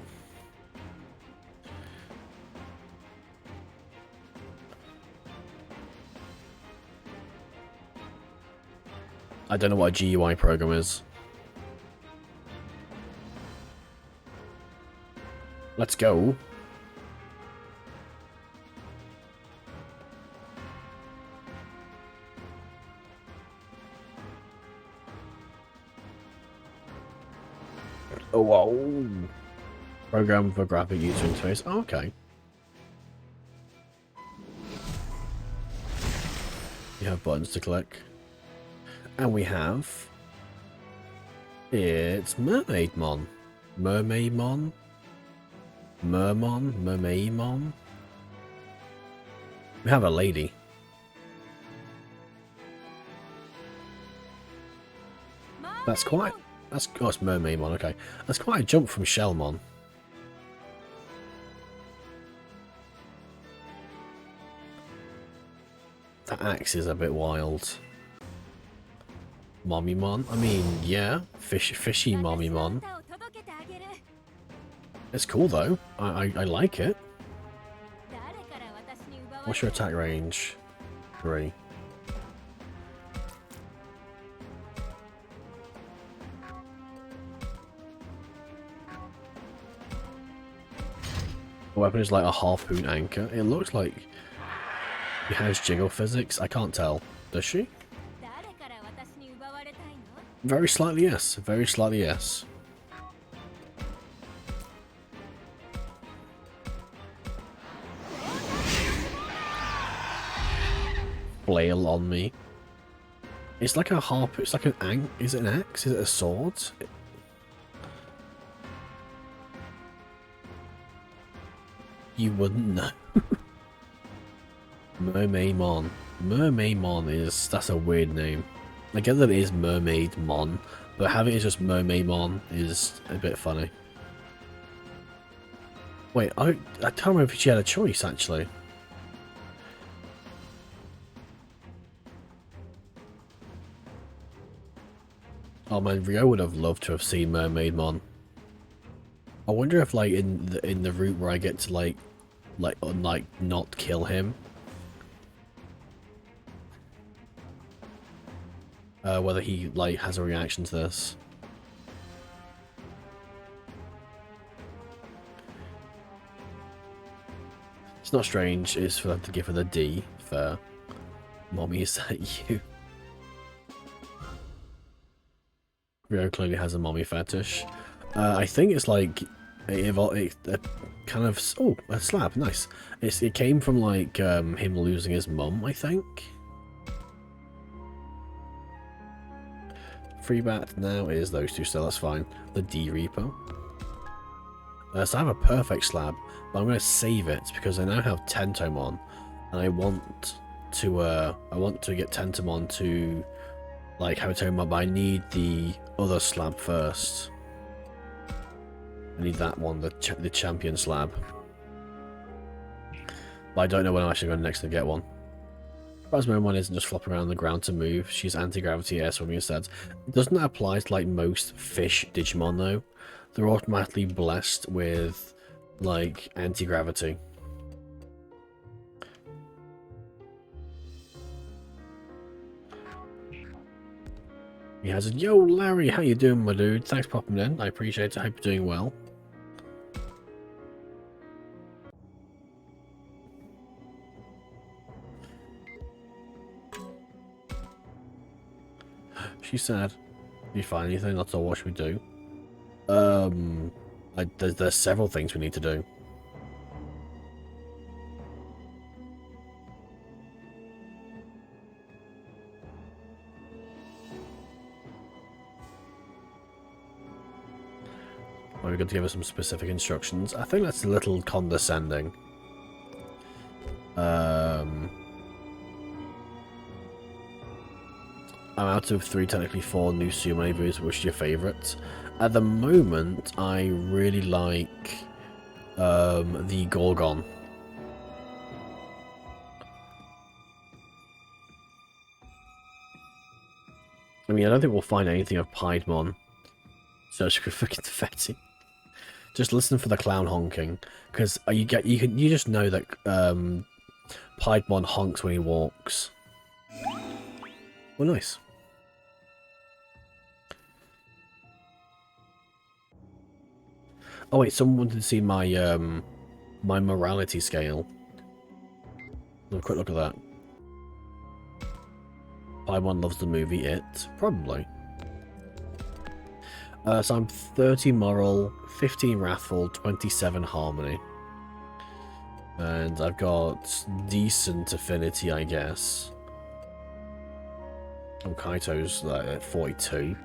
I don't know what a GUI program is. Let's go. Oh, whoa. Program for graphic user interface. Oh, okay. You have buttons to click. And we have... It's Mermaidmon. Mermaidmon? Mermon? Mermaidmon? We have a lady. That's quite... That's, oh, it's Mermaidmon, okay. That's quite a jump from Shellmon. That axe is a bit wild. Mommymon? I mean, yeah. Fishy Mommymon. It's cool though. I like it. What's your attack range? 3. The weapon is like a harpoon anchor. It looks like it has jiggle physics. I can't tell. Does she? Very slightly yes. Very slightly yes. Flail on me. It's like a harp. It's like an is it an axe? Is it a sword? You wouldn't know. Mermaidmon. Mermaidmon is... that's a weird name. I get that it is Mermaidmon, but having it as just Mermaidmon is a bit funny. Wait, I can't remember if she had a choice, actually. Oh man, Rio would have loved to have seen Mermaidmon. I wonder if, like, in the route where I get to like not kill him, whether he like has a reaction to this. It's not strange. It's for them to give her the D. Fair. Mommy, is that you? Rio clearly has a mommy fetish. I think it's like a kind of a slab. Nice. It came from like him losing his mum, I think. Free bat now is those two, so that's fine. The D Reaper. So I have a perfect slab, but I'm going to save it because I now have Tentomon, and I want to get Tentomon to like have a Tentomon, but I need the other slab first. I need that one, the champion slab. But I don't know when I'm actually going next to get one. Rasmomon isn't just flopping around on the ground to move. She's anti-gravity air swimming instead. Doesn't that apply to like most fish Digimon though? They're automatically blessed with like anti-gravity. He has a yo Larry, how you doing, my dude? Thanks for popping in. I appreciate it. I hope you're doing well. She's sad. Did you find anything? That's all. What should we do? There's several things we need to do. Are we going to give us some specific instructions? I think that's a little condescending. I'm out of 3, technically 4 new Sumo movies. Which is your favourite? At the moment, I really like the Gorgon. I mean, I don't think we'll find anything of Piedmon. Search for fucking Fetty. Just listen for the clown honking, because you just know that Piedmon honks when he walks. Well, nice. Oh wait, someone wanted to see my my morality scale. Have a quick look at that. Piedmon loves the movie It. Probably. So I'm 30 moral, 15 wrathful, 27 harmony. And I've got decent affinity, I guess. Oh, Kaito's at 42.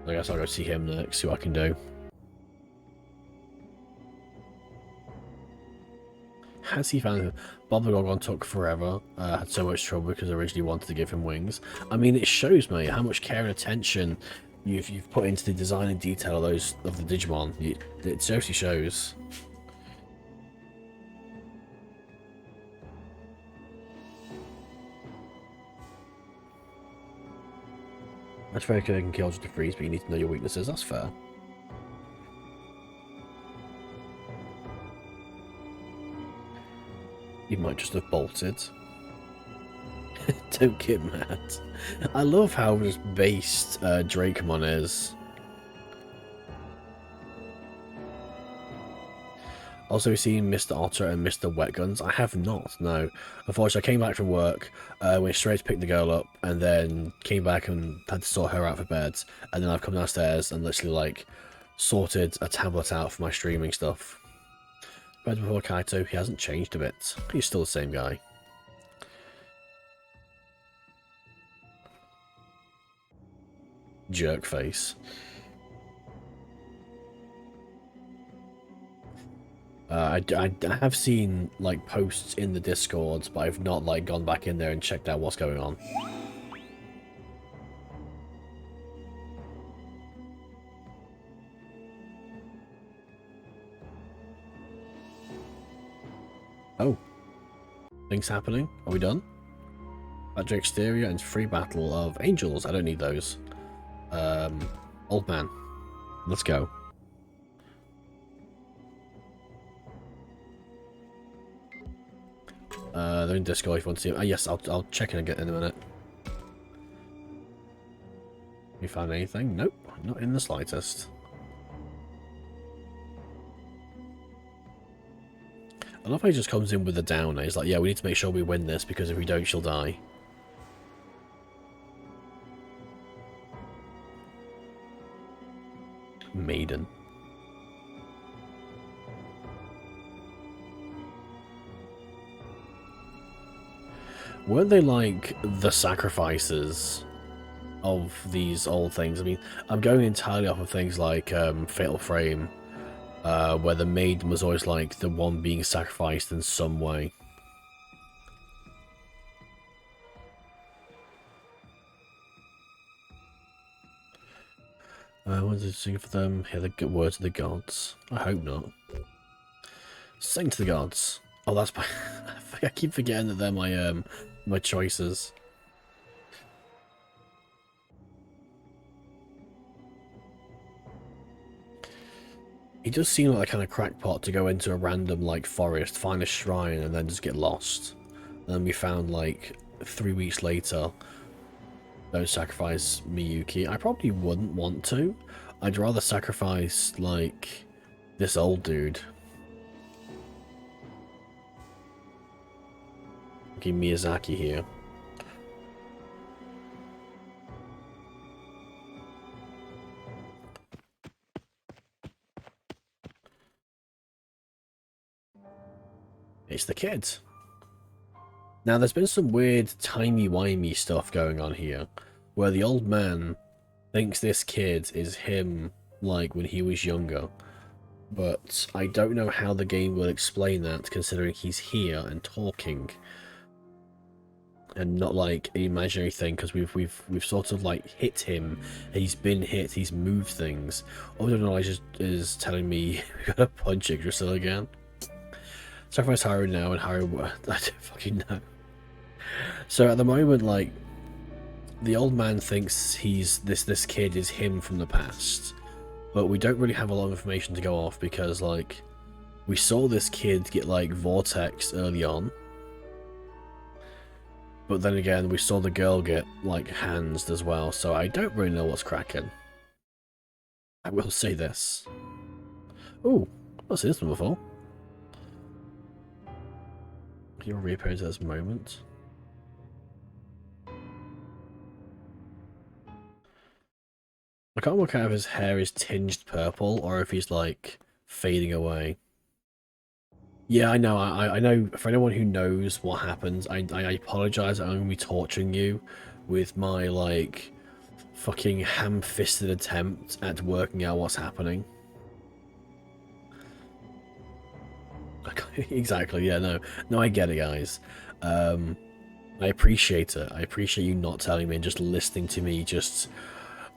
I guess I'll go see him next, see what I can do. Has he found him? Bob the Gorgon took forever, had so much trouble because I originally wanted to give him wings. I mean, it shows me how much care and attention you've put into the design and detail of the Digimon. It seriously shows. That's very good, I can kill just to freeze, but you need to know your weaknesses, that's fair. You might just have bolted. Don't get mad. I love how just based Drakemon is. Also seen Mr. Otter and Mr. Wetguns? I have not, no. Unfortunately, I came back from work, went straight to pick the girl up, and then came back and had to sort her out for bed. And then I've come downstairs and literally, like, sorted a tablet out for my streaming stuff. But before Kaito, he hasn't changed a bit. He's still the same guy. Jerk face. I have seen like posts in the Discord, but I've not like gone back in there and checked out what's going on. Oh, things happening. Are we done? Battery exterior and free battle of angels. I don't need those. Old man, let's go. They're in Discord if you want to see them. Yes, I'll check in again in a minute. You found anything? Nope, not in the slightest. I love how he just comes in with a downer. He's like, yeah, we need to make sure we win this because if we don't, she'll die. maiden. Weren't they like the sacrifices of these old things? I mean, I'm going entirely off of things like Fatal Frame, where the maiden was always like the one being sacrificed in some way. What did it sing for them? Hear the good words of the gods. I hope not. Sing to the gods. Oh, that's my... I keep forgetting that they're my my choices. He does seem like a kind of crackpot to go into a random like forest, find a shrine, and then just get lost. And then we found like 3 weeks later, don't sacrifice Miyuki. I probably wouldn't want to. I'd rather sacrifice like this old dude. Okay, Miyazaki here. It's the kid. Now, there's been some weird timey-wimey stuff going on here, where the old man thinks this kid is him, like, when he was younger. But I don't know how the game will explain that, considering he's here and talking. And not, like, an imaginary thing, because we've sort of, like, hit him, and he's been hit, he's moved things. All the knowledge is telling me we gotta punch Yggdrasil again. Sacrifice Haru now, and Haru... I don't fucking know. So at the moment, like, the old man thinks he's this kid is him from the past, but we don't really have a lot of information to go off because, like, we saw this kid get like vortex early on, but then again we saw the girl get like handsed as well, so I don't really know what's cracking. I will say this. Ooh, I've seen this one before. You'll reappear at this moment. I can't work out if his hair is tinged purple or if he's like fading away. Yeah, I know. I know. For anyone who knows what happens, I apologize. I'm gonna be torturing you with my like fucking ham-fisted attempt at working out what's happening. Exactly. Yeah. No. I get it, guys. I appreciate it. I appreciate you not telling me and just listening to me just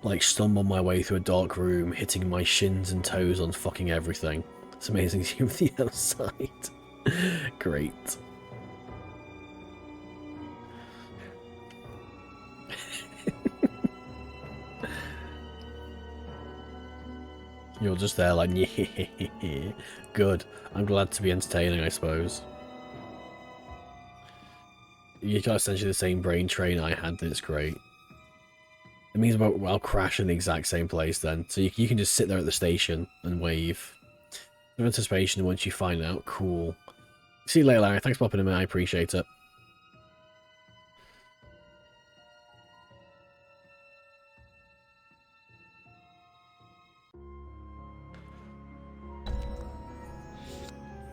like stumble my way through a dark room, hitting my shins and toes on fucking everything. It's amazing to see from the outside. Great. You're just there like, yeah, good. I'm glad to be entertaining, I suppose. You got essentially the same brain train I had, that's great. It means I'll crash in the exact same place then. So you can just sit there at the station and wave. No anticipation once you find out. Cool. See you later, Larry. Thanks for popping in, man. I appreciate it.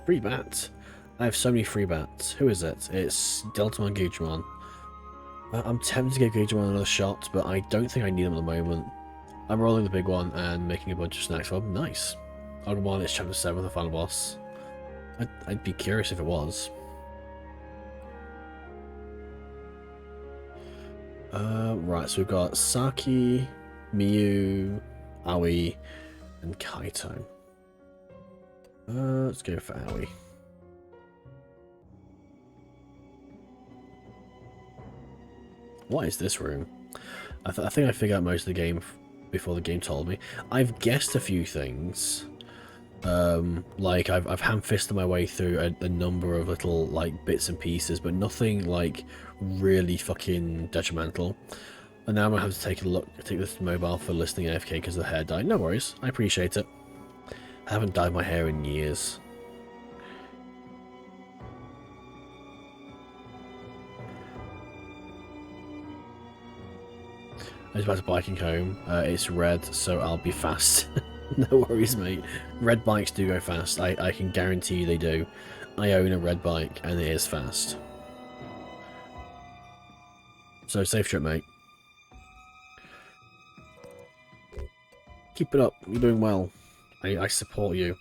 Free bat. I have so many free bats. Who is it? It's Deltamon Digimon. I'm tempted to give Digimon another shot, but I don't think I need them at the moment. I'm rolling the big one and making a bunch of snacks for them. Nice. Agumon is chapter 7, the final boss. I'd be curious if it was. Right, so we've got Saki, Miyu, Aoi, and Kaito. Let's go for Aoi. What is this room? I think I figured out most of the game before the game told me. I've guessed a few things. Like I've ham-fisted my way through a number of little like bits and pieces, but nothing like really fucking detrimental. And now I'm gonna have to take this mobile for listening AFK because the hair died. No worries, I appreciate it. I haven't dyed my hair in years. I was about to biking home. It's red, so I'll be fast. No worries, mate. Red bikes do go fast. I can guarantee you they do. I own a red bike, and it is fast. So, safe trip, mate. Keep it up. You're doing well. I support you.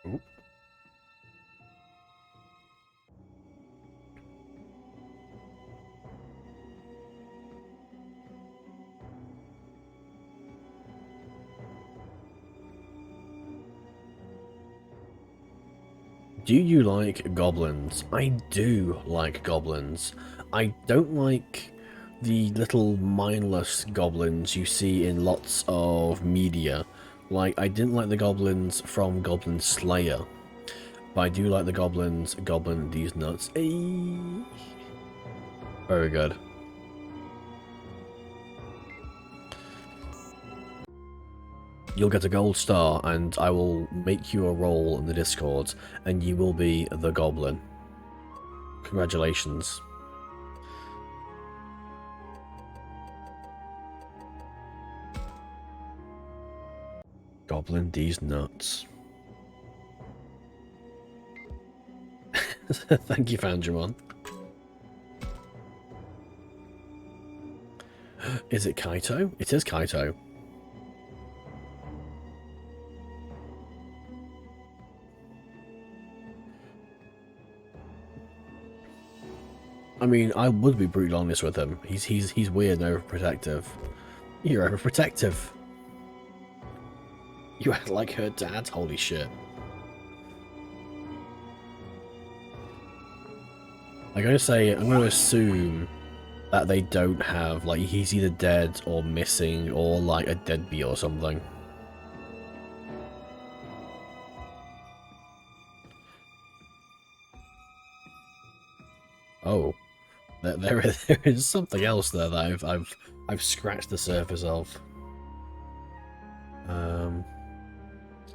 Ooh. Do you like goblins? I do like goblins. I don't like the little mindless goblins you see in lots of media. Like, I didn't like the goblins from Goblin Slayer, but I do like the goblins, Goblin These Nuts. Ayy. Very good. You'll get a gold star, and I will make you a role in the Discord, and you will be the Goblin. Congratulations. Goblin these nuts. Thank you, Fandramon. Is it Kaito? It is Kaito. I mean, I would be brutally honest with him. He's weird and overprotective. You're overprotective. You act like her dad? Holy shit. I'm gonna assume that they don't have, like, he's either dead or missing or like a deadbeat or something. Oh. There is something else there that I've scratched the surface of.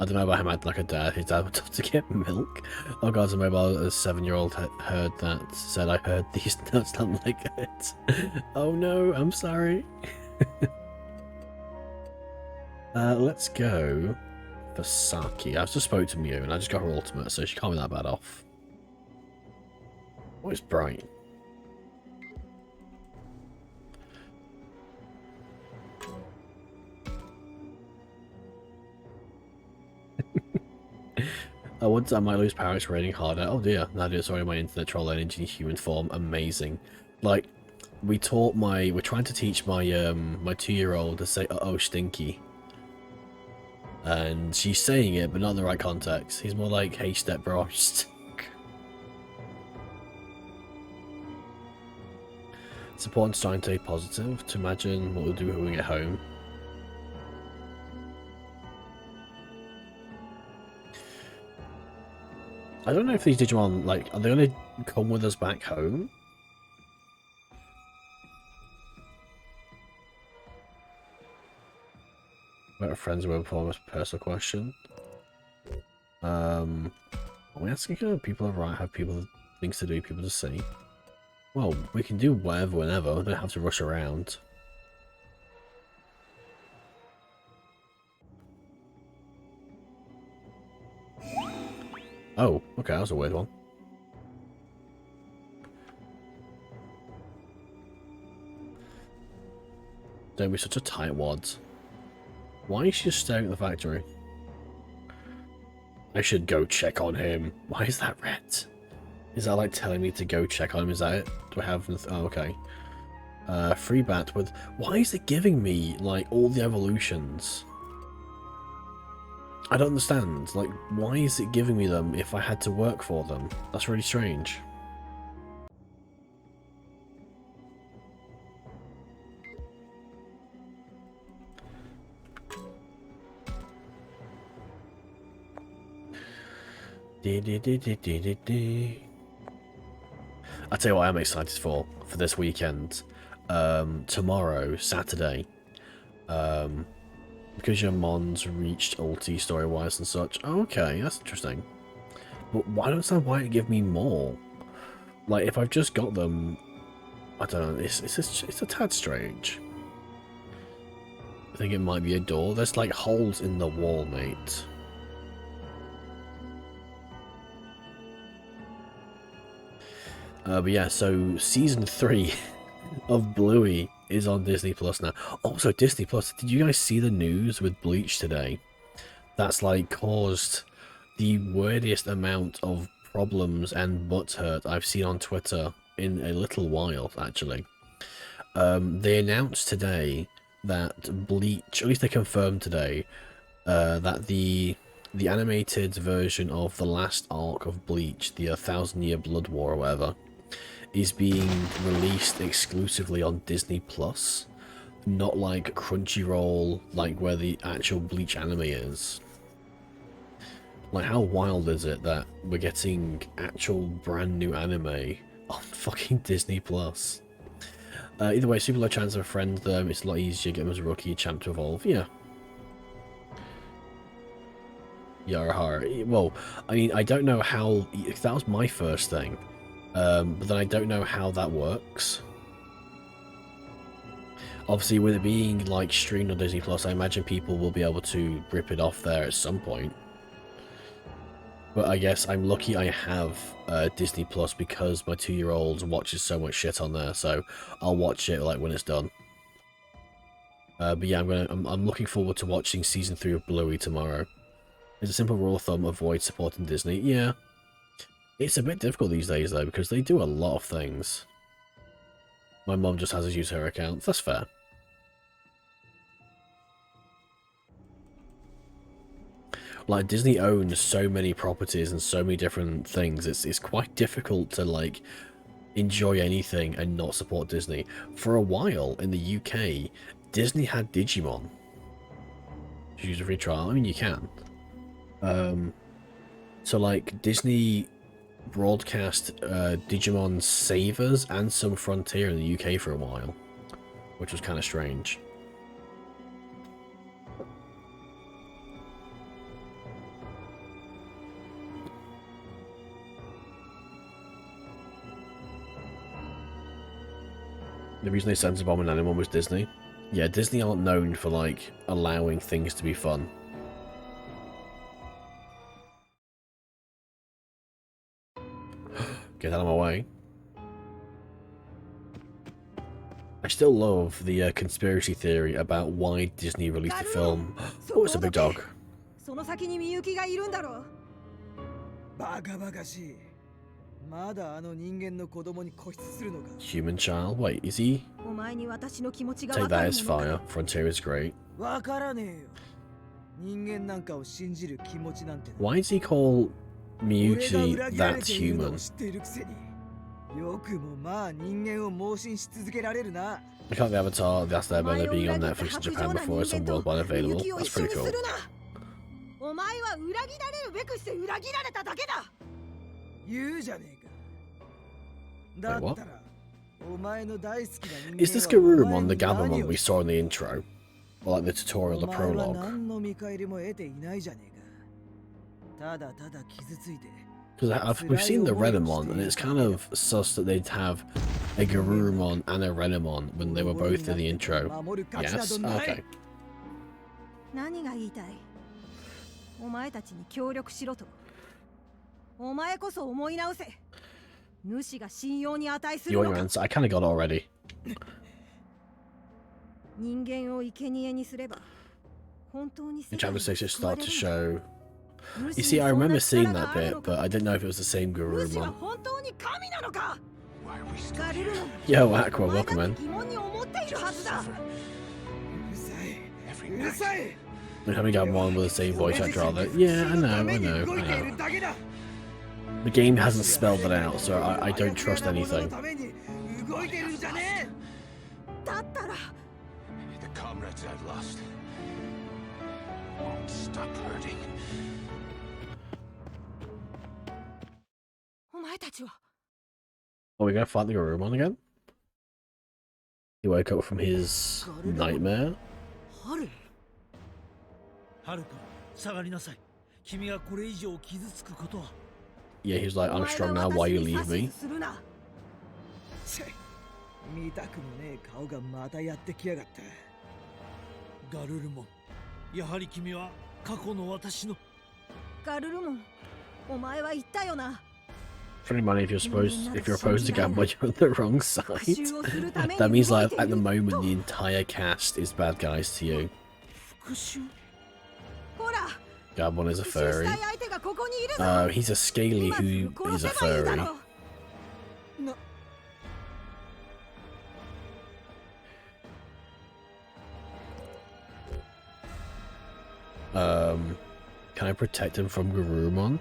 I don't know about him had like a dad. His dad would have to get milk. Oh god, a 7-year-old heard that. Said I heard these nuts don't like it. Oh no, I'm sorry. Let's go for Saki. I just spoke to Mew and I just got her ultimate, so she can't be that bad off. Oh, it's bright. Once I might lose power, it's raining harder. Oh dear, Nadia, sorry, my internet troll energy human form, amazing. Like, we're trying to teach my my 2-year-old to say uh-oh stinky. And she's saying it, but not in the right context. He's more like, hey step bro, you stink. It's important to try and stay positive, to imagine what we'll do when we get home. I don't know if these Digimon, like, are they going to come with us back home? We're friends with a personal question. Are we asking if people are right, have people things to do, people to see? Well, we can do whatever, whenever. We don't have to rush around. Oh, okay, that was a weird one. Don't be such a tightwad. Why is she just staring at the factory? I should go check on him. Why is that red? Is that like telling me to go check on him? Is that it? Do I have... Oh, okay. Free bat with... Why is it giving me, like, all the evolutions? I don't understand. Like, why is it giving me them if I had to work for them? That's really strange. I tell you what I'm excited for this weekend. Tomorrow, Saturday. Because your Mons reached ulti story-wise and such. Oh, okay, that's interesting. But why don't understand why it give me more? Like, if I've just got them, I don't know, it's a tad strange. I think it might be a door. There's like holes in the wall, mate. But yeah, so season 3 of Bluey is on Disney Plus now. Also, Disney Plus, did you guys see the news with Bleach today? That's like caused the weirdest amount of problems and butthurt I've seen on Twitter in a little while, actually. They announced today that Bleach, at least they confirmed today, that the animated version of the last arc of Bleach, the 1,000-Year Blood War or whatever, is being released exclusively on Disney Plus, not like Crunchyroll, like where the actual Bleach anime is. Like, how wild is it that we're getting actual brand new anime on fucking Disney Plus? Either way, super low chance of a friend them. It's a lot easier. Get them as a rookie, champ to evolve. Yeah. Yarahara. Well, I mean, I don't know how. That was my first thing. But then I don't know how that works. Obviously, with it being like streamed on Disney Plus, I imagine people will be able to rip it off there at some point. But I guess I'm lucky I have Disney Plus because my 2-year-old watches so much shit on there, so I'll watch it like when it's done. But yeah, I'm looking forward to watching season 3 of Bluey tomorrow. As a simple rule of thumb, avoid supporting Disney. Yeah, it's a bit difficult these days though because they do a lot of things. My mum just has to use her account. That's fair. Like, Disney owns so many properties and so many different things, it's quite difficult to, like, enjoy anything and not support Disney. For a while, in the UK, Disney had Digimon. Did you use a free trial? I mean, you can. So, like, Disney broadcast Digimon Savers and some Frontier in the UK for a while, which was kind of strange. The reason they censored Bomb and Animal was Disney. Yeah, Disney aren't known for, like, allowing things to be fun. Get out of my way. I still love the conspiracy theory about why Disney released the film. Oh, it's a big dog. Human child? Wait, is he? Take that as fire. Frontier is great. Why does he call Miyuki that human? I can't the Avatar, The Last Airbender being on Netflix in Japan before it's on worldwide available. That's pretty cool. Wait, what? Is this Garurumon the Gabumon we saw in the intro? Or like the tutorial, the prologue? Because we've seen the Renamon, and it's kind of sus that they'd have a Garurumon and a Renamon when they were both in the intro. Yes? Okay. Your answer, I kind of got it already. In chapter 6 it started to show... You see, I remember seeing that bit, but I didn't know if it was the same Garurumon. Yo, Aqua, welcome in. We're having got one with the same voice actor, rather. Yeah, I know. The game hasn't spelled it out, so I don't trust anything. The comrades I've lost won't stop hurting. Are we gonna fight the Garurumon again? He woke up from his nightmare. はるか、下がりなさい。君がこれ以上傷つくことは。Yeah, he's like, I'm strong now, why you leave me? 見たくもねえ顔がまたやってきやがった。ガルルモン、やはり君は過去の私の。ガルルモン、お前は言ったよな。Funny money if you're opposed to gamble, you're on the wrong side. That means like at the moment the entire cast is bad guys to you. 復讐。 Gabon is a furry. He's a scaly who is a furry. Can I protect him from Garurumon?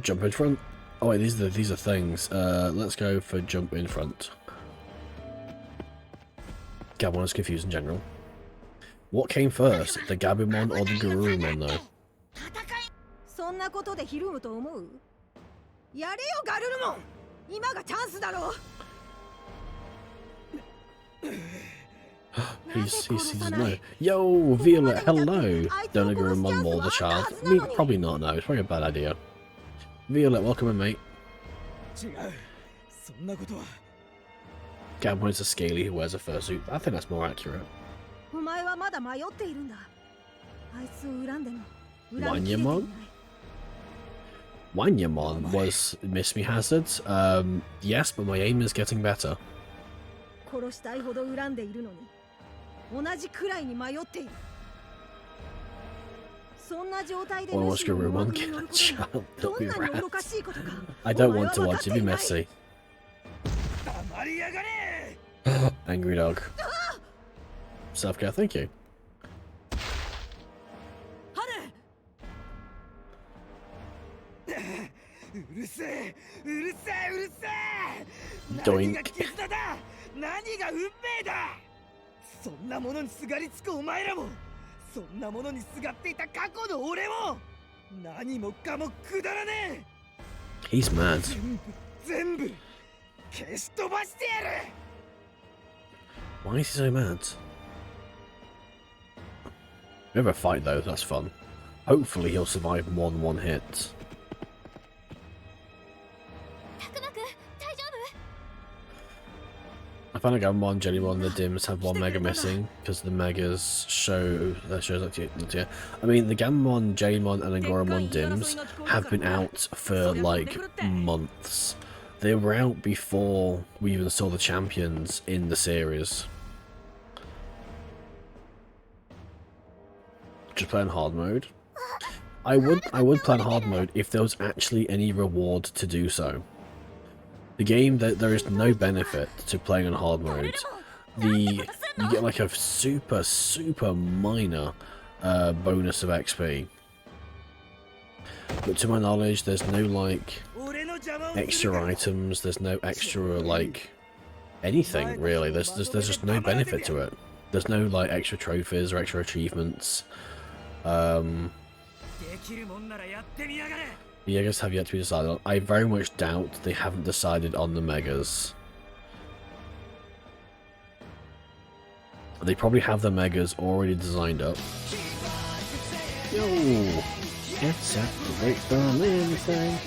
Jump in front. Oh wait, these are things. Let's go for jump in front. Gabon is confused in general. What came first, the Gabumon or the Garurumon though? そんなことでひるむと思う？やれよガルルモン。今がチャンスだろう。he doesn't know. Yo, Violet, hello! Don't Garurumon maul the child? Me, probably not, no, it's probably a bad idea. Violet, welcome in, mate. 違う。そんなことは。 Gabumon is a scaly who wears a fursuit. I think that's more accurate. お前はまだ迷っているんだ。あいつを恨んでも。Wanyamon? Wanyamon was Miss Me Hazards. Yes, but my aim is getting better. 殺したいほど恨んでいるのに、同じくらいに迷っている。そんな状態で Garurumon kill a child. It'll be rad. I don't want to watch it be messy. Angry dog. Self-care, thank you. Doink. 何が運命だ。そんなものにすがりつくお前らも、そんなものにすがっていた過去の俺も、何もかもくだらねえ。 He's mad. 全部消し飛ばしてやる。 Why is he so mad? We have a fight though, that's fun. Hopefully he'll survive more than one hit. I found a Gabumon, Jellymon, the Dims have one Mega missing because the Megas shows up to you. I mean, the Gabumon, Jellymon, and Agoromon Dims have been out for like months. They were out before we even saw the champions in the series. Just playing hard mode. I would play hard mode if there was actually any reward to do so. The game, there is no benefit to playing on hard mode. You get like a super minor bonus of XP. But to my knowledge, there's no like extra items. There's no extra like anything really. There's just no benefit to it. There's no like extra trophies or extra achievements. The Megas have yet to be decided on. I very much doubt they haven't decided on the Megas. They probably have the Megas already designed up. Yo! Can't separate from anything.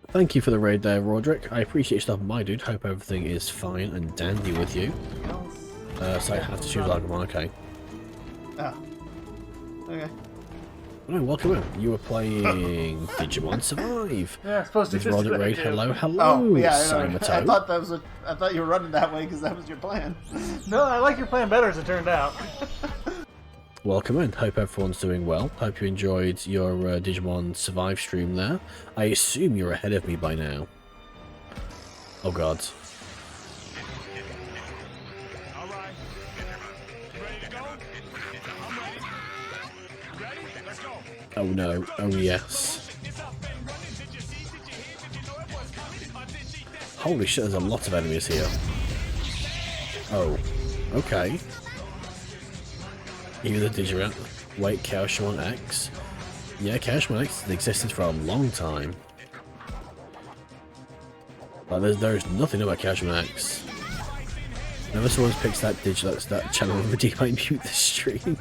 Thank you for the raid there, Roderick. I appreciate your stuff, my dude. Hope everything is fine and dandy with you. So I have to choose Agumon, okay. Oh. Okay. No, welcome in. You were playing Digimon Survive. Yeah, supposed to with just Roderick be Raid. like, Hello, hello, oh, yeah, Simato. I thought that was I thought you were running that way because that was your plan. No, I like your plan better as it turned out. Welcome in. Hope everyone's doing well. Hope you enjoyed your Digimon Survive stream there. I assume you're ahead of me by now. Oh god. Oh no. Oh yes. Holy shit, there's a lot of enemies here. Oh. Okay. Even the Digimon. Wait, Chaosmon X? Yeah, Chaosmon X has existed for a long time. But there's nothing about Chaosmon X. Whenever someone picks that channel over, I mute the stream.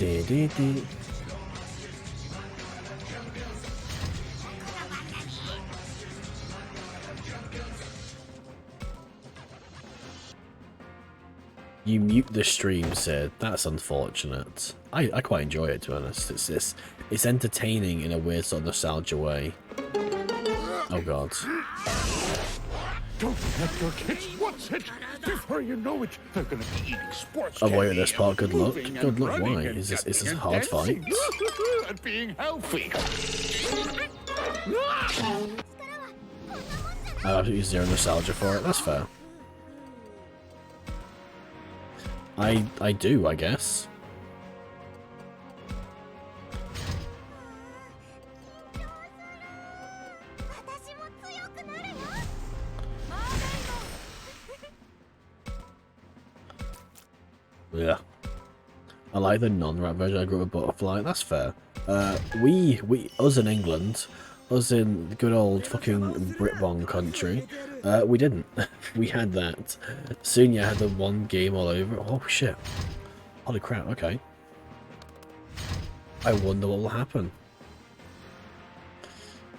Dee. You mute the stream, Sid. That's unfortunate. I quite enjoy it, to be honest. It's entertaining in a weird sort of nostalgia way. Oh god. Don't let your kids watch it. Before you know it, they're gonna be eating sports. Avoid this part. Good luck. moving and Good luck. running Why? and Is this jumping a and hard fight? dancing and being healthy. I have absolutely zero nostalgia for it. That's fair. I do, I guess. Yeah. I like the non-rap version. I grew up with Butterfly. That's fair. Us in England, us in good old fucking Britbong country, we didn't. We had that. Sunya had the one game all over. Oh shit. Holy crap, okay. I wonder what will happen.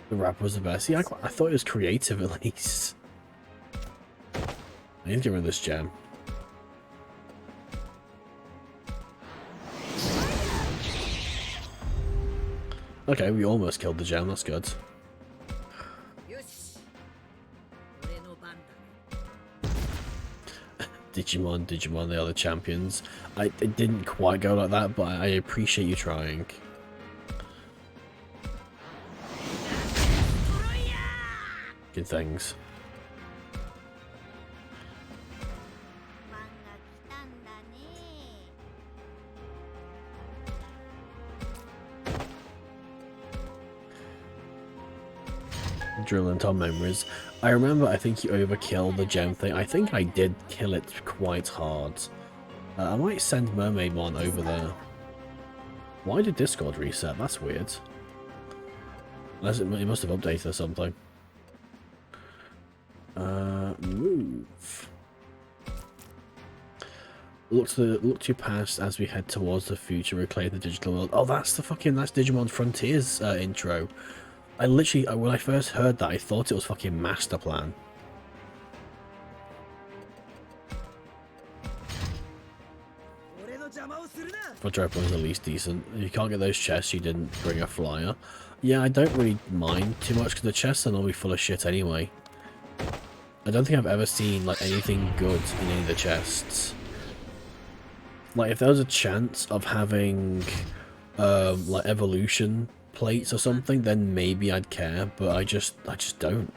The rap was the best. See, I thought it was creative at least. I need to get rid of this gem. Okay, we almost killed the gem, that's good. Digimon, they are the champions. It didn't quite go like that, but I appreciate you trying. Good things. Drilling Tom memories. I remember, I think you overkilled the gem thing. I think I did kill it quite hard. I might send Mermaidmon over there. Why did Discord reset? That's weird. Unless it must have updated or something. Move. Look to your past as we head towards the future. Reclaim the digital world. Oh, that's Digimon Frontiers intro. I literally, when I first heard that, I thought it was fucking Master Plan. Quadruple was at least decent. If you can't get those chests, you didn't bring a flyer. Yeah, I don't really mind too much because the chests are normally full of shit anyway. I don't think I've ever seen like anything good in any of the chests. Like if there was a chance of having like evolution plates or something, then maybe I'd care, but I just don't.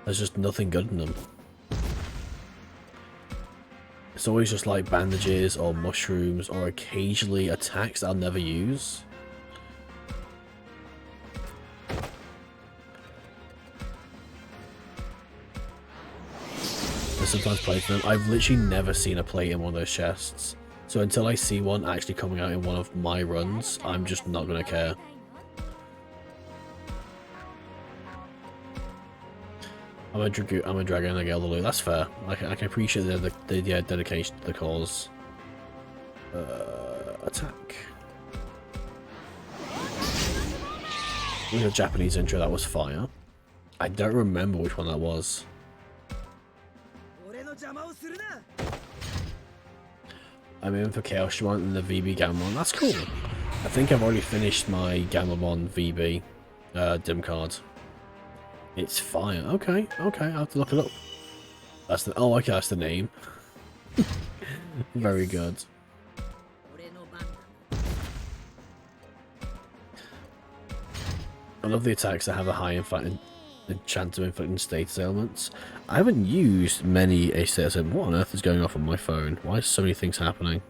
There's just nothing good in them. It's always just like bandages or mushrooms or occasionally attacks that I'll never use. I sometimes play for them. I've literally never seen a plate in one of those chests. So until I see one actually coming out in one of my runs, I'm just not going to care. I'm a dragon and I get all the loot. That's fair. I can appreciate the dedication to the cause. Attack. With a Japanese intro, that was fire. I don't remember which one that was. I'm in for Chaos Shimon and the VB Gamamon. That's cool. I think I've already finished my Gamamon VB dim card. It's fire. Okay, I'll have to look it up. That's the okay, that's the name. Very good. I love the attacks that have a high chance of inflicting status ailments. I haven't used many status ailments. What on earth is going off on my phone? Why is so many things happening?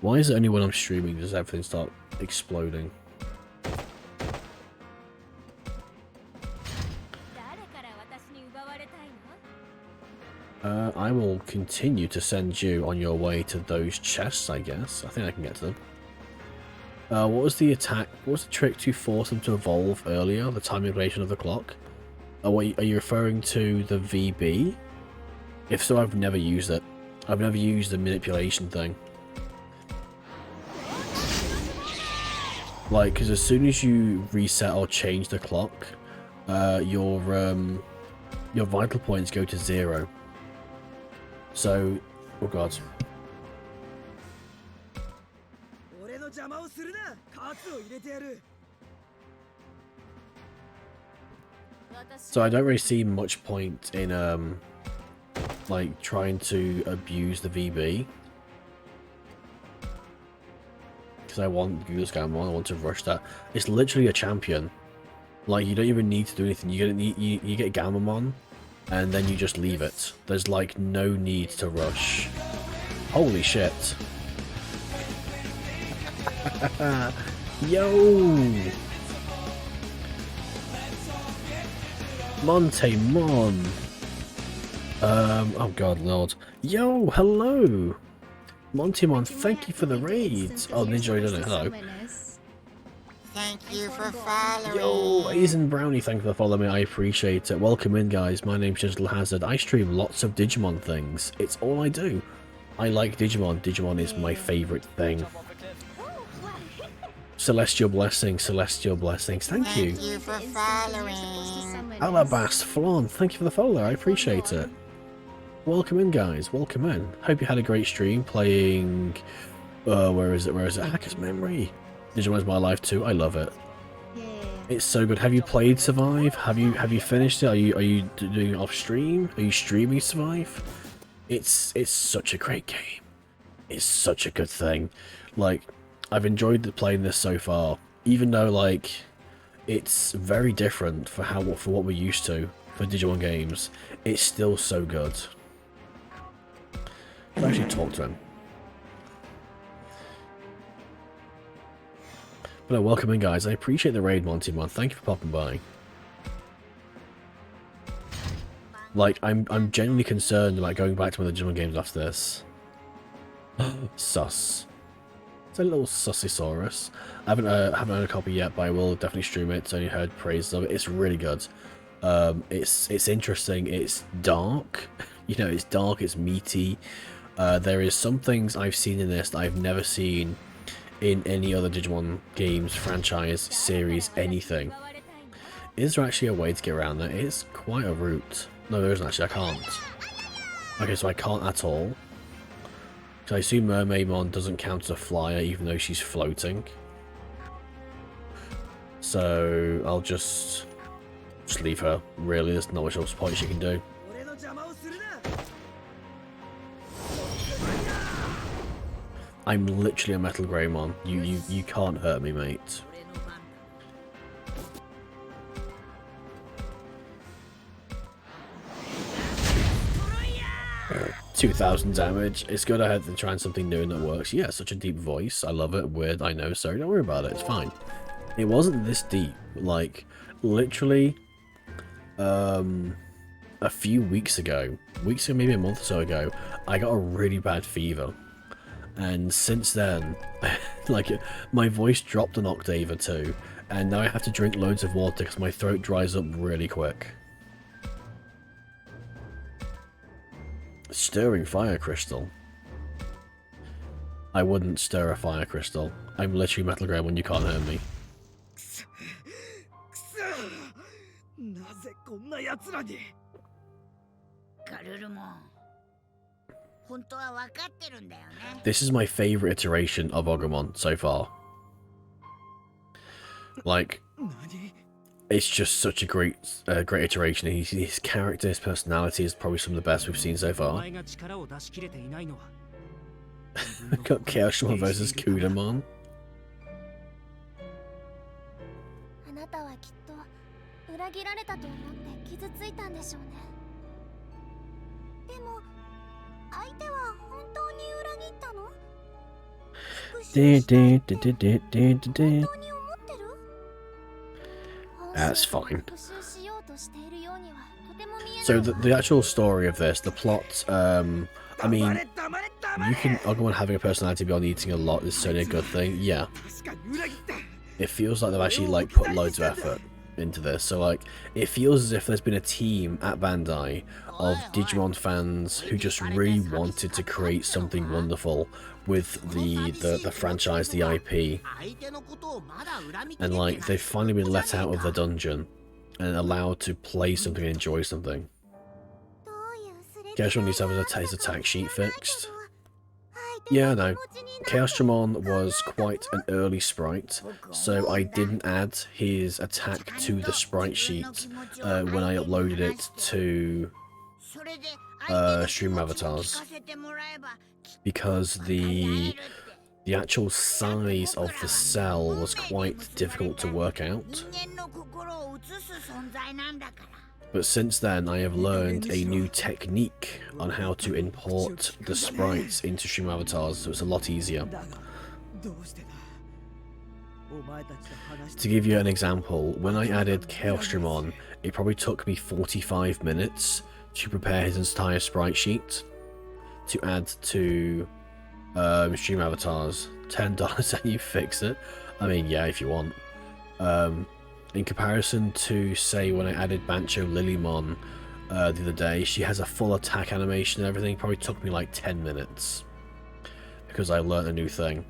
Why is it only when I'm streaming does everything start exploding? I will continue to send you on your way to those chests, I guess. I think I can get to them. What was the attack? What was the trick to force them to evolve earlier? The time manipulation of the clock? Are you referring to the VB? If so, I've never used it. I've never used the manipulation thing. Like, because as soon as you reset or change the clock, your vital points go to 0. So, oh god. So I don't really see much point in like trying to abuse the VB. Because I want Google's Gamon, I want to rush that. It's literally a champion. Like, you don't even need to do anything. You get Gamamon, and then you just leave it. There's like no need to rush. Holy shit. Yo! Montemon! Oh god lord. Yo, hello! Montemon, thank you for the raids! Oh, Ninja, don't know. Hello. Thank you for following. Yo, Aizen Brownie, thank you for following me. I appreciate it. Welcome in, guys. My name's Digital Hazard. I stream lots of Digimon things. It's all I do. I like Digimon. Digimon is my favourite thing. Celestial blessings, celestial blessings. Thank you. Thank you for following. Alabast Flan, thank you for the follow. I appreciate it. Welcome in, guys. Welcome in. Hope you had a great stream playing. Where is it? Hacker's Memory. Digimon's My Life 2. I love it. It's so good. Have you played Survive? Have you finished it? Are you doing it off stream? Are you streaming Survive? It's such a great game. It's such a good thing. Like, I've enjoyed playing this so far, even though like it's very different for what we're used to for Digimon games. It's still so good. I'll actually talk to him. But no, welcome in, guys. I appreciate the raid, Montemon. Thank you for popping by. Like, I'm genuinely concerned about going back to one of the Digimon games after this. Sus. It's a little Sussisaurus. I haven't owned a copy yet, but I will definitely stream it. It's only heard praises of it. It's really good. It's interesting. It's dark. You know, it's dark. It's meaty. There is some things I've seen in this that I've never seen in any other Digimon games, franchise, series, anything. Is there actually a way to get around that? It's quite a route. No, there isn't actually. I can't. Okay, so I can't at all. So I assume Mermaidmon doesn't count as a flyer even though she's floating. So I'll just leave her. Really, there's not much else point she can do. I'm literally a Metal Greymon. You can't hurt me, mate. 2,000 damage. It's good I had to try something new and that works. Yeah, such a deep voice. I love it. Weird, I know. Sorry, don't worry about it. It's fine. It wasn't this deep. Like, literally, a few weeks ago, maybe a month or so ago, I got a really bad fever. And since then, like, my voice dropped an octave or two. And now I have to drink loads of water because my throat dries up really quick. Stirring fire crystal. I wouldn't stir a fire crystal. I'm literally Metal Grey when you can't hurt me. This is my favorite iteration of Agumon so far. Like, it's just such a great iteration. His character, his personality is probably some of the best we've seen so far. Got Chaosmon versus Kudamon. That's fine. So the actual story of this, the plot, I mean, you can Agumon having a personality beyond eating a lot is certainly a good thing. Yeah, it feels like they've actually like put loads of effort into this. So like, it feels as if there's been a team at Bandai of Digimon fans who just really wanted to create something wonderful with the franchise, the IP, and like they've finally been let out of the dungeon and allowed to play something and enjoy something. Chaosdramon needs to have his attack sheet fixed. Yeah, no. Chaosdramon was quite an early sprite, so I didn't add his attack to the sprite sheet when I uploaded it to Stream Avatars, because the actual size of the cell was quite difficult to work out. But since then, I have learned a new technique on how to import the sprites into Stream Avatars, so it's a lot easier. To give you an example, when I added Chaosdramon, it probably took me 45 minutes to prepare his entire sprite sheet to add to Stream Avatars. $10 and you fix it. I mean, yeah, if you want. In comparison to, say, when I added Bancho Lilymon the other day, she has a full attack animation and everything. Probably took me like 10 minutes because I learned a new thing.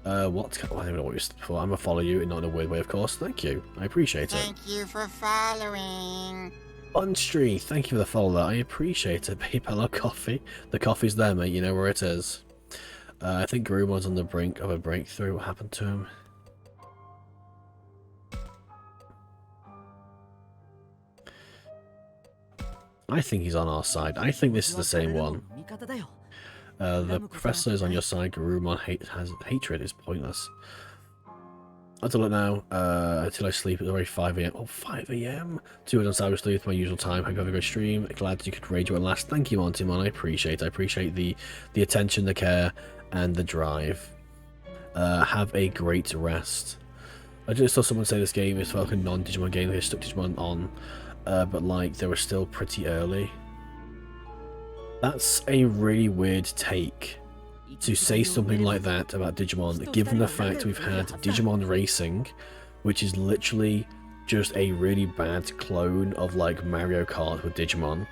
What? I don't know what you're for. I'm gonna follow you, not in a weird way, of course. Thank you. I appreciate it. Thank you for following. Bunstree, thank you for the follow. I appreciate it, babe. Hello, coffee. The coffee's there, mate. You know where it is. I think Garumon's on the brink of a breakthrough. What happened to him? I think he's on our side. I think this is the same one. The professor is on your side. Garurumon has hatred is pointless. I don't know now. Until I sleep. It's already 5 AM. Oh, 5 AM? 2 hours on Saturday sleep, my usual time. Hope you have a good stream. Glad you could raid you at last. Thank you, Montymon. I appreciate it. I appreciate the attention, the care, and the drive. Have a great rest. I just saw someone say this game is like a non-Digimon game. They stuck Digimon on. But like they were still pretty early. That's a really weird take to say something like that about Digimon, given the fact we've had Digimon Racing, which is literally just a really bad clone of like Mario Kart with Digimon.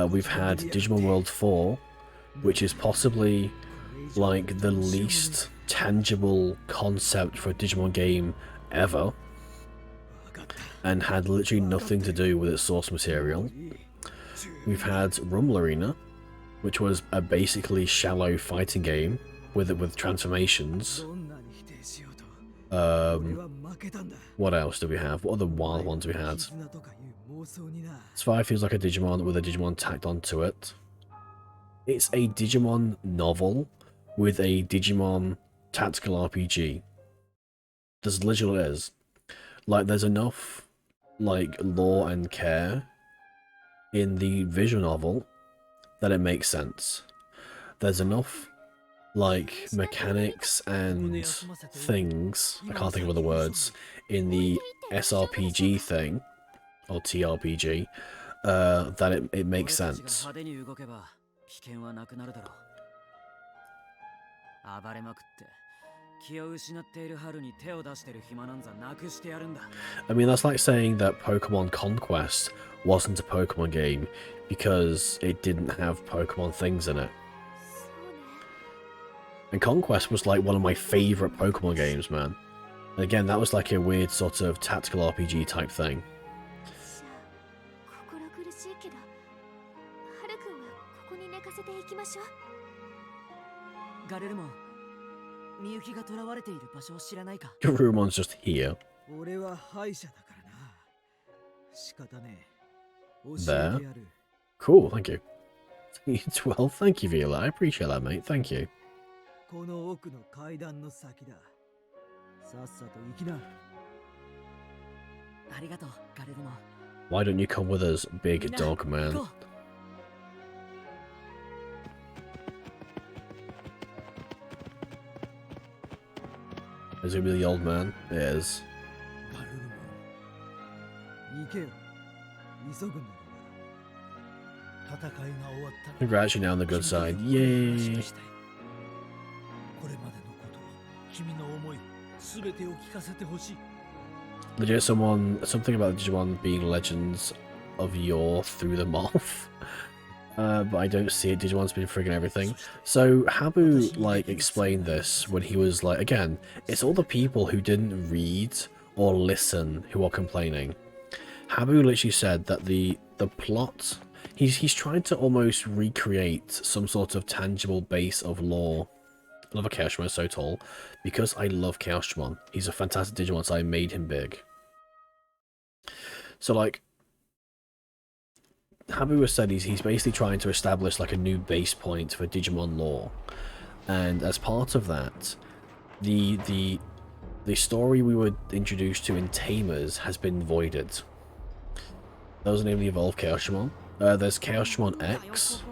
We've had Digimon World 4, which is possibly like the least tangible concept for a Digimon game ever, and had literally nothing to do with its source material. We've had Rumble Arena, which was a basically shallow fighting game with transformations. What else do we have? What other wild ones we had? Spy feels like a Digimon with a Digimon tacked onto it. It's a Digimon novel with a Digimon tactical RPG. This literally is. Like, there's enough like lore and care in the visual novel that it makes sense. There's enough like mechanics and things, I can't think of other words, in the SRPG thing or TRPG that it makes sense. I mean, that's like saying that Pokemon Conquest wasn't a Pokemon game because it didn't have Pokemon things in it. And Conquest was like one of my favourite Pokemon games, man. And again, that was like a weird sort of tactical RPG type thing. Garumon's just here. There. Cool, thank you. 12, thank you, Viola. I appreciate that, mate. Thank you. Why don't you come with us, big dog man? Is it really the old man? It is. Congrats, you're now on the good side. Yay! Legit, something about Digimon being legends of yore threw them off. But I don't see it. Digimon's been frigging everything. So Habu like explained this when he was like, again, it's all the people who didn't read or listen who are complaining. Habu literally said that the plot, he's trying to almost recreate some sort of tangible base of lore. I love a Chaosmon so tall because I love Chaosmon. He's a fantastic Digimon, so I made him big. So like, Habu has said he's basically trying to establish like a new base point for Digimon lore, and as part of that, the story we were introduced to in Tamers has been voided. Those are namely evolved Chaosmon. There's Chaosmon X,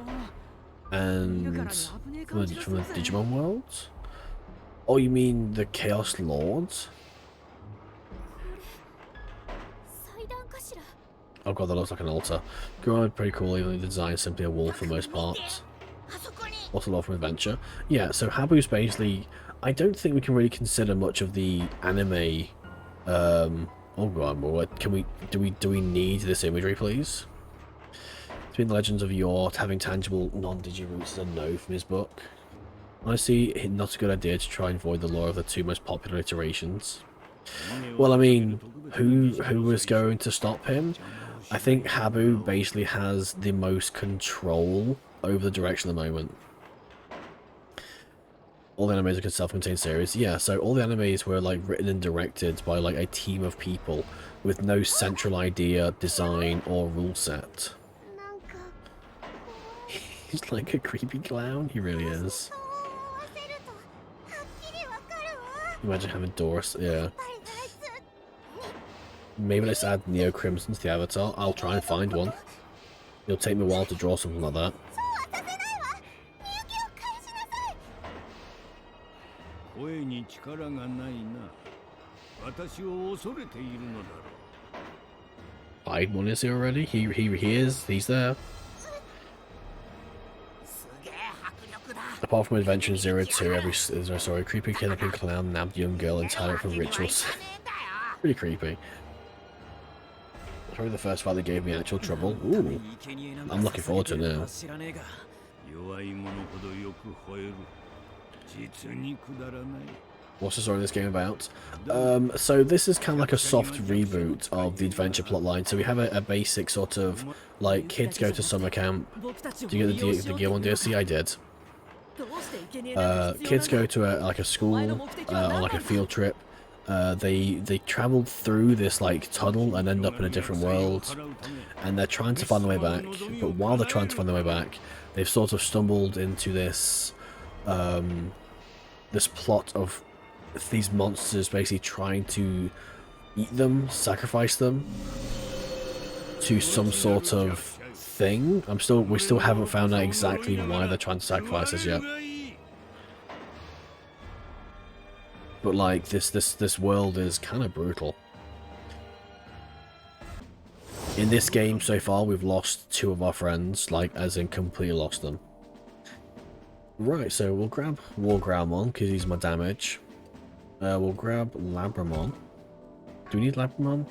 and from the Digimon world. Oh, you mean the Chaos Lords? Oh god, that looks like an altar. God, pretty cool, even though the design is simply a wall for most parts. Also a lot from Adventure. Yeah, so Habu's basically... I don't think we can really consider much of the anime... oh god, what can we... Do we need this imagery, please? Between the legends of yore, having tangible non-digi roots is a no from his book. Honestly, not a good idea to try and avoid the lore of the two most popular iterations. Well, I mean, who was going to stop him? I think Habu basically has the most control over the direction at the moment. All the animes are self-contained series. Yeah, so all the animes were like written and directed by like a team of people with no central idea, design, or rule set. He's like a creepy clown, he really is. Imagine having Doris, yeah. Maybe let's add Neo Crimson to the avatar. I'll try and find one. It'll take me a while to draw something like that. Piedmon is here already? He is. He's there. Apart from Adventure 02, creepy kidnapping clown nabbed young girl and tied up for rituals. Pretty creepy. Probably the first fight that gave me actual trouble. Ooh, I'm looking forward to it now. What's the story of this game about? So this is kind of like a soft reboot of the adventure plotline. So we have a basic sort of, like, kids go to summer camp. Do you get the Gear 1 DLC? I did. Kids go to a school on like a field trip. They travel through this like tunnel and end up in a different world, and they're trying to find their way back. But while they're trying to find their way back, they've sort of stumbled into this this plot of these monsters basically trying to eat them, sacrifice them to some sort of thing. We still haven't found out exactly why they're trying to sacrifice us yet. But like this world is kind of brutal. In this game so far, we've lost 2 of our friends, like as in completely lost them. Right, so we'll grab Wargramon because he's my damage. We'll grab Labramon. Do we need Labramon?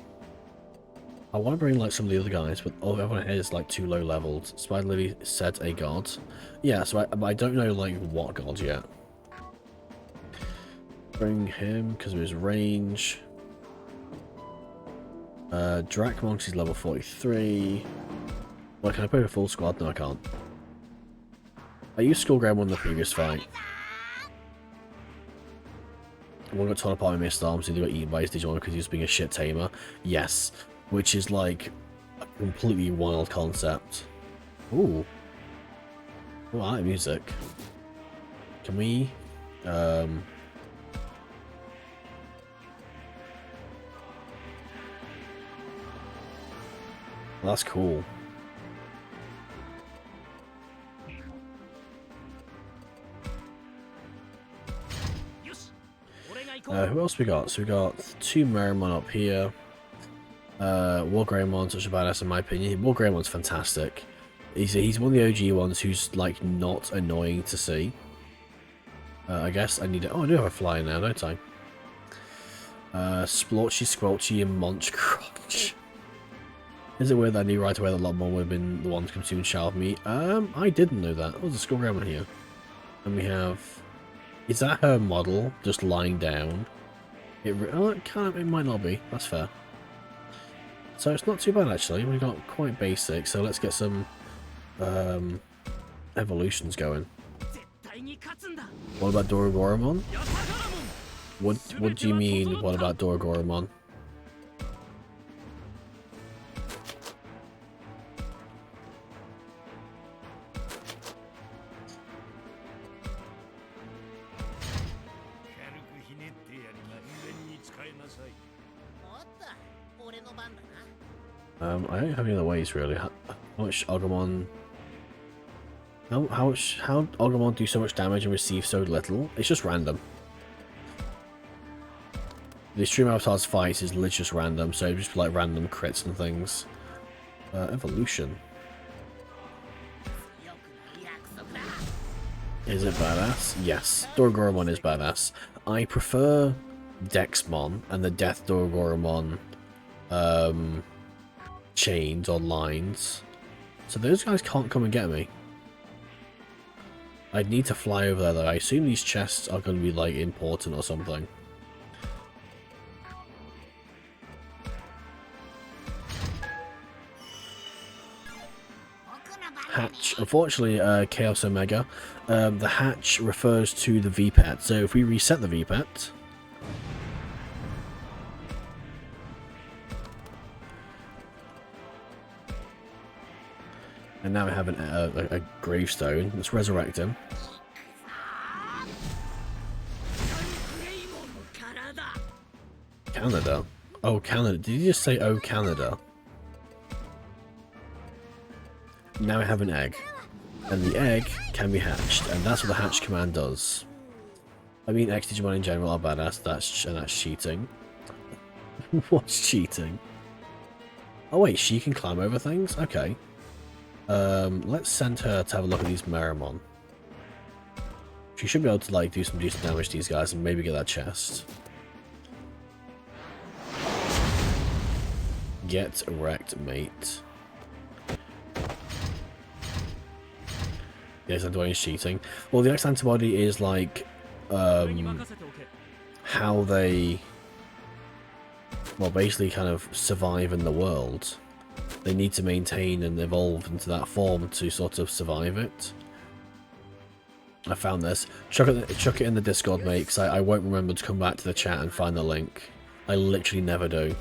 I want to bring like some of the other guys, but everyone here is like too low leveled. Spider Lily said a god. Yeah, so I don't know like what god yet. Bring him because of his range. Dracmon, she's level 43. Well, can I put a full squad? No, I can't. I used Skullgramon in the previous fight. One got torn apart by missed arms, and he got eaten by his Digimon because he was being a shit tamer. Yes, which is like a completely wild concept. Ooh. Oh, I like music. Can we? Well, that's cool. Who else we got? So we got 2 Merimon up here. Wargreymon, such a badass in my opinion. Wargreymon's fantastic. He's one of the OG ones who's like not annoying to see. I guess I need it. Oh, I do have a flyer now, don't I? Splotchy, Squelchy, and Munch Crunch. Is it weird that I knew right away that a lot more would have been the ones consuming shower of meat? I didn't know that. Oh, there's a skull grandma here. And we have... Is that her model, just lying down? It might not be. That's fair. So it's not too bad, actually. We got quite basic, so let's get some evolutions going. What about Dorogoromon? What do you mean, what about Dorogoromon? I don't have any other ways, really. How much Agumon... How Agumon do so much damage and receive so little? It's just random. The Extreme Avatar's fights is literally just random, so it'd just be like random crits and things. Evolution. Is it badass? Yes. Dorogoromon is badass. I prefer Dexmon and the Death Dorogoromon chains or lines. So those guys can't come and get me. I'd need to fly over there though. I assume these chests are going to be like important or something. Hatch. Unfortunately, Chaos Omega, the hatch refers to the VPET. So if we reset the VPET... And now we have a gravestone. Let's resurrect him. Canada? Oh, Canada. Did you just say, oh, Canada? Now we have an egg. And the egg can be hatched. And that's what the hatch command does. I mean, X Digimon in general are badass. That's cheating. What's cheating? Oh, wait. She can climb over things? Okay. Let's send her to have a look at these Meramon. She should be able to like do some decent damage to these guys and maybe get that chest. Get wrecked, mate. The X antibody is cheating. Well, the X antibody is like how they basically kind of survive in the world. They need to maintain and evolve into that form to sort of survive it. I found this. Chuck it in the Discord, mate, because I won't remember to come back to the chat and find the link. I literally never do.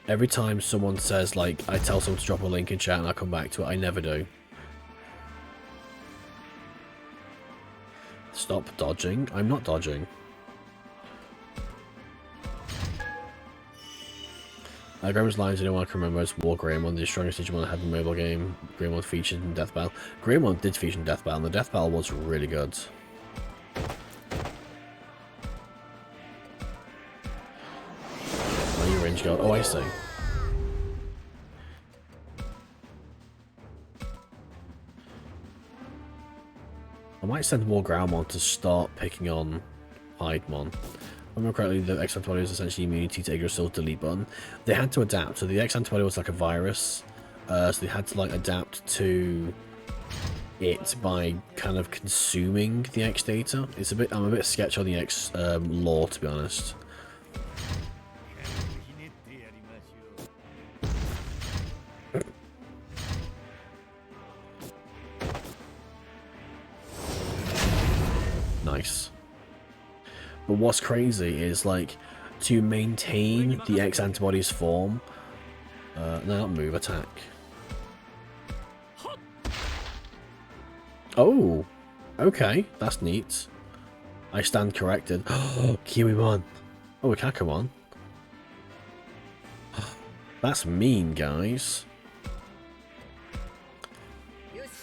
Every time someone says, like, I tell someone to drop a link in chat and I come back to it, I never do. Stop dodging. I'm not dodging. Greymond's lines anyone can remember is War Greymon, the strongest Digimon that had in the mobile game. Greymon featured in Death Battle. Greymon did feature in Death Battle, and the Death Battle was really good. Where you range go? Oh, I see. I might send more Groundmon to start picking on Piedmon. If I remember correctly, the X antibody was essentially immunity to Yggdrasil's delete button. They had to adapt, so the X antibody was like a virus, so they had to like adapt to it by kind of consuming the X data. I'm a bit sketchy on the X lore, to be honest. Nice. But what's crazy is, like, to maintain the X antibody's form... no, not move, attack. Oh! Okay, that's neat. I stand corrected. Kiwimon! Oh, a Kakamon. That's mean, guys.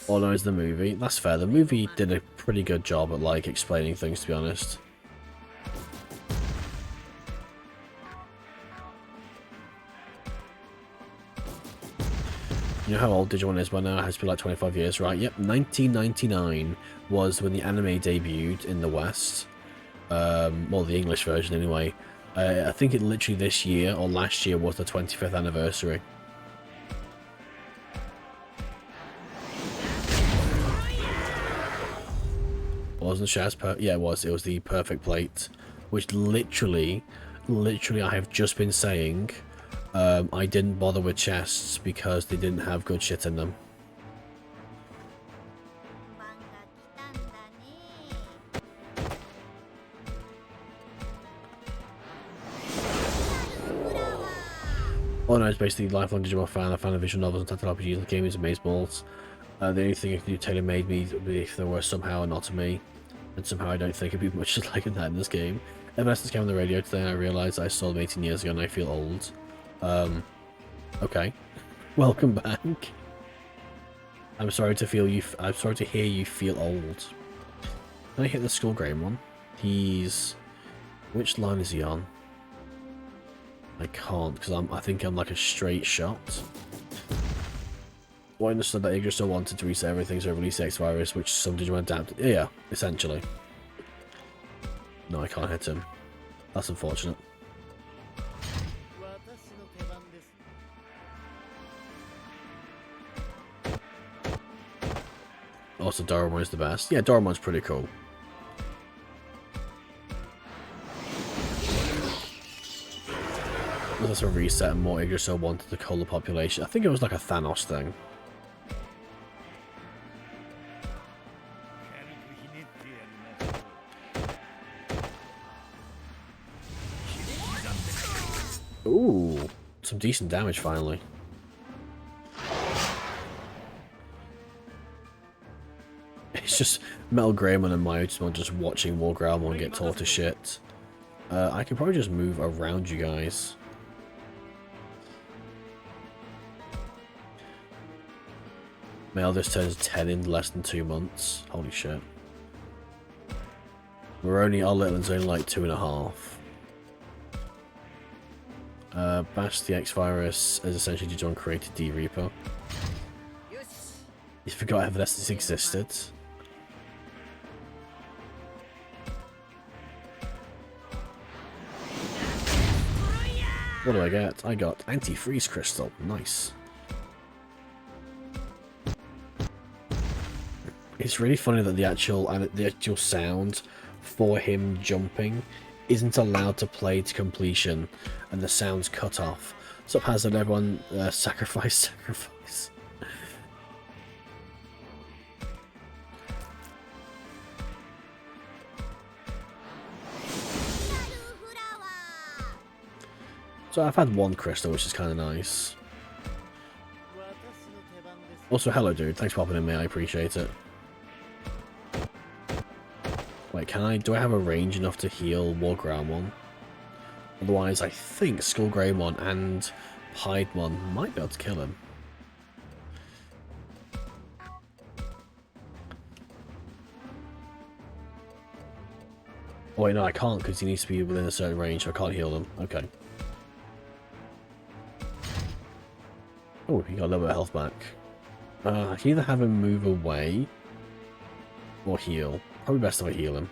All known as the movie. That's fair. The movie did a pretty good job at, like, explaining things, to be honest. You know how old Digimon is by now? It has to be like 25 years, right? Yep, 1999 was when the anime debuted in the West. Well, the English version anyway. I think it literally this year or last year was the 25th anniversary. Wasn't Shaz yeah, it was. It was the perfect plate, which literally I have just been saying. I didn't bother with chests because they didn't have good shit in them. Oh no, it's basically lifelong Digimon fan. I found the visual novels and tactile RPGs. The game is amazeballs. The only thing I could do tailor-made me would be if there were somehow an me, and somehow I don't think it'd be much like that in this game. Ever since came on the radio today, I realised I saw them 18 years ago and I feel old. Okay. Welcome back. I'm sorry to feel you. I'm sorry to hear you feel old. Can I hit the Skullgrave one? He's. Which line is he on? I can't because I think I'm like a straight shot. Well, I understood that Igor still wanted to reset everything, so release the X-Virus, which some Digimon adapted. Yeah, essentially. No, I can't hit him. That's unfortunate. Also, Doraemon is the best. Yeah, Doraemon's pretty cool. There's a reset and more Yggdrasil wanted to cull the population. I think it was like a Thanos thing. Ooh, some decent damage finally. It's just Metal Greymon and Myotismon just watching War Growlmon get taught to shit. I can probably just move around you guys. My eldest turns 10 in less than 2 months. Holy shit. Our little one's only like 2.5. Bash the X-Virus is essentially Digimon created D-Reaper. You forgot Evanescence existed. What do I get? I got Anti-Freeze Crystal. Nice. It's really funny that the actual sound for him jumping isn't allowed to play to completion, and the sound's cut off. So it has that everyone sacrifice. So I've had one crystal, which is kind of nice. Also, hello, dude. Thanks for popping in, mate. I appreciate it. Wait, do I have a range enough to heal War Growlmon? Otherwise, I think Skullgreymon and Piedmon might be able to kill him. Oh wait, no, I can't because he needs to be within a certain range, so I can't heal them. Okay. Oh, he got a little bit of health back. I can either have him move away or heal. Probably best if I heal him.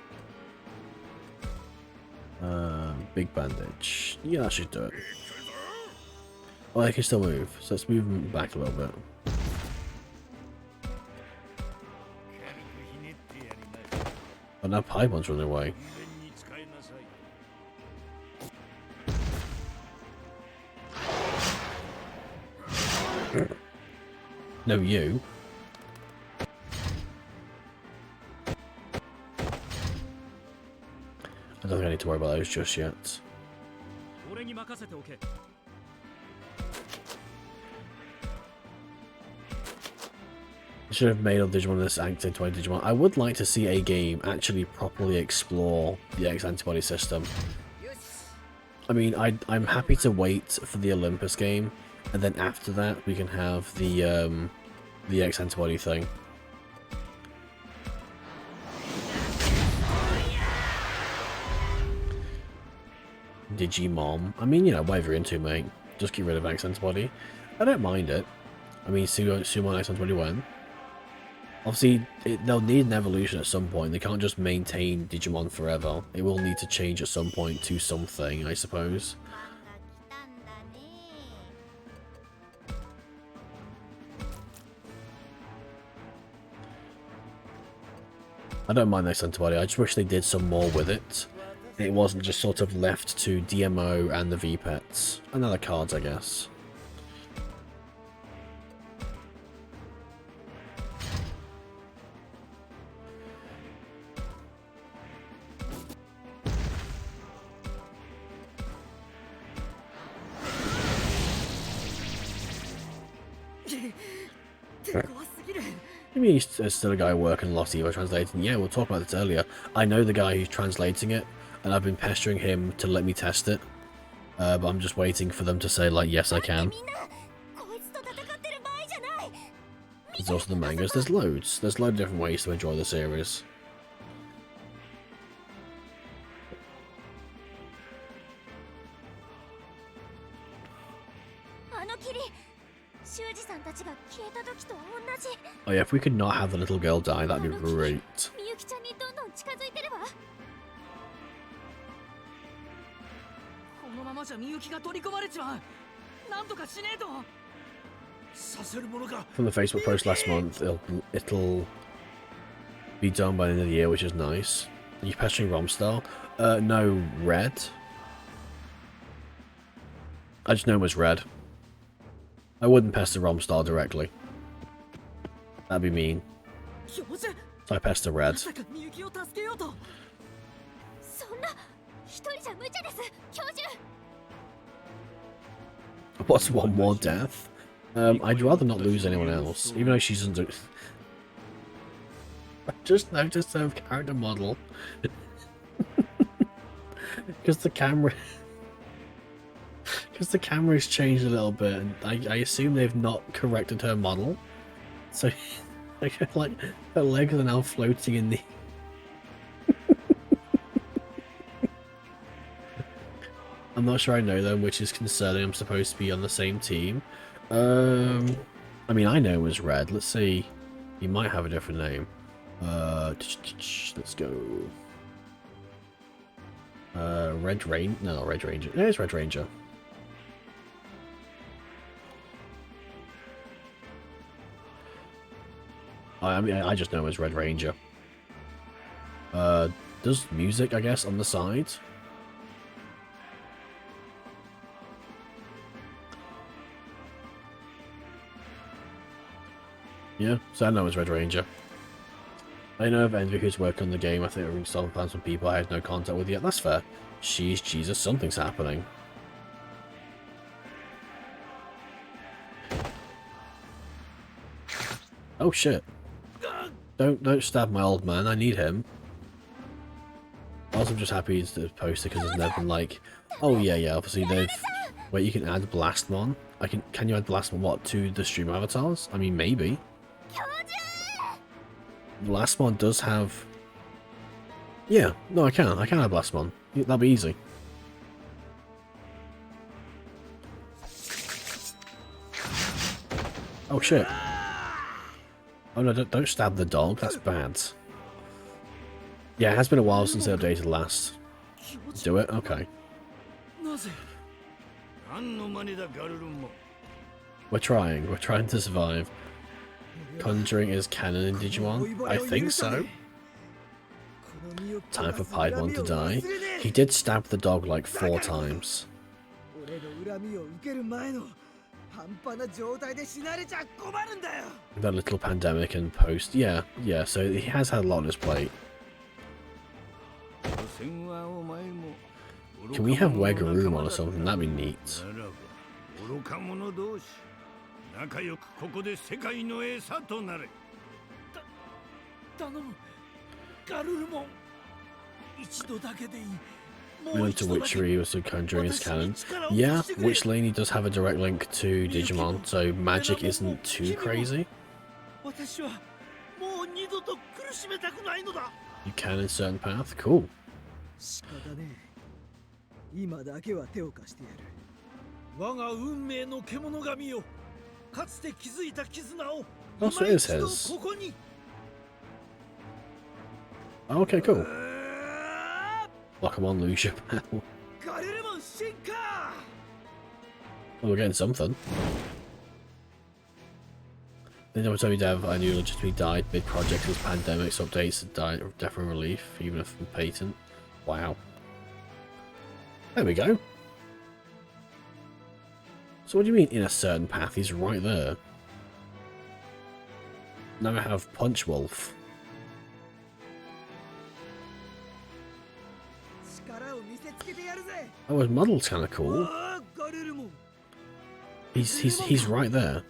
Big bandage. Yeah, that should do it. Oh, I can still move, so let's move him back a little bit. Oh, now Piemon's running away. No, you. I don't think I need to worry about those just yet. I should have made all Digimon this acting to my Digimon. I would like to see a game actually properly explore the X antibody system. I mean, I'm happy to wait for the Olympus game, and then after that we can have the X antibody thing. Digimon. I mean, you know, whatever you're into, mate. Just get rid of X antibody. I don't mind it. I mean, Summon X antibody when? Obviously, they'll need an evolution at some point. They can't just maintain Digimon forever. It will need to change at some point to something, I suppose. I don't mind this antibody. I just wish they did some more with it. It wasn't just sort of left to DMO and the V-Pets. And other cards, I guess. I mean, there's still a guy working Lost Evo translating. Yeah, we'll talk about this earlier. I know the guy who's translating it, and I've been pestering him to let me test it. But I'm just waiting for them to say, like, yes, I can. There's also the mangas. There's loads. There's loads of different ways to enjoy the series. Oh yeah, if we could not have the little girl die, that'd be great. From the Facebook post last month, it'll be done by the end of the year, which is nice. Are you pestering Romstar? No, Red. I just know him as Red. I wouldn't pester Romstar directly. That'd be mean. So I pester Red. What's one more death? I'd rather not lose anyone else, even though she doesn't do... I just noticed her character model. Because the camera... Because the camera's changed a little bit, and I assume they've not corrected her model. So, like her legs are now floating in the... I'm not sure I know them, which is concerning. I'm supposed to be on the same team. I mean, I know him as Red. Let's see. He might have a different name. Let's go. Red Rain? No, not Red Ranger. No, it's Red Ranger. I mean, I just know him as Red Ranger. Does music, I guess, on the side. Yeah, so I know him as Red Ranger. I know of Envy who's working on the game. I think we're installing plans from people I had no contact with yet. That's fair. Jeez, Jesus, something's happening. Oh shit. Don't stab my old man, I need him. Also, I'm just happy to post it because there's never been like, oh yeah, obviously they've... Wait, you can add Blastmon? Can you add Blastmon, what, to the stream avatars? I mean, maybe. Blastmon does have... Yeah, no, I can have Blastmon. That'll be easy. Oh shit. Oh no, don't stab the dog, that's bad. Yeah, it has been a while since they updated last. Do it? Okay. We're trying to survive. Conjuring is canon in Digimon? I think so. Time for Piedmon to die. He did stab the dog like 4 times. That little pandemic and post. Yeah, so he has had a lot on his plate. Can we have Wegarumon or something? That'd be neat. We went to Witchery with some Conjuring is canon. Yeah, Witch Laney does have a direct link to Digimon, so magic isn't too crazy. You can in certain path? Cool. Also, it is his. Okay, cool. Well, come on, lose your pal. Well, we're getting something. They never told me Dev I knew legitimately died mid project as pandemics, updates, and death and relief, even if from patent. Wow. There we go. So what do you mean in a certain path? He's right there. Now I have Punch Wolf. Oh, his model's kind of cool. He's right there.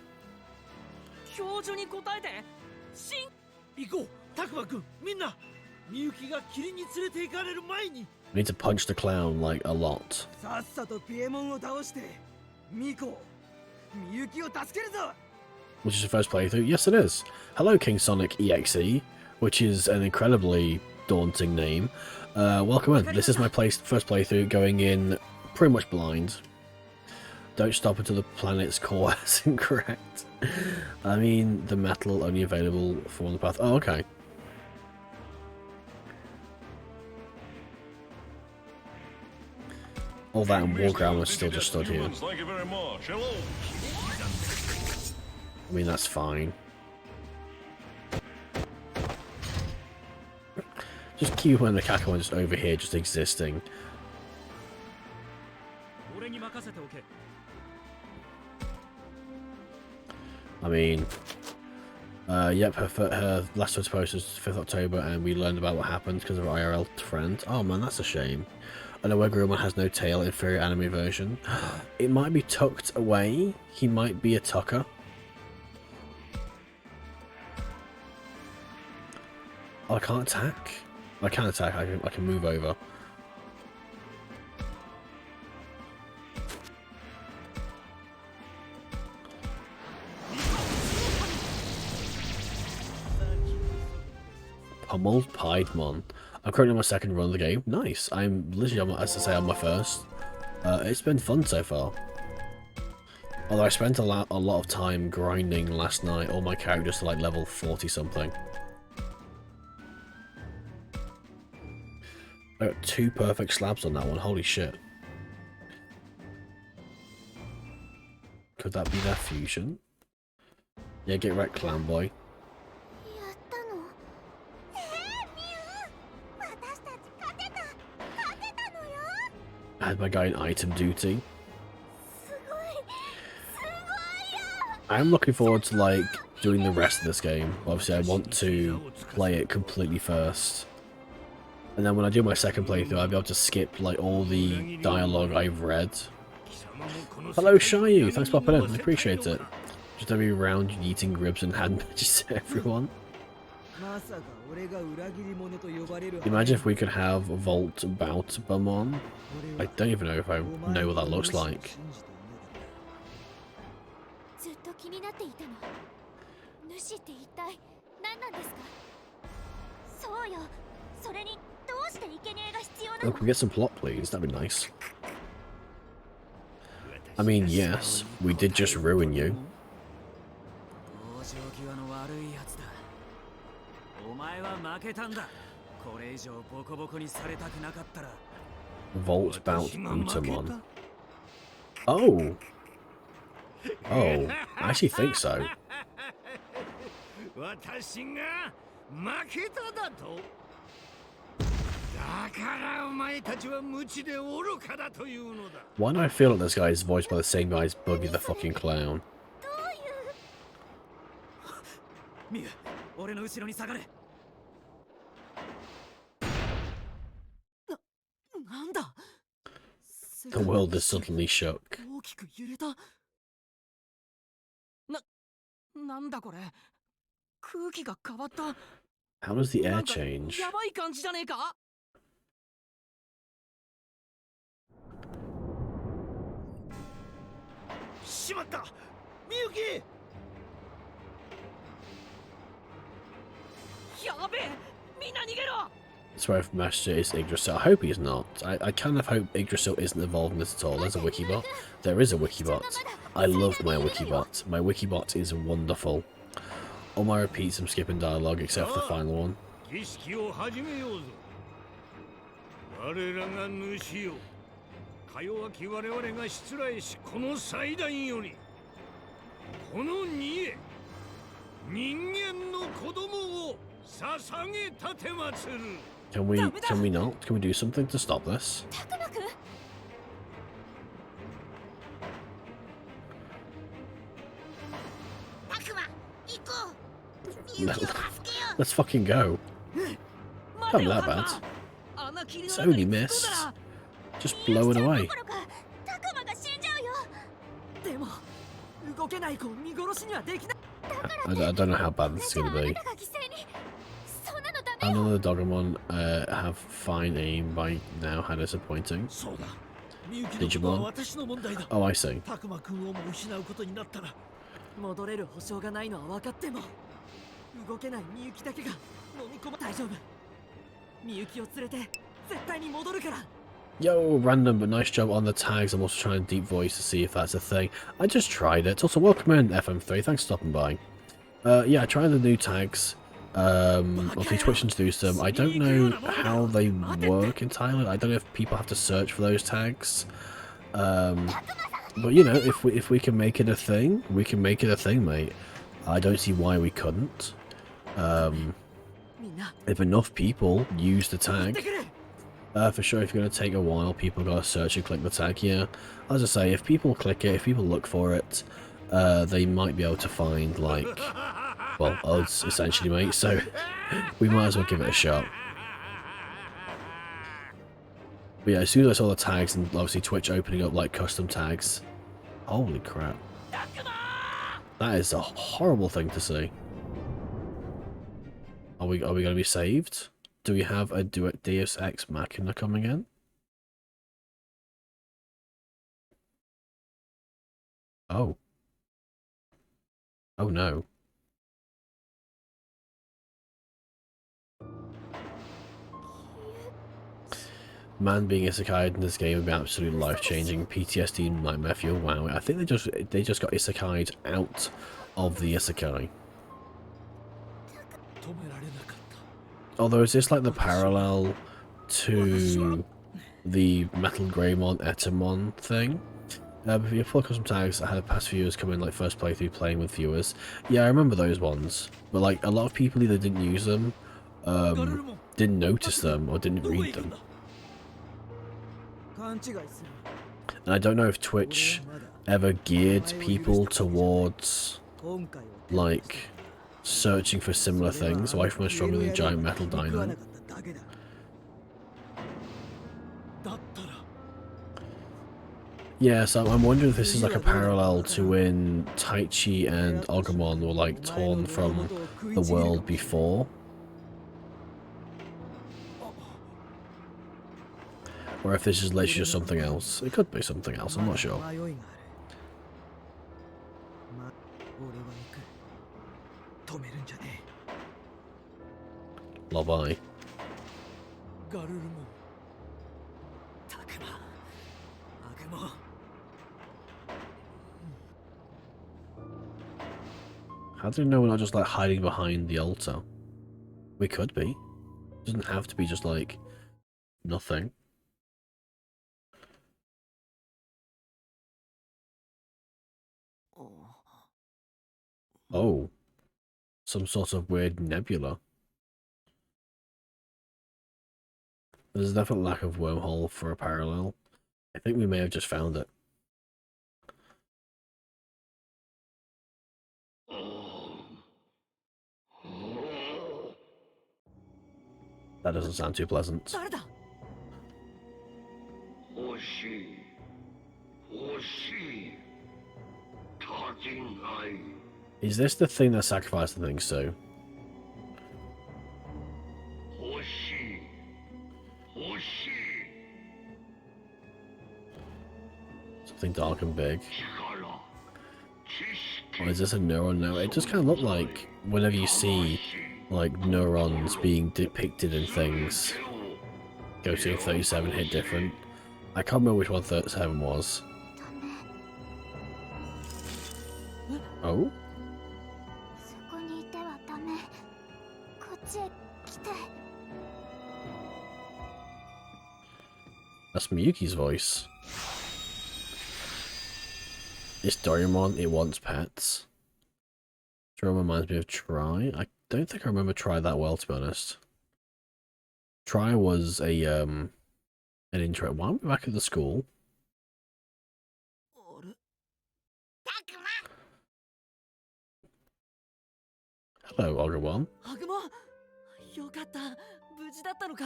I need to punch the clown like a lot. Which is the first playthrough? Yes, it is. Hello, King Sonic EXE, which is an incredibly daunting name. Welcome in. This is my first playthrough, going in pretty much blind. Don't stop until the planet's core is incorrect. I mean, the metal only available for on the path. Oh, okay. All that and War Ground was still just stood here. Thank you very much. Hello. I mean, that's fine. Just Q and the Kakao just over here, just existing. I mean, yep, her last one's post was 5th October, and we learned about what happened because of our IRL friend. Oh man, that's a shame. I know where Grumman has no tail, inferior anime version. It might be tucked away. He might be a tucker. Oh, I can't attack. I can attack. I can move over. Pummeled Piedmon. I'm currently on my second run of the game. Nice. I'm literally, as I say, on my first. It's been fun so far. Although I spent a lot of time grinding last night. All my characters to like level 40 something. I got 2 perfect slabs on that one. Holy shit. Could that be their fusion? Yeah, get wrecked, clown boy. I had my guy in item duty. I'm looking forward to like doing the rest of this game. Obviously I want to play it completely first. And then when I do my second playthrough, I'll be able to skip like all the dialogue I've read. Hello Shayu, thanks for popping in, I appreciate it. Just every round eating ribs and hand matches to everyone. Imagine if we could have Volt Bout Bumon. I don't even know if I know what that looks like. Oh, can we get some plot, please? That'd be nice. I mean, yes, we did just ruin you. Volt Bout Utamon. Oh! Oh, I actually think so. Why do I feel like this guy is voiced by the same guy as Buggy the fucking Clown? The world is suddenly shook. How does the air change? Swear if Master is Yggdrasil. I hope he's not. I kind of hope Yggdrasil isn't involved in this at all. There's a wikibot. There is a wikibot. I love my wikibot. My wikibot is wonderful. All my repeats I'm skipping dialogue except for the final one. 儀式を始めようぞ。我らが主よ、か弱き我々が失礼し、この祭壇よりこの荷へ人間の子供を捧げたてまつる。 Can we not? Can we do something to stop this? たくまくん、 タクマ、行こう。 No. 勇気を助けよ Let's fucking go. 待てよ Can't be that タク bad. マ。穴切りの It's 後に only 突っ込んだ missed. ら Just blow it away. どころかたくまが死んじゃうよ。でも動けない子を見殺しにはできない。 I don't know how bad this is じゃあ gonna あな be. たが犠牲に。そんなのダ I メよ。 know the Digimon have fine aim by now. How disappointing. そうだ。みゆきのことは Digimon. 私の問題だ。 Oh, I see. たくまくんをも失うことになったら、戻れる保証がないのは分かっても動けないみゆきだけが飲み込ま大丈夫。みゆきを連れて絶対に戻るから。 Yo, random, but nice job on the tags. I'm also trying deep voice to see if that's a thing. I just tried it. Also, welcome in, FM3. Thanks for stopping by. Yeah, I tried the new tags. Obviously, Twitch introduced them. I don't know how they work entirely. I don't know if people have to search for those tags. But you know, if we can make it a thing, we can make it a thing, mate. I don't see why we couldn't. If enough people use the tag. For sure, if you're going to take a while, people got to search and click the tag, yeah. As I say, if people click it, if people look for it, they might be able to find, like, well, us, essentially, mate, so we might as well give it a shot. But yeah, as soon as I saw the tags, and obviously Twitch opening up, like, custom tags, holy crap. That is a horrible thing to see. Are we going to be saved? Do we have a Deus Ex Machina coming in? Oh. Oh no. Man being isekai in this game would be absolutely life-changing. PTSD nightmare fuel. Wow, I think they just got isekai'd out of the isekai. Although is this like the parallel to the Metal Greymon Etamon thing? If you pull custom tags, I had past viewers come in like first playthrough playing with viewers. Yeah, I remember those ones. But like a lot of people either didn't use them, didn't notice them, or didn't read them. And I don't know if Twitch ever geared people towards like searching for similar things away from a stronger than giant metal dino. Yeah, so I'm wondering if this is like a parallel to when Taichi and Agumon were like torn from the world before. Or if this is literally just something else. It could be something else, I'm not sure. Love I. How do you know we're not just like hiding behind the altar? We could be. It doesn't have to be just like nothing. Oh. Some sort of weird nebula. There's a definite lack of wormhole for a parallel. I think we may have just found it. That doesn't sound too pleasant. Is this the thing that sacrificed the things to? Something dark and big. Or is this a neuron now? It just kind of look like whenever you see like neurons being depicted in things. Go to 37 hit different. I can't remember which one 37 was. Oh? きて。 That's Miyuki's voice. It's Doraemon, it wants pets. Doraemon reminds me of Try. I don't think I remember Try that well, to be honest. Try was an intro. Why are we back at the school? あれ たくま Hello, Agumon. アグモよかった無事だったのか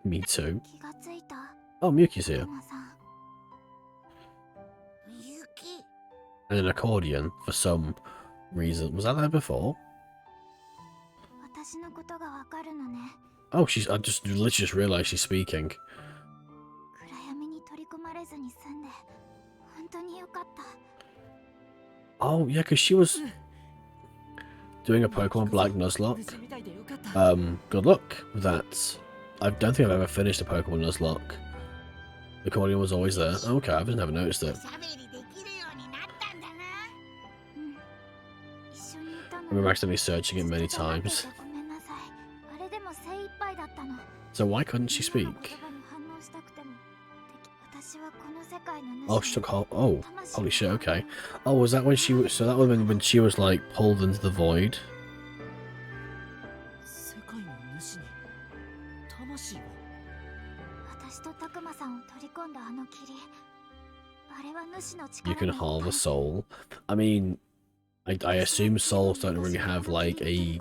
Me too. 気がついた。 Oh, Miyuki's here. マさん。 みゆき And an accordion for some reason. Was that there before? 私のことがわかるのね。 Oh, I just literally just realized she's speaking. 暗闇に取り込まれずに済んで本当によかった。 Oh, yeah, because she was doing a Pokemon Black Nuzlocke. 無事みたいでよかった Good luck with that. I don't think I've ever finished a Pokemon Nuzlocke. The accordion was always there. Okay, I've just never noticed お it. しゃべりできるようになったんだな。うん。一緒にいた I の remember に accidentally searching it many 捨てただけで times. ごめんなさい。あれでも精一杯だったの。 So why couldn't she みんな speak? の言葉に反応したくても私はこの世界の主 Oh, she took hold. Oh, 魂 holy shit, okay. Oh, was that when she was. So that would have been when she was like pulled into the void? 世界の主に魂を私とタクマさんを取り込んだあの霧。あれは主の You 力 can に hold a soul. I mean, I assume souls don't really have like a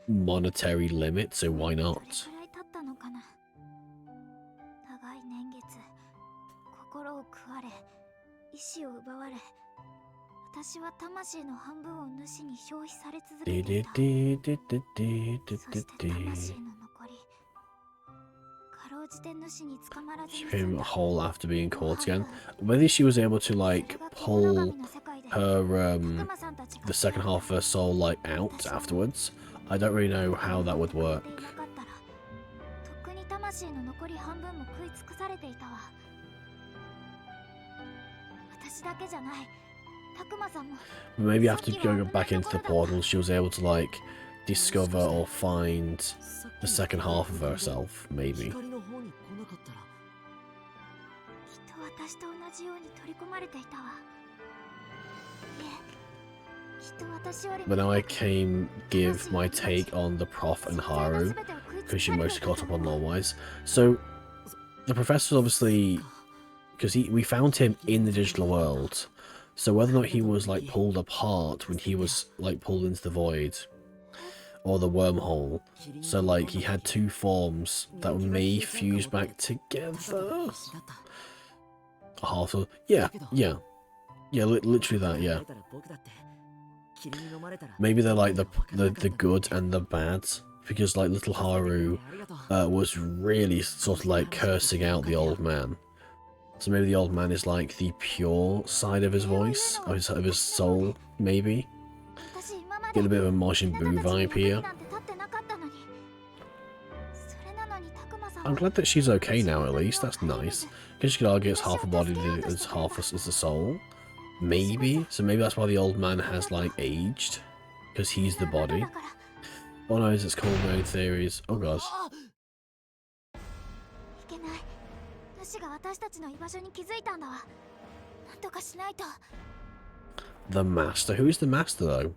monetary limit, so why ど not? れくらい経ったのかな。長い年月、心を食われ、意志を奪われ、私は魂の半分を主に消費され続けていた。そして魂の残り、かろうじて主に捕まらず She に済 became ん a だ。 whole after being caught again. Whether she was able to like pull her the second half of her soul like out afterwards, I don't really know how that would work. とっくに魂の残り半分も食い尽くされていたわ。私だけじゃない。タクマさんも。 Maybe after going back into the portal, she was able to like discover or find the second half of herself, maybe. 光の方に来なかったらきっと私と同じように取り込まれていたわ。いえ、きっと私より But now I came give my take on the Prof and Haru, because you mostly caught up on lore-wise. So, the professor's obviously, because we found him in the digital world, so whether or not he was like pulled apart when he was like pulled into the void, or the wormhole, so like he had two forms that may fuse back together. Half of, yeah, literally that, yeah. Maybe they're like the good and the bad, because like little Haru was really sort of like cursing out the old man. So maybe the old man is like the pure side of his voice, of his soul, maybe. Get a bit of a Majin Buu vibe here. I'm glad that she's okay now, at least. That's nice. Because you could argue it's half a body as half as the soul. Maybe. So maybe that's why the old man has, like, aged. Because he's the body. Oh no, it's called no theories. Oh god. The master? Who is the master, though?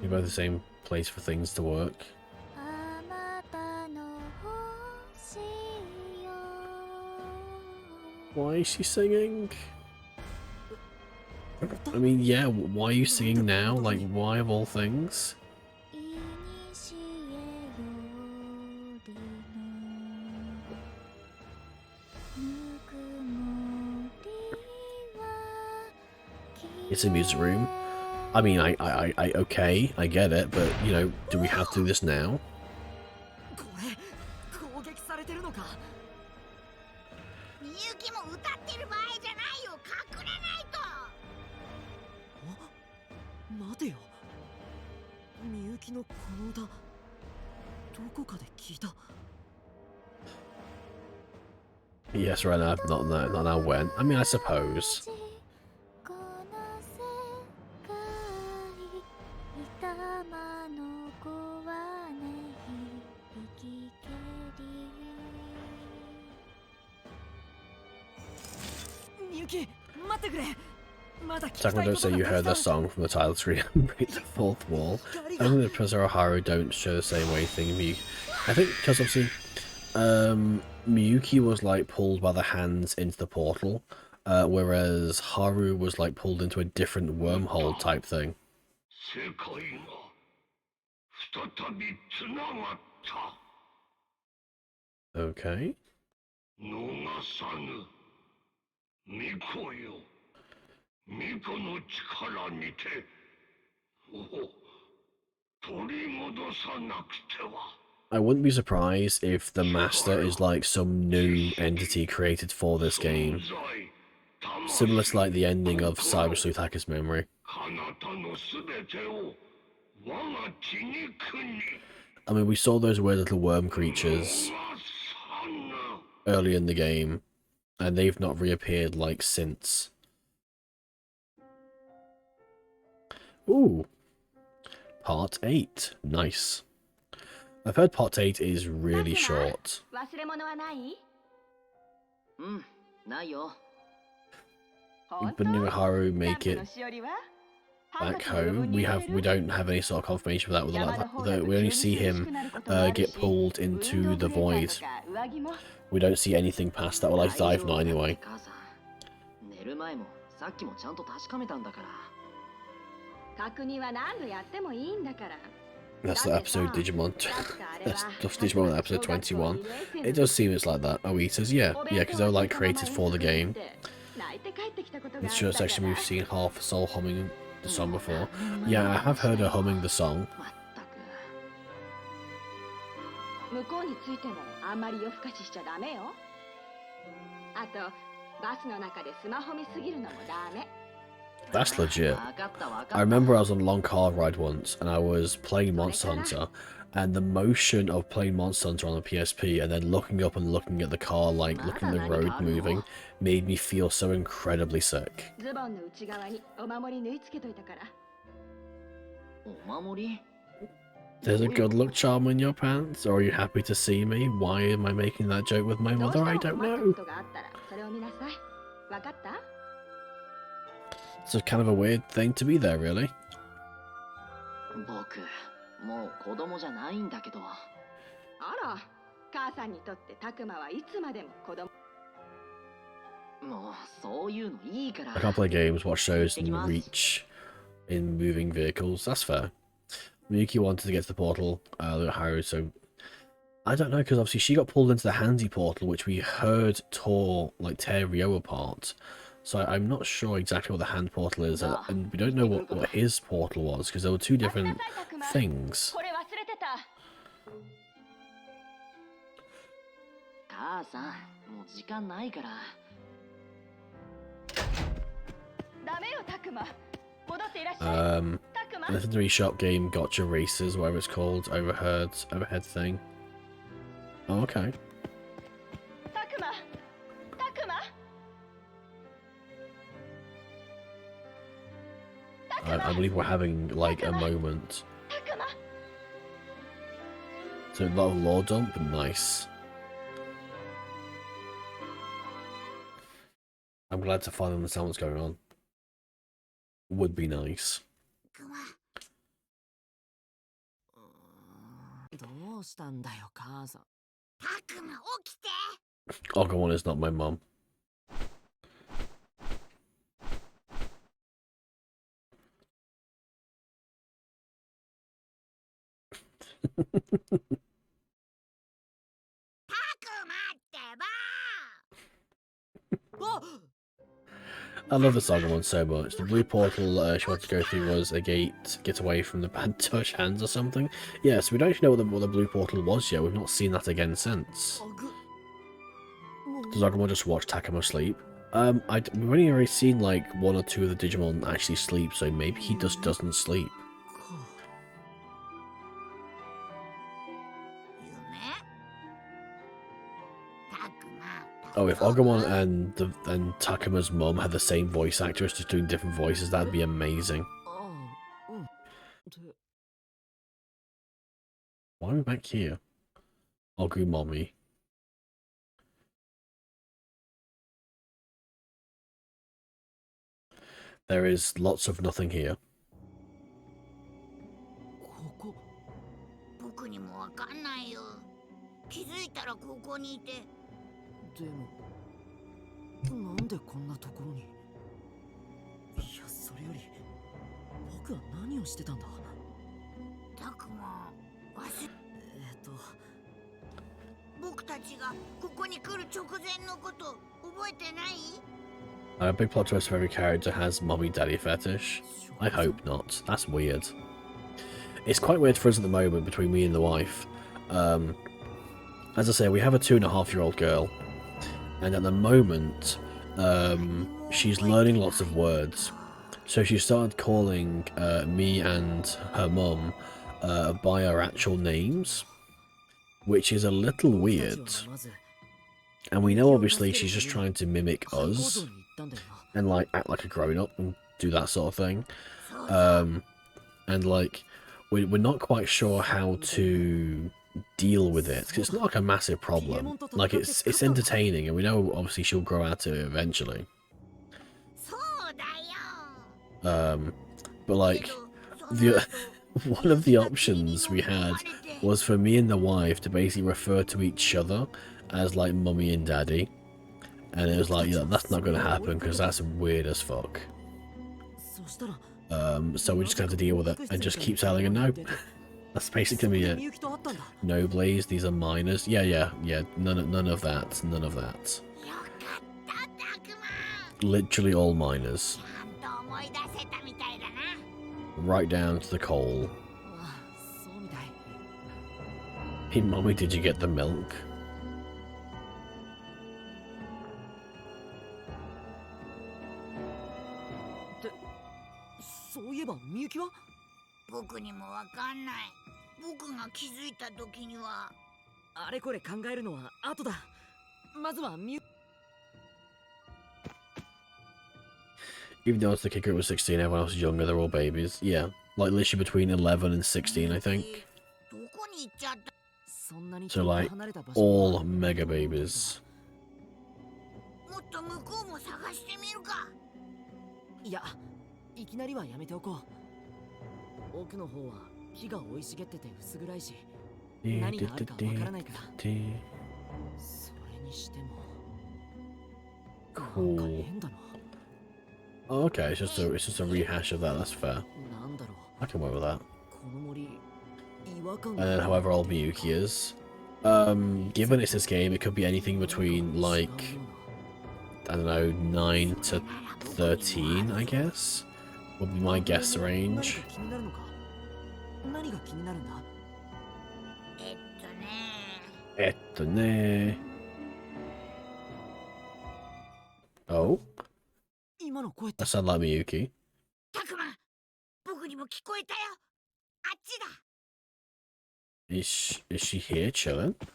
You're both the same place for things to work. Why is she singing? I mean, yeah, why are you singing now? Like, why of all things? It's a music room. I mean, okay, I get it, but, you know, do we have to do this now? これ攻撃されてるのかみゆきも歌ってる場合じゃないよ。隠れないと。待てよみゆきのこの歌どこかで聞いた Yes, right now, not now when. I mean, I suppose. Miyuki, 待ってくれ。まだ聞きた Takuma, い don't こと say が you たく heard さ the ん。 song from the title screen and break the fourth wall. Only the Professor Oharu don't show the same way thing. I think because obviously Miyuki was like pulled by the hands into the portal, whereas Haru was like pulled into a different wormhole type thing. Okay. I wouldn't be surprised if the Master is like some new entity created for this game. Similar to like the ending of Cyber Sleuth Hacker's Memory. I mean, we saw those weird little worm creatures early in the game, and they've not reappeared like since. Ooh. Part 8. Nice. I've heard Part 8 is really short. 忘れ物はない？ないよ。 But Haru make it back home. We don't have any sort of confirmation for that. We only see him get pulled into the void. We don't see anything past that. Well, I've not anyway. 寝る前もさっきもちゃんと確かめたんだから。確認は何度やってもいいんだから。 That's the episode Digimon. That's Digimon episode 21. It does seem it's like that. Oh, he says, yeah, because they were like created for the game. In the short section, we've seen half a soul humming the song before. Yeah, I have heard her humming the song. 向こうについてもあんまり夜更かししちゃダメよ。あとバスの中でスマホ見すぎるのもダメ。 That's legit. I remember I was on a long car ride once, and I was playing Monster Hunter, and the motion of playing Monster Hunter on the PSP and then looking up and looking at the car, like looking at the road moving, made me feel so incredibly sick. ズボンの内側にお守り縫い付けといたから。お守り？ There's a good luck charm in your pants, or are you happy to see me? Why am I making that joke with my mother? I don't know. ことがあったらそれを見なさい。わかった？ It's a kind of a weird thing to be there, really. 僕、もう子供じゃないんだけど。あら、母さんにとってタクマはいつまでも子供。もうそういうのいいから。 I can't play games, watch shows, and reach in moving vehicles. That's fair. Miyuki wanted to get to the portal, Haru, so I don't know, because obviously she got pulled into the handy portal, which we heard tear Ryo apart. So I'm not sure exactly what the hand portal is, and we don't know what his portal was, because there were two different things. 母さん、もう時間ないから。ダメよタクマ。戻っていらっしゃい。タクマ。 Legendary shop game gotcha races, whatever it's called, overhead thing. Oh, okay. タクマ。タクマ。 I believe we're having like a moment. So a lot of lore dump, nice. I'm glad to finally understand what's going on. Would be nice. どうしたんだよ、母さん。タクマ起きて。 Ogawon is not my mum. I love the Saga one so much. The blue portal she wanted to go through was a get away from the bad touch hands or something. Yeah, so we don't actually know what the blue portal was yet. We've not seen that again since. Does Agumon just watch Takuma sleep? We've only already seen like one or two of the Digimon actually sleep, so maybe he just doesn't sleep. Oh, if Agumon and Takuma's mum had the same voice actress just doing different voices, that'd be amazing. Why are we back here? Ogu Mommy. There is lots of nothing here. ここ僕にもわかんないよ。気づいたらここにいて。でもなんでこんなところに。いや、それより僕は何をしてたんだ。たくま僕たちがここに来る直前のこと覚えてない？ A big plot twist for every character has mommy daddy fetish. I hope not. That's weird. It's quite weird for us at the moment between me and the wife. As I say, we have a 2.5-year-old girl, and at the moment, she's learning lots of words. So she started calling me and her mum by our actual names, which is a little weird. And we know obviously she's just trying to mimic us and like act like a grown-up and do that sort of thing. And like we're not quite sure how to deal with it, because it's not like a massive problem. Like it's entertaining, and we know obviously she'll grow out of it eventually. But like the one of the options we had was for me and the wife to basically refer to each other as like mummy and daddy, and it was like, yeah, that's not gonna happen because that's weird as fuck. So we just have to deal with it and just keep telling her no. That's basically it. No, Blaze, these are minors. Yeah. None of that. None of that. Literally all minors. Right down to the coal. Hey, mommy, did you get the milk? Miyuki 僕にもわかんない。僕が気づいた時には。あれこれ考えるのは後だ。まずはEven though it's the kicker was 16, everyone else is younger, they're all babies. Yeah, like literally between 11 and 16, I think. So like, all mega babies. もっと向こうも探してみるか。いや、いきなりはやめておこう。奥の方は木が生い茂ってて薄暗いし、何があるかわからないから。それにしても、なんか変だな。Oh, okay, it's just a rehash of that. That's fair. I can work with that. And then however old Miyuki is, given it's this game, it could be anything between like, I don't know, 9 to 13, I guess, would be my guess range. Oh. That sounds like Miyuki. たくま、僕にも聞こえたよ。あっちだ。Is she here chilling? た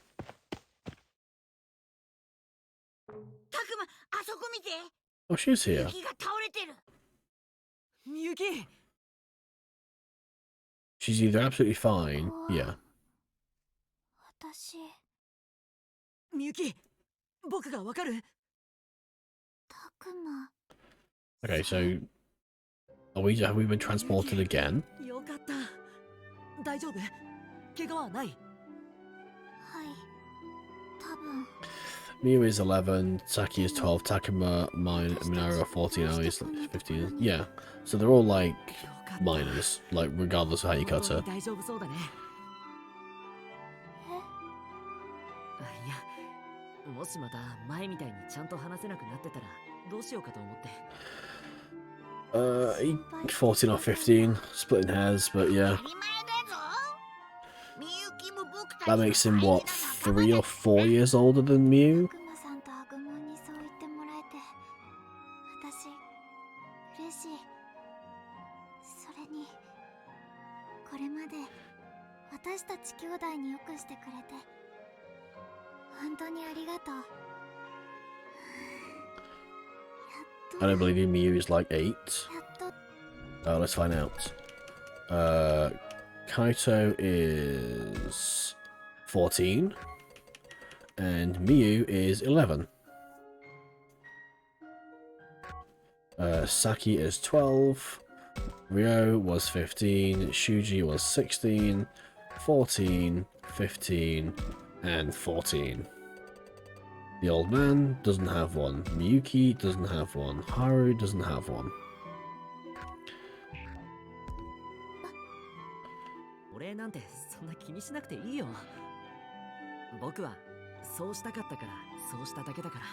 くま、あそこ見て。Oh, she's here. 雪が倒れてる。Miyuki! She's either absolutely fine, yeah. 私。Miyuki, 僕がわかる？たくま。Okay, so have we been transported again? よかった。大丈夫？怪我はない？はい。多分。Miu is 11, Taki is 12, Takuma, Minaru are 14, now he's 15. Yeah, so they're all like minors, like regardless of how you cut her. 大丈夫そうだね。いや、もしまた前みたいにちゃんと話せなくなってたらどうしようかと思って。14 or 15, splitting hairs, but yeah. That makes him, what, 3 or 4 years older than Mew? 私たち兄弟によくしてくれて本当にありがとう。 I don't believe you, Mew is like 8. Let's find out. Kaito is 14. And Miu is 11. Saki is 12. Ryo was 15. Shuji was 16. 14. 15. And 14. The old man doesn't have one. Miyuki doesn't have one. Haru doesn't have one. 俺なんてそんな気にしなくていいよ。僕はそうしたかったからそうしただけだから。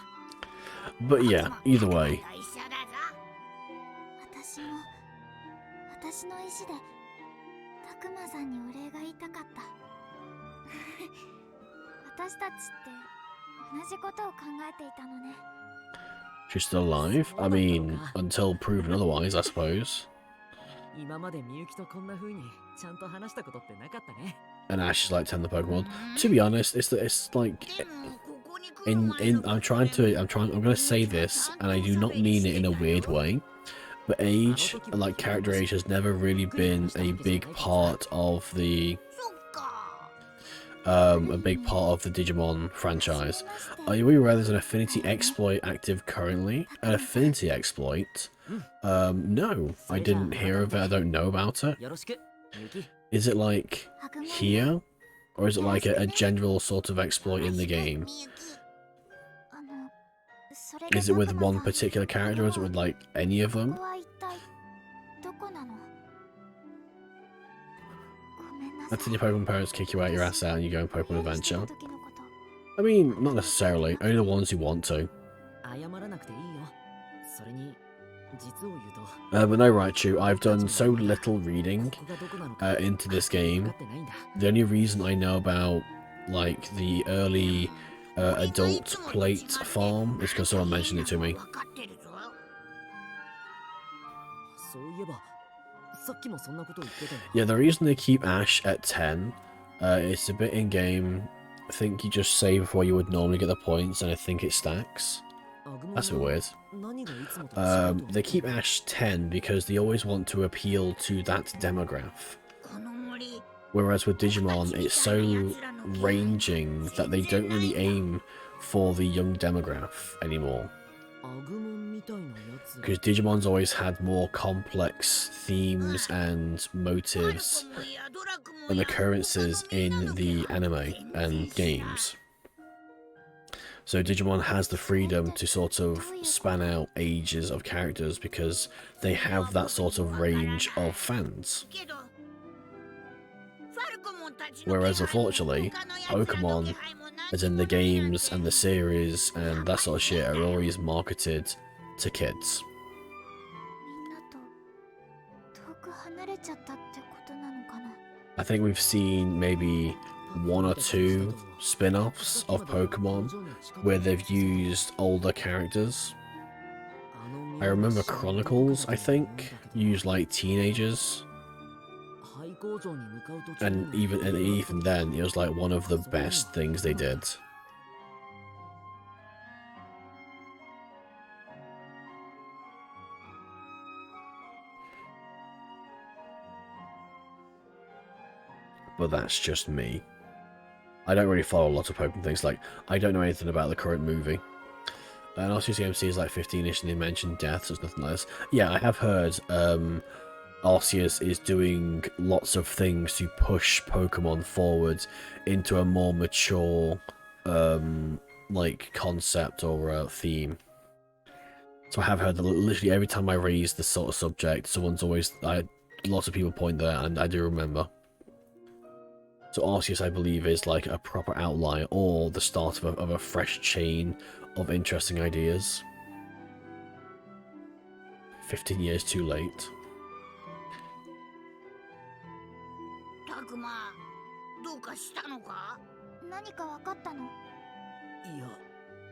But yeah, either way. 私の意思でたくまさんにお礼が言いたかった。私たちって同じことを考えていたのね。 She's still alive? I mean, until proven otherwise, I suppose. 今までみゆきとこんな風にちゃんと話したことってなかったね。 And Ash is like 10 the Pokemon. To be honest, it's like I'm gonna say this, and I do not mean it in a weird way, but age, like character age, has never really been a big part of the Digimon franchise. Are you aware there's an affinity exploit active currently? An affinity exploit? No, I didn't hear of it. I don't know about it. Is it like here, or is it like a general sort of exploit in the game? Is it with one particular character, or is it with like any of them? That's when your Pokemon parents kick you out your ass out and you go on Pokemon Adventure. I mean, not necessarily. Only the ones who want to. But no, Raichu, I've done so little reading into this game. The only reason I know about like the early adult plate farm is because someone mentioned it to me. Yeah, the reason they keep Ash at 10, it's a bit in-game. I think you just save before you would normally get the points, and I think it stacks. That's a bit weird. They keep Ash 10 because they always want to appeal to that demographic. Whereas with Digimon, it's so ranging that they don't really aim for the young demographic anymore. Because Digimon's always had more complex themes and motives and occurrences in the anime and games. So Digimon has the freedom to sort of span out ages of characters because they have that sort of range of fans. Whereas unfortunately, Pokemon, as in the games and the series and that sort of shit, are always marketed to kids. I think we've seen maybe 1 or 2 spin-offs of Pokemon where they've used older characters. I remember Chronicles, I think, used like teenagers. And even then, it was like one of the best things they did. But that's just me. I don't really follow a lot of Pokemon things. Like, I don't know anything about the current movie. And RCCMC is like 15-ish, and they mentioned death, so it's nothing like this. Yeah, I have heard Arceus is doing lots of things to push Pokemon forward into a more mature like concept or theme. So I have heard that literally every time I raise this sort of subject, someone's always lots of people point there, and I do remember. So Arceus, I believe, is like a proper outlier or the start of a fresh chain of interesting ideas. 15 years too late.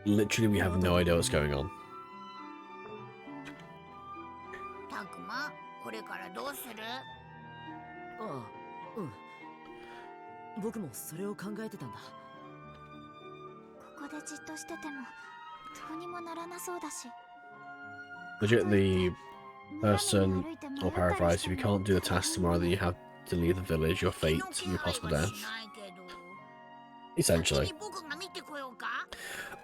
Literally, we have no idea what's going on. Legit, the person, or paraphrase, if you can't do the task tomorrow, then you have to leave the village, your fate, your possible death. Essentially.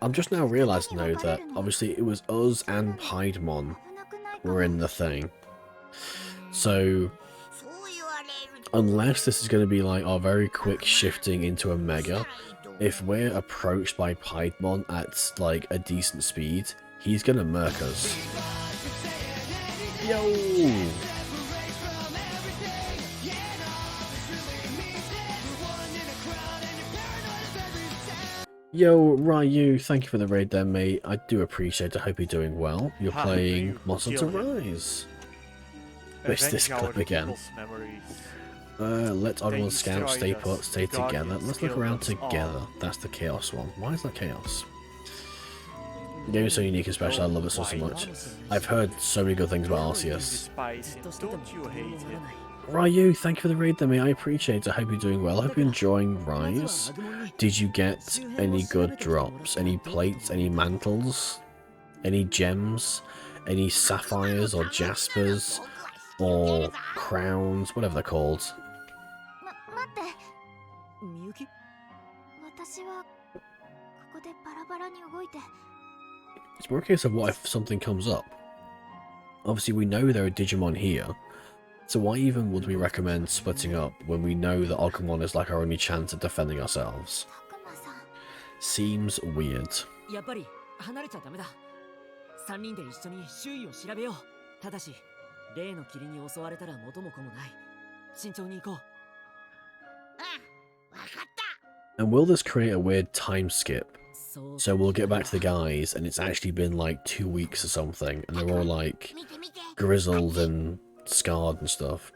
I'm just now realising though that obviously it was us and Piedmon were in the thing. So, unless this is going to be like our very quick shifting into a Mega, if we're approached by Piedmon at like a decent speed, he's going to murk us. Yo! Yo, Ryu, thank you for the raid there, mate. I do appreciate it. I hope you're doing well. You're playing Monster Hunter Rise. Missed this clip again. Let everyone scout, stay put, stay together. Let's look around together. That's the Chaos one. Why is that Chaos? The game is so unique and special. I love it so much. I've heard so many good things about Arceus. Ryu, thank you for the raid there, mate. I appreciate it. I hope you're doing well. I hope you're enjoying Rise. Did you get any good drops? Any plates? Any mantles? Any gems? Any sapphires or jaspers? Or crowns? Whatever they're called. It's more a case of what if something comes up. Obviously, we know there are Digimon here. So why even would we recommend splitting up when we know that Agumon is like our only chance at defending ourselves? Seems weird. And will this create a weird time skip? So we'll get back to the guys and it's actually been like 2 weeks or something and they're all like grizzled and scarred and stuff.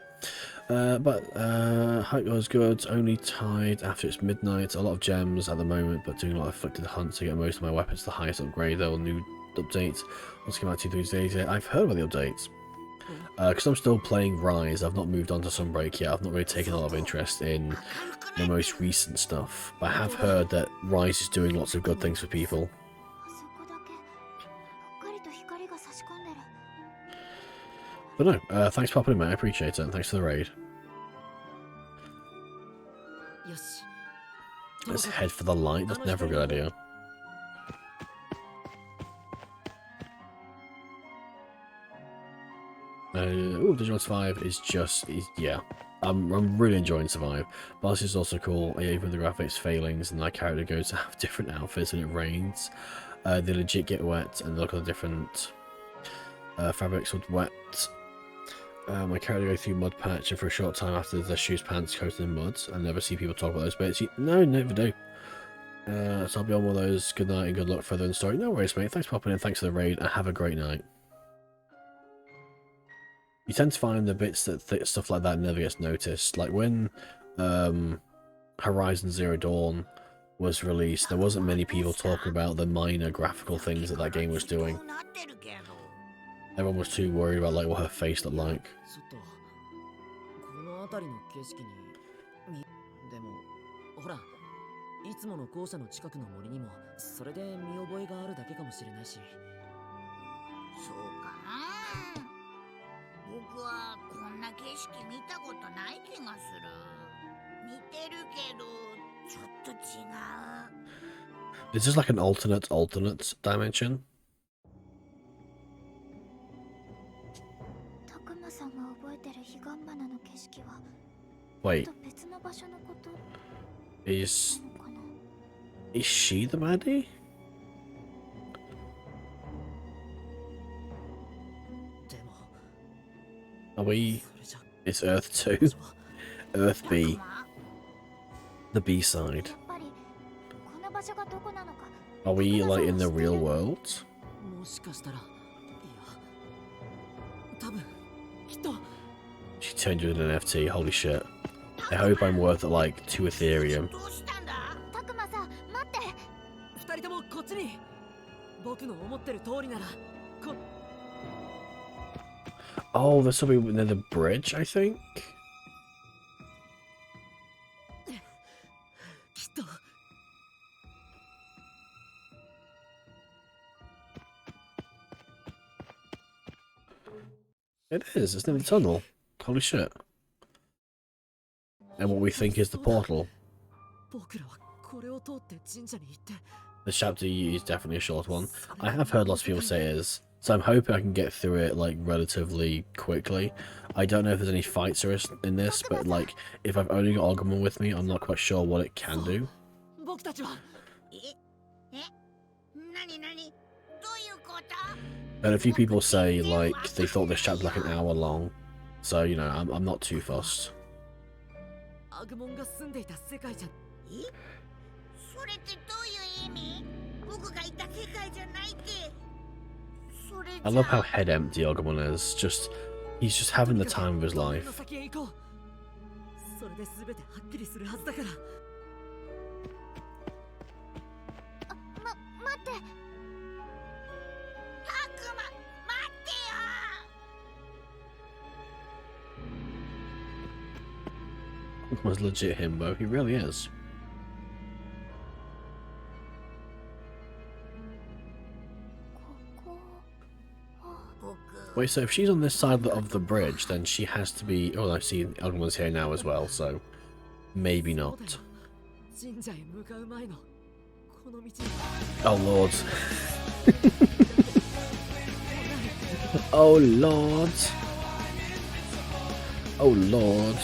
Hype was good, only tied after it's midnight, a lot of gems at the moment, but doing a lot of afflicted hunts to get most of my weapons to the highest upgrade. There will new updates. What's coming out 2-3 days yet? I've heard about the updates. Because I'm still playing Rise, I've not moved on to Sunbreak yet, I've not really taken a lot of interest in the most recent stuff, but I have heard that Rise is doing lots of good things for people. But no, thanks for popping in, mate. I appreciate it, and thanks for the raid. Let's head for the light. That's never a good idea. Oh, Digimon Survive is just... yeah. I'm really enjoying Survive. Boss is also cool, even with the graphics failings and that character goes to have different outfits and it rains. They legit get wet and look at the different fabrics with wet. My character go through mud patch and for a short time after the shoes pants coated in mud. I never see people talk about those bits. No, never do. So I'll be on one of those. Good night and good luck further in the story. No worries, mate. Thanks for popping in. Thanks for the raid and have a great night. You tend to find the bits that stuff like that never gets noticed. Like when Horizon Zero Dawn was released, there wasn't many people talking about the minor graphical things that that game was doing. Everyone was too worried about like what her face looked like. Is this like an alternate dimension? Wait. Is she the baddie? Are we... It's Earth 2? Earth B. The B side. Are we, like, in the real world? She turned you into an NFT, holy shit. I hope I'm worth, like, 2 Ethereum. Oh, there's something near the bridge, I think? It is, it's near the tunnel. Holy shit. And what we think is the portal. The chapter is definitely a short one. I have heard lots of people say it is. So I'm hoping I can get through it like relatively quickly. I don't know if there's any fights in this, but like if I've only got Agumon with me, I'm not quite sure what it can do. And a few people say like they thought this chapter was like an hour long, so you know I'm not too fussed. I love how head empty Agumon is. He's just having the time of his life. Was legit himbo. He really is. Wait, so if she's on this side of the bridge, then she has to be... Oh, I see Agumon's here now as well, so maybe not. Oh, Lord. Oh, Lord. Oh, Lord.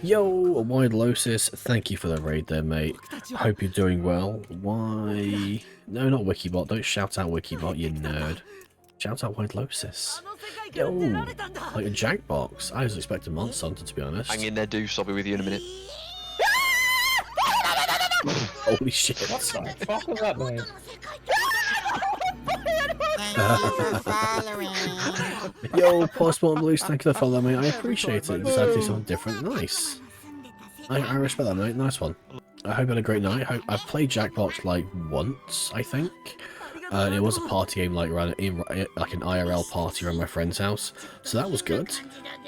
Yo, Wide Losis, thank you for the raid there, mate. Hope you're doing well. Why? No, not Wikibot. Don't shout out Wikibot, you nerd. Shout out Wide Losis. Yo, like a Jackbox. I was expecting Monster Hunter, to be honest. Hang in there, Deuce. I'll be with you in a minute. Holy shit. What the fuck was that noise? Yo, Postmortem Blues, thank you for the follow, mate. I appreciate it. Decided to do something different. Nice. I respect that, mate. Nice one. I hope you had a great night. I've played Jackbox like once, I think. And it was a party game like around like an IRL party around my friend's house, so that was good.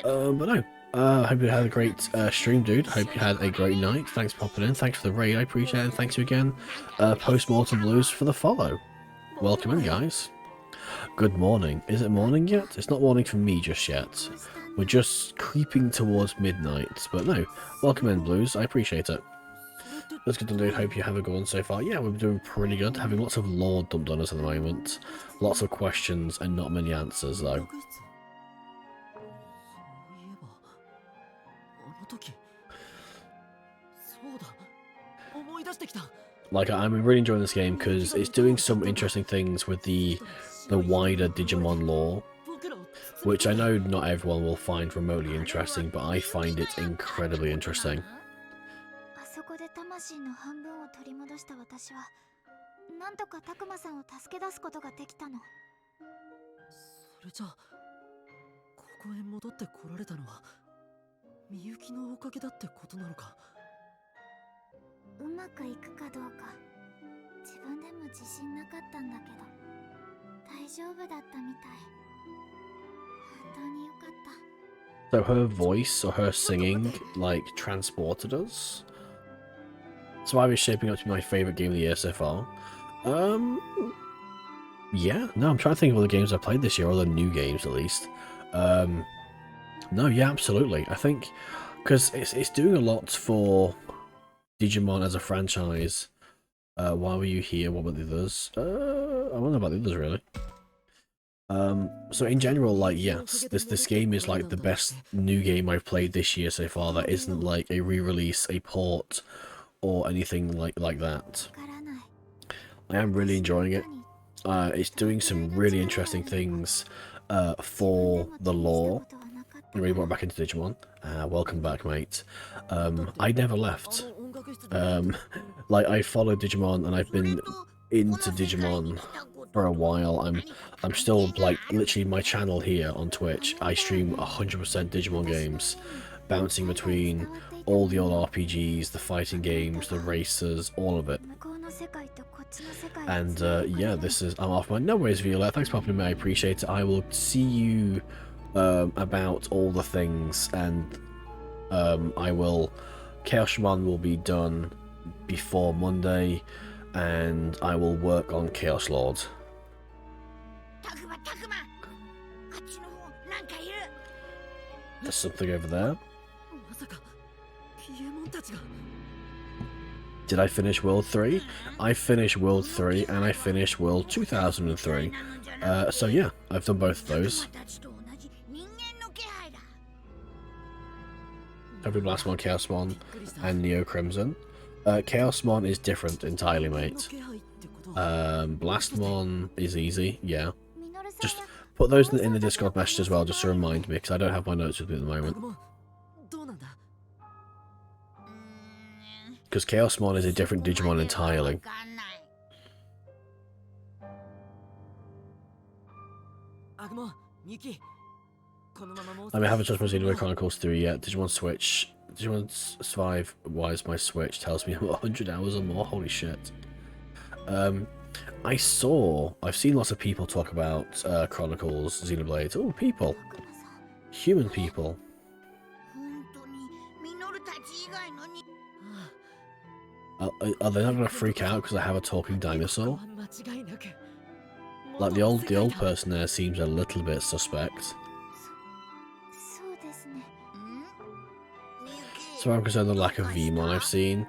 But no. Hope you had a great stream, dude. Hope you had a great night. Thanks for popping in. Thanks for the raid. I appreciate it. And thanks you again, Postmortem Blues, for the follow. Welcome in, guys. Good morning. Is it morning yet? It's not morning for me just yet. We're just creeping towards midnight. But no, welcome in, Blues. I appreciate it. That's good to do. Hope you have a good one so far. Yeah, we're doing pretty good. Having lots of lore dumped on us at the moment. Lots of questions and not many answers, though. Like, I'm really enjoying this game because it's doing some interesting things with the wider Digimon lore, which I know not everyone will find remotely interesting, but I find it incredibly interesting. So her voice or her singing like transported us. Survivor is shaping up to be my favourite game of the year so far. Yeah, no, I'm trying to think of all the games I played this year, or the new games at least. No, yeah, absolutely. I think because it's doing a lot for Digimon as a franchise. Why were you here? What about the others? I don't know about the others really. So in general, like, yes, this game is like the best new game I've played this year so far that isn't like a re-release, a port, or anything like that. I am really enjoying it. It's doing some really interesting things for the lore. I really brought back into Digimon. Welcome back, mate. I never left. Like, I followed Digimon and I've been into Digimon for a while. I'm still, like, literally my channel here on Twitch, I stream 100% Digimon games, bouncing between all the old RPGs, the fighting games, the racers, all of it. And yeah, I'm off my... No worries, Viola. Thanks for popping in, I appreciate it. I will see you about all the things, and Chaos Shaman will be done before Monday, and I will work on Chaos Lord. There's something over there. Did I finish World 3? I finished World 3 and I finished World 2003. So yeah, I've done both of those. Every Blastmon, Chaosmon, and Neo Crimson. Chaosmon is different entirely, mate. Blastmon is easy, yeah. Just put those in the Discord message as well, just to remind me, because I don't have my notes with me at the moment. Because Chaosmon is a different Digimon entirely. I haven't touched my Xenoblade Chronicles 3 yet. Digimon Switch. Digimon Survive. Why is my Switch? Tells me I'm 100 hours or more. Holy shit. I've seen lots of people talk about Chronicles, Xenoblade. Oh, people. Human people. Are they not going to freak out because I have a talking dinosaur? Like the old person there seems a little bit suspect. So I'm concerned the lack of Vmon I've seen.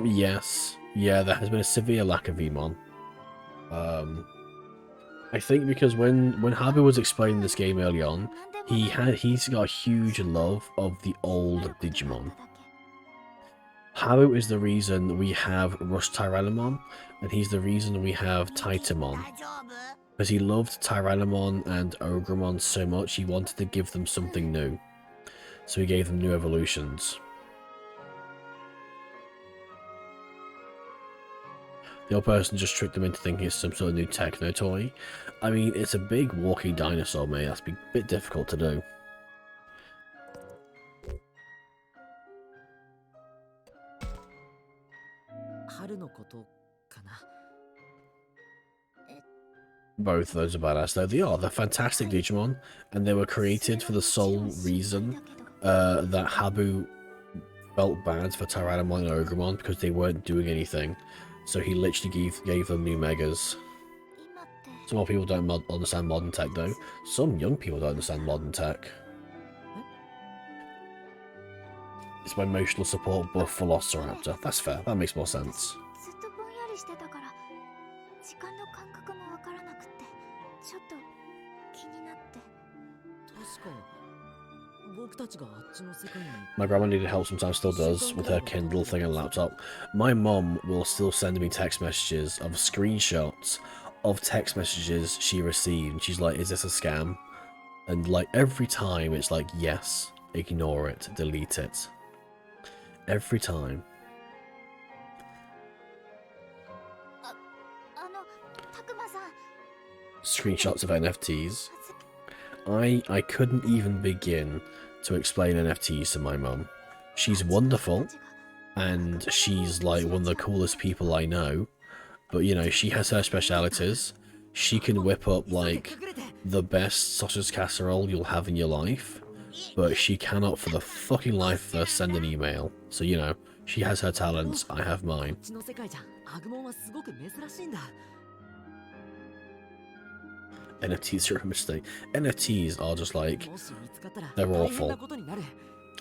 Yes. Yeah, there has been a severe lack of Vmon. I think because when Habu was explaining this game early on, he's got a huge love of the old Digimon. Habu is the reason we have Rush Tyrannomon, and he's the reason we have Titamon. Because he loved Tyrannomon and Ogremon so much, he wanted to give them something new. So he gave them new evolutions. The old person just tricked them into thinking it's some sort of new techno toy. I mean, it's a big walking dinosaur, mate. That's a bit difficult to do. Both of those are badass, though. They're fantastic Digimon, and they were created for the sole reason that Habu felt bad for Tyrannomon and Ogremon because they weren't doing anything. So he literally gave them new megas. Some more people don't understand modern tech, though. Some young people don't understand modern tech. It's my emotional support buff Velociraptor. That's fair. That makes more sense. My grandma needed help sometimes, still does, with her Kindle thing and laptop. My mum will still send me text messages of screenshots of text messages she received. She's like, is this a scam? And like every time it's like, yes, ignore it, delete it. Every time. Screenshots of NFTs. I couldn't even begin to explain NFTs to my mum. She's wonderful, and she's like one of the coolest people I know, but you know, she has her specialities. She can whip up like the best sausage casserole you'll have in your life, but she cannot for the fucking life of her send an email. So you know, she has her talents, I have mine. NFTs are a mistake. NFTs are just like, they're awful. I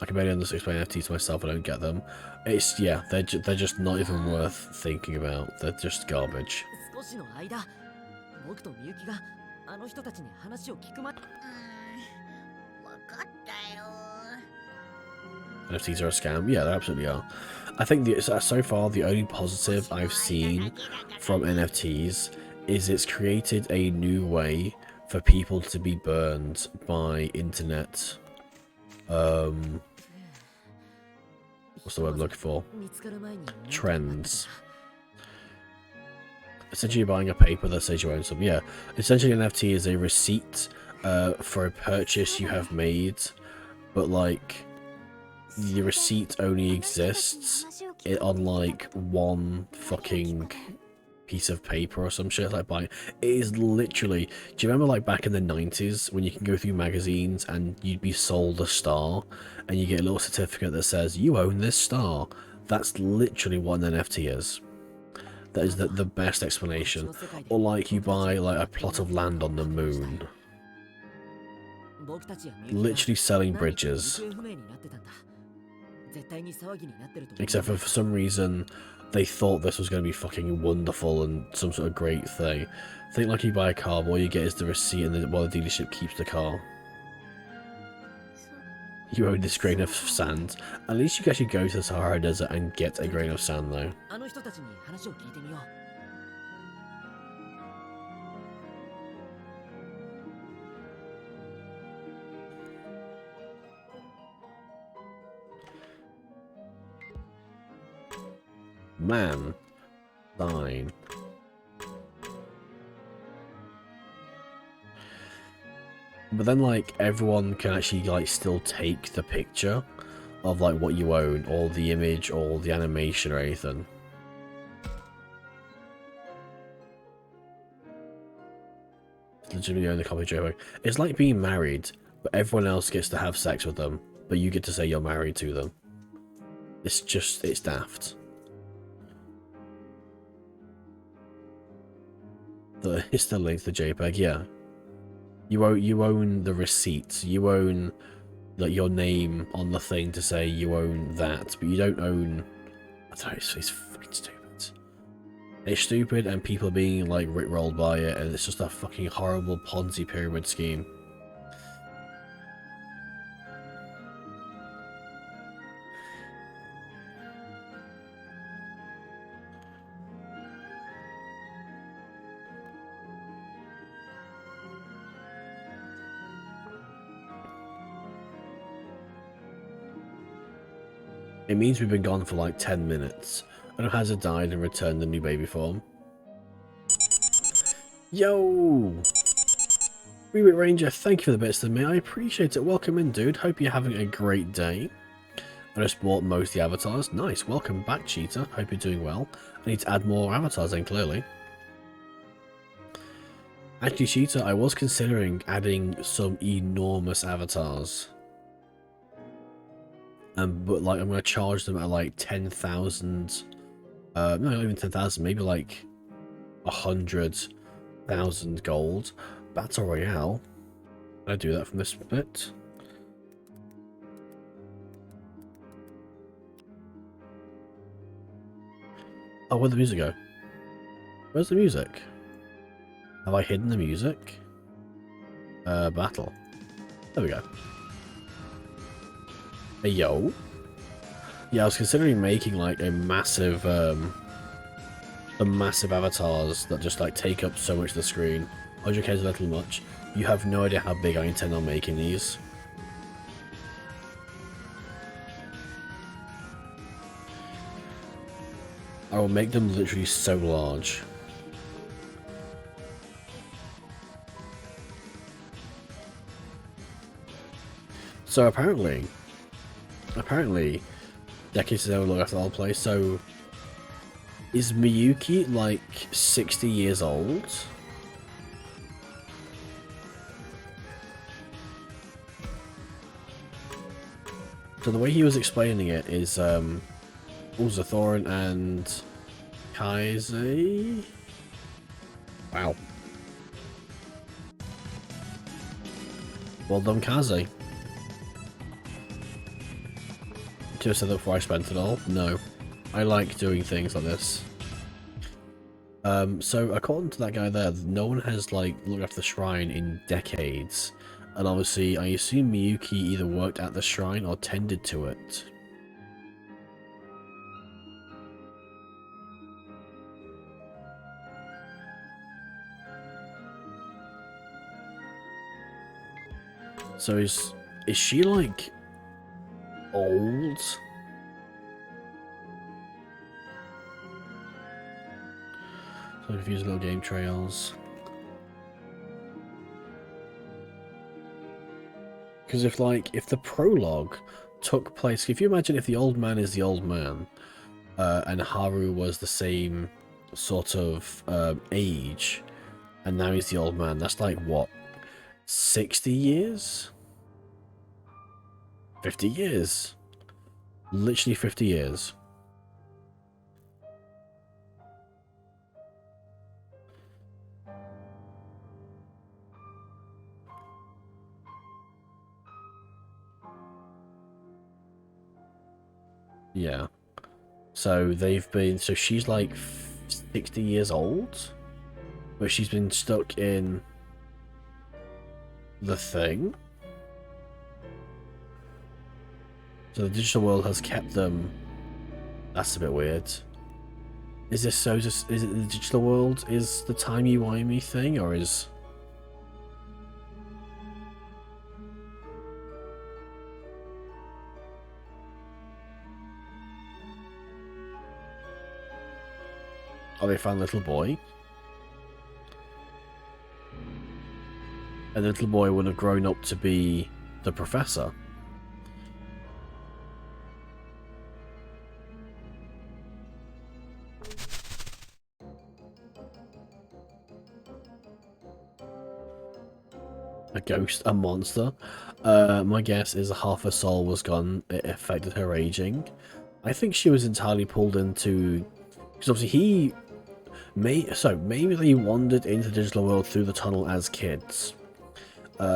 can barely explain NFTs to myself, I don't get them. It's, yeah, they're just not even worth thinking about. They're just garbage. NFTs are a scam? Yeah, they absolutely are. I think so far the only positive I've seen from NFTs is it's created a new way for people to be burned by internet. What's the word I'm looking for? Trends. Essentially, you're buying a paper that says you own some. Yeah, essentially, an NFT is a receipt for a purchase you have made, but like the receipt only exists on like one fucking piece of paper or some shit. Like buying, it is literally, do you remember like back in the 90s when you can go through magazines and you'd be sold a star and you get a little certificate that says you own this star? That's literally what an NFT is. That is the best explanation. Or like you buy like a plot of land on the moon. Literally selling bridges. Except for some reason, they thought this was going to be fucking wonderful and some sort of great thing. Think like you buy a car, all you get is the receipt and while the dealership keeps the car. You own this grain of sand. At least you can actually go to the Sahara Desert and get a grain of sand though. Man. Fine. But then, like, everyone can actually, like, still take the picture of, like, what you own, or the image, or the animation, or anything. Legitimately own the copy of JPEG. It's like being married, but everyone else gets to have sex with them, but you get to say you're married to them. It's just, it's daft. It's the link to the JPEG, yeah. You own the receipts. You own like your name on the thing to say you own that, but you don't own. I don't know. It's fucking stupid. It's stupid, and people are being like rickrolled by it, and it's just a fucking horrible Ponzi pyramid scheme. It means we've been gone for like 10 minutes. And has died and returned the new baby form. Yo! Reboot Ranger, thank you for the bits to me. I appreciate it. Welcome in, dude. Hope you're having a great day. I just bought most of the avatars. Nice. Welcome back, Cheetah. Hope you're doing well. I need to add more avatars in, clearly. Actually, Cheetah, I was considering adding some enormous avatars. But like I'm gonna charge them at like 10,000. No, not even 10,000. Maybe like 100,000 gold. Battle Royale. Can I do that from this bit? Oh, where'd the music go? Where's the music? Have I hidden the music? Battle. There we go. Hey, yo. Yeah, I was considering making like a massive avatars that just like take up so much of the screen. 100k is a little much. You have no idea how big I intend on making these. I will make them literally so large. So apparently, decades ago look after the whole place. So is Miyuki like 60 years old? So the way he was explaining it is Ulzathoran and Kaise. Wow. Well done, Kaze. Should have said that before I spent it all. No. I like doing things like this. So according to that guy there, no one has like looked after the shrine in decades. And obviously, I assume Miyuki either worked at the shrine or tended to it. So is she like old? So confused little game trails. Because if the prologue took place, if you imagine if the old man is the old man, and Haru was the same sort of age, and now he's the old man, that's like what, 60 years? 50 years. Literally 50 years. Yeah. So so she's like 60 years old, but she's been stuck in the thing. So the digital world has kept them. That's a bit weird. Is this so is it the digital world is the timey-wimey thing, or is... Oh, they found a little boy. And the little boy would have grown up to be the professor. A ghost, a monster. My guess is half her soul was gone. It affected her aging. I think she was entirely pulled into... Because obviously maybe they wandered into the digital world through the tunnel as kids.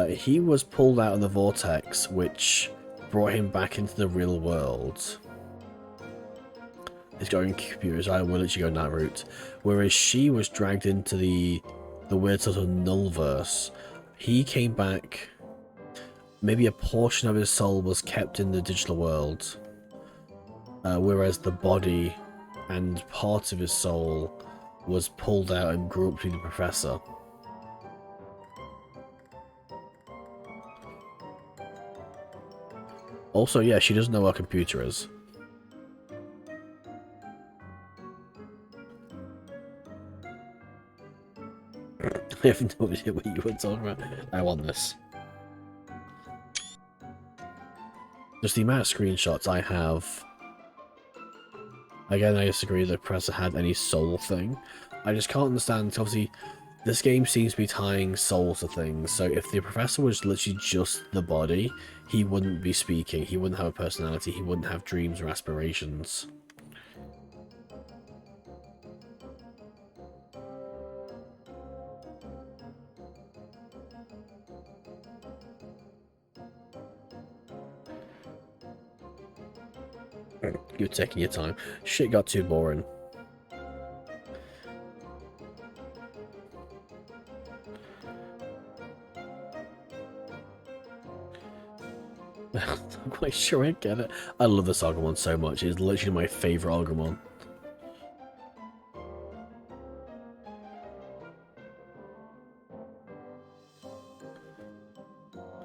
He was pulled out of the vortex, which brought him back into the real world. It's going computers, I will let you go that route. Whereas she was dragged into the weird sort of nullverse. He came back, maybe a portion of his soul was kept in the digital world. Whereas the body and part of his soul was pulled out and grew up to be the professor. Also, yeah, she doesn't know what a computer is. I have no idea what you were talking about. I want this. Just the amount of screenshots I have. Again, I disagree that the professor had any soul thing. I just can't understand, obviously, this game seems to be tying souls to things, so if the professor was literally just the body, he wouldn't be speaking, he wouldn't have a personality, he wouldn't have dreams or aspirations. You're taking your time. Shit got too boring. I'm quite sure I get it. I love this Agumon so much. It's literally my favourite Agumon.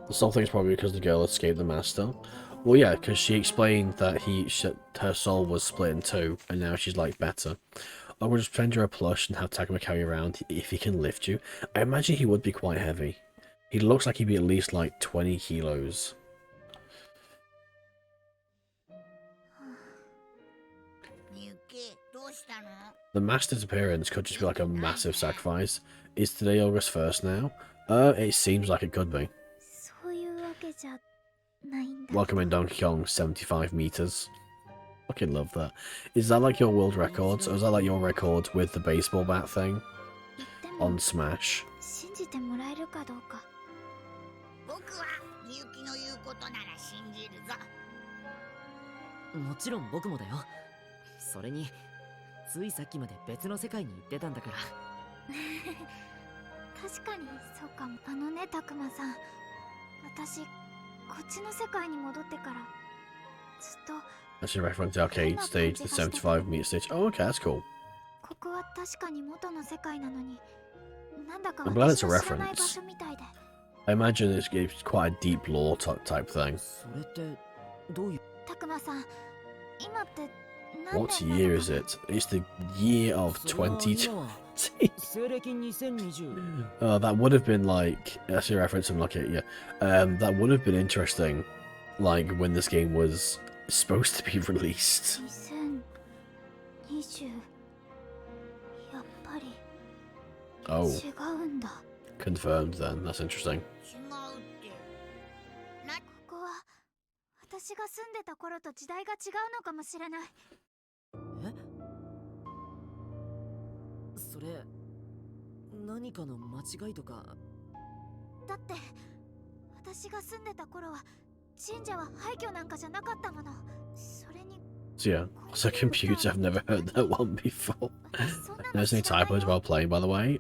The sole thing is probably because the girl escaped the master. Well, yeah, because she explained that her soul was split in two, and now she's like better. I will just send her a plush and have Takuma carry around if he can lift you. I imagine he would be quite heavy. He looks like he'd be at least like 20 kilos. The master's appearance could just be like a massive sacrifice. Is today August 1st now? It seems like it could be. Welcome in Donkey Kong, 75 meters. Fucking love that. Is that like your world records, or is that like your record with the baseball bat thing on Smash? もちろん僕もだよ。それについさっきまで別の世界に行ってたんだから。確かにそうかも。あのね、たくまさん。私、こっちの世界に戻ってからずっと。That's a reference to the arcade stage, the 75 meter stage. Oh, okay, that's cool. ここは確かに元の世界なのに、なんだか I'm glad it's 私 a の知らない場 reference. 所みたいで。I imagine it's quite a deep lore type thing. それってどういう？たくまさん、今って What year is it? It's the year of 2020. Oh, that would have been like, that's a reference, I'm looking at, yeah. That would have been interesting, like, when this game was supposed to be released. 2020やっぱり Oh, 違うんだ。 confirmed then, that's interesting. ここは私が住んでた頃と時代が違うのかもしれない。え？それ何かの間違いとか？だって私が住んでた頃は神社は廃墟なんかじゃなかったもの。それに So yeah, so computer, I've never heard that one before. There's any typos while playing, by the way.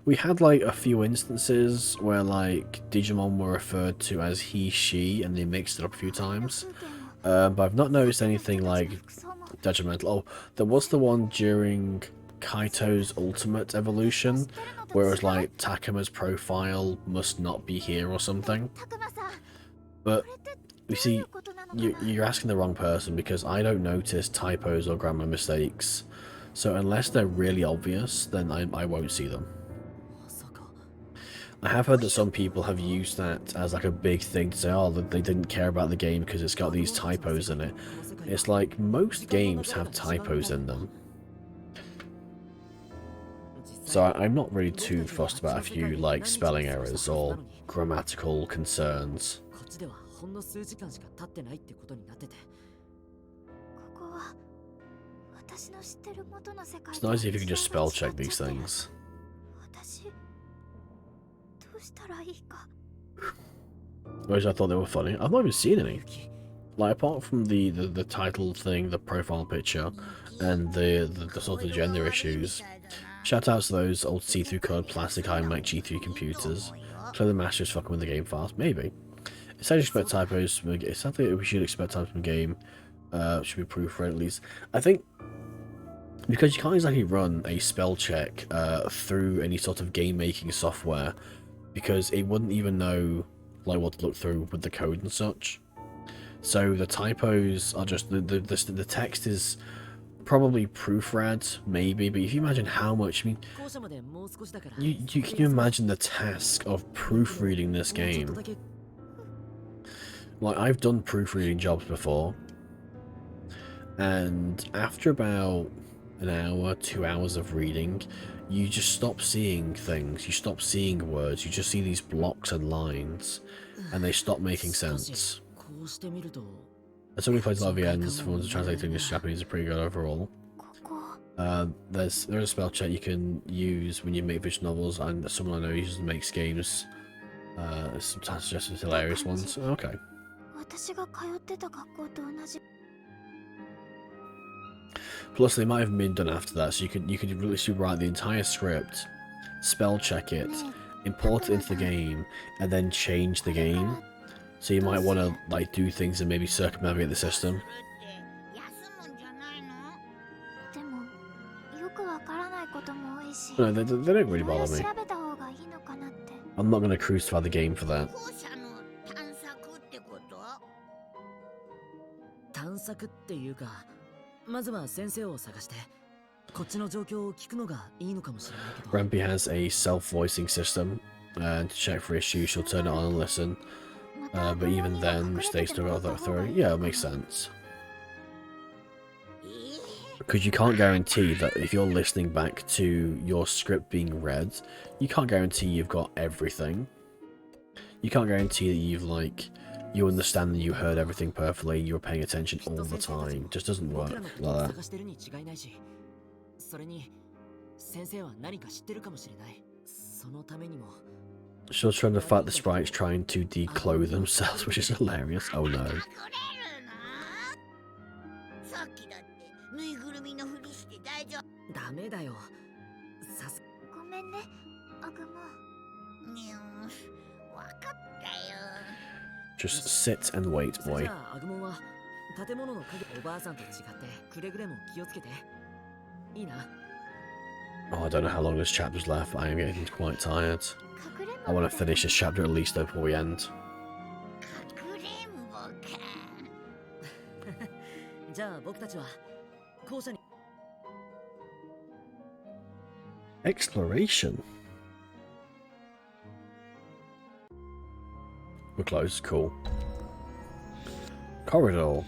We had like a few instances where like Digimon were referred to as he, she, and they mixed it up a few times. But I've not noticed anything like detrimental. Oh, there was the one during Kaito's ultimate evolution, where it was like Takuma's profile must not be here or something. But you see, you're asking the wrong person, because I don't notice typos or grammar mistakes. So unless they're really obvious, then I won't see them. I have heard that some people have used that as like a big thing to say, oh, they didn't care about the game because it's got these typos in it. It's like, most games have typos in them. So I'm not really too fussed about a few like spelling errors or grammatical concerns. It's nice if you can just spell check these things. Whereas I thought they were funny. I've not even seen any. Like, apart from the title thing, the profile picture, and the sort of gender issues. Shout outs to those old see-through colored plastic iMac G3 computers. Clearly the master's fucking with the game fast. Maybe. It's how you expect typos from a game. It's something we should expect typos from a game. Should be proofread at least. I think because you can't exactly run a spell check through any sort of game making software, because it wouldn't even know like what to look through with the code and such. So the typos are just the text is probably proofread, maybe, but if you imagine how much, I mean, can you imagine the task of proofreading this game? Like, I've done proofreading jobs before, and after about an hour, 2 hours of reading, you just stop seeing things, you stop seeing words, you just see these blocks and lines, and they stop making sense. As somebody plays a lot of VNs, for ones to translate to English, Japanese are pretty good overall. There's a spell check you can use when you make visual novels, and someone I know uses makes games. Sometimes suggested hilarious ones. Okay. Plus, they might have been done after that, so you could literally write the entire script, spell check it, import it into the game, and then change the game. So you might want to like do things and maybe circumnavigate the system. No, they don't really bother me. I'm not going to crucify the game for that. Rampy has a self-voicing system, and to check for issues, she'll turn it on and listen. But even then, mistakes still got that through. Yeah, it makes sense. Because you can't guarantee that if you're listening back to your script being read, you can't guarantee you've got everything. You can't guarantee that you understand that you heard everything perfectly, you're paying attention all the time. It just doesn't work like that. She'll trying to fight the sprites trying to declothe themselves, which is hilarious. Oh no. Just sit and wait, boy. Oh, I don't know how long this chapter's left. I am getting quite tired. I want to finish this chapter at least before we end. Exploration. We're close, cool. Corridor.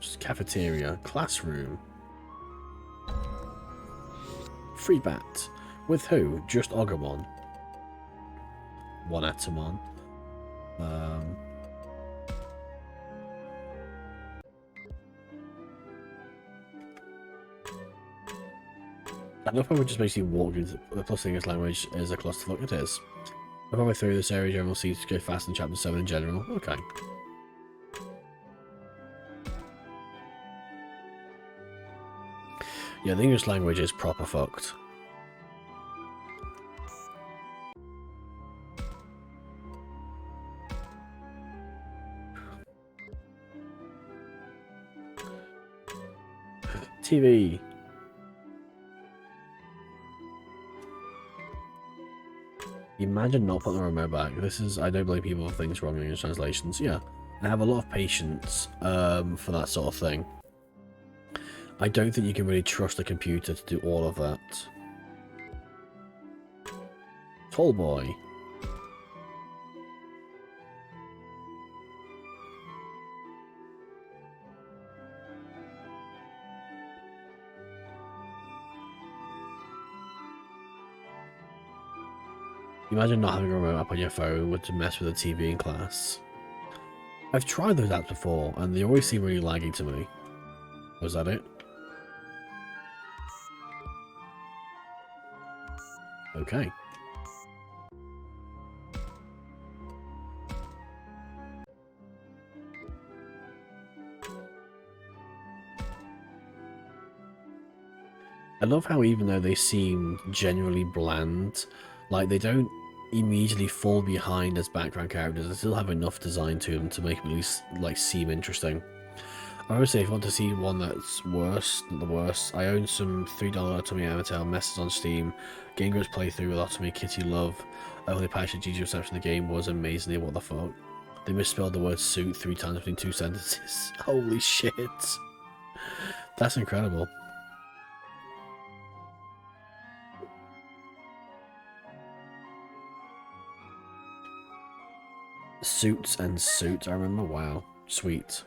Just cafeteria. Classroom. Free bat. With who? Just Agumon. One Atamon. I love how we just basically walk into the plus English language is a clusterfuck. It is. I'm probably through this area, general seems to go fast in chapter 7 in general. Okay. Yeah, the English language is proper fucked. TV. Imagine not putting the remote back. This is, I don't blame people for things wrong in English translations. Yeah, I have a lot of patience for that sort of thing. I don't think you can really trust a computer to do all of that. Tall boy. Imagine not having a remote app on your phone to mess with the TV in class. I've tried those apps before, and they always seem really laggy to me. Was that it? Okay. I love how even though they seem genuinely bland, like they don't immediately fall behind as background characters, they still have enough design to them to make them at least like seem interesting. I would say if you want to see one that's worse than the worst, I own some $3 Otomi Amateur messes on Steam. Game Grumps playthrough with Otomi Kitty Love. Overly passionate GG reception of the game was amazingly what the fuck. They misspelled the word suit 3 times between 2 sentences. Holy shit. That's incredible. Suits and suits, I remember. Wow. Sweet.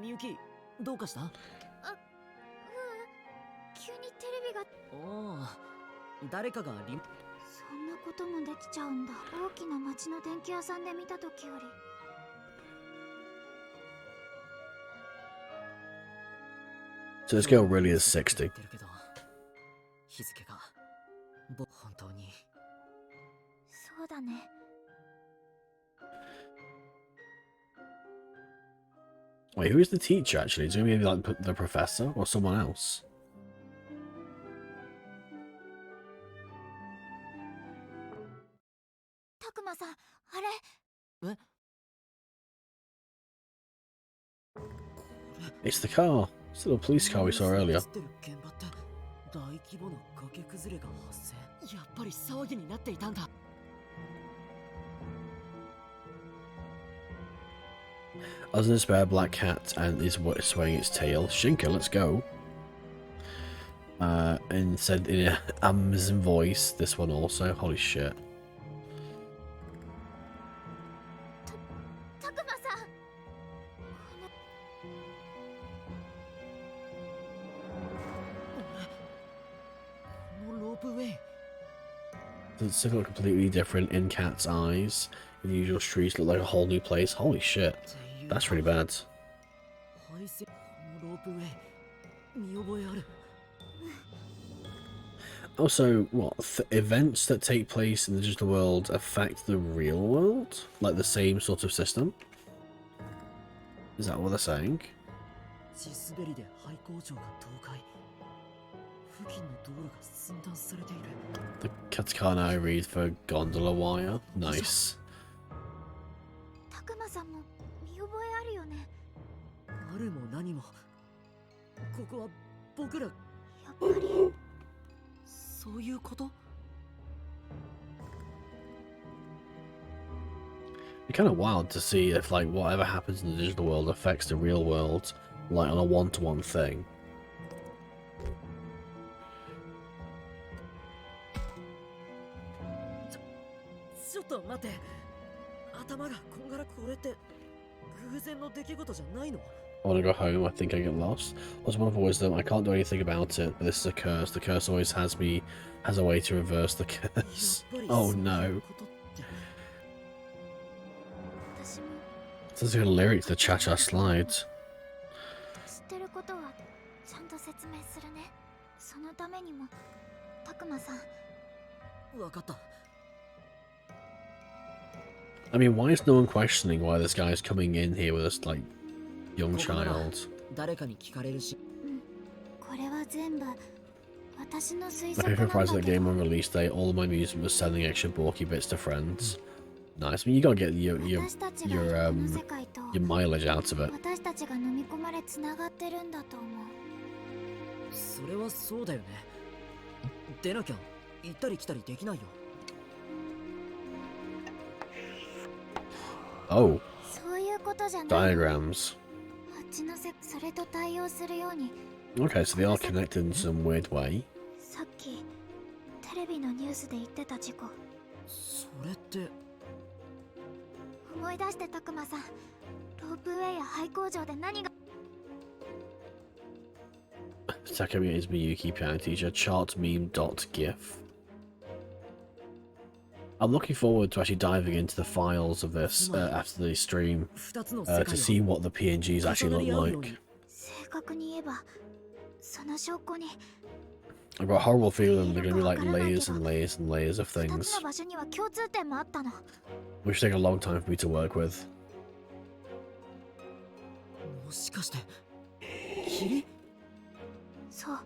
Miyuki, どうかした？急にテレビが。おお、誰かがリモ。そんなこともできちゃうんだ。大きな町の電気屋さんで見た時より。So this girl really is 60. 日付が本当に。そうだね。Wait, who is the teacher actually? Is it going to be like the professor or someone else? Takuma-san, it's the car. It's the little police car we saw earlier. 大規模な崖崩れが発生。やっぱり騒ぎになっていたんだ。As an despair, black cat and is swaying its tail. Shinka, let's go. And said in an Amazon voice, this one also. Holy shit. Does it look completely different in Cat's eyes? The usual streets look like a whole new place. Holy shit. That's really bad. Also, what? Events that take place in the digital world affect the real world? Like the same sort of system? Is that what they're saying? The katakana I read for gondola wire. Nice. さんも見覚えあるよね。あるも何も。ここは僕ら。やっぱり。そういうこと？ It's kind of wild to see if like whatever happens in the digital world affects the real world, like on a one-to-one thing. ちょっと待って。 頭がこんがらこれって偶然の出来事じゃないの? I want to go home. I think I get lost. What's one of wisdom? I can't do anything about it, but this is a curse. The curse always has a way to reverse the curse. Oh no. This is a lyric to the Cha-Cha slide. 知ってることはちゃんと説明するね。そのためにも、たくまさん。わかった。 I mean, why is no one questioning why this guy is coming in here with this, like, young child? 誰かに聞かれるし。これは全部 My favorite prize of the game on release day, all of my amusement was sending extra bulky bits to friends. Nice. I mean, you gotta get your mileage out of it. それはそうだよね。でなきゃ行ったり来たりできないよ。Oh. そういうことじゃない。 Diagrams. あっちのそれと対応するように。 Okay, so they are connected in some weird way. さっきテレビのニュースで言ってた事故。それって。思い出してたくまさん。ロープウェイや廃工場で何が。 Takumi is Miyuki piano teacher. Chart meme.gif. I'm looking forward to actually diving into the files of this after the stream to see what the PNGs actually look like. 正確に言えばその証拠に。 I've got a horrible feeling they're going to be like layers and layers and layers of things, 2つの場所には共通点もあったの。 which take a long time for me to work with. もしかして霧？そう。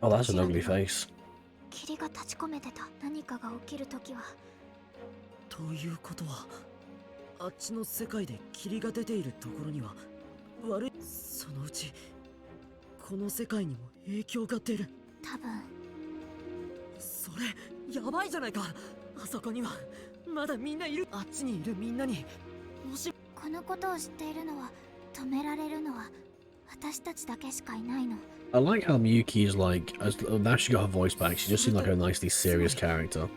Oh, that's an ugly face. 霧が立ち込めてた。何かが起きるときは。ということは、あっちの世界で霧が出ているところには悪い。そのうちこの世界にも影響が出る。多分。それやばいじゃないか。あそこにはまだみんないる。あっちにいるみんなにもし。このことを知っているのは、止められるのは私たちだけしかいないの。 I like how Miyuki is like, now she got her voice back, she just seemed like a nicely serious character.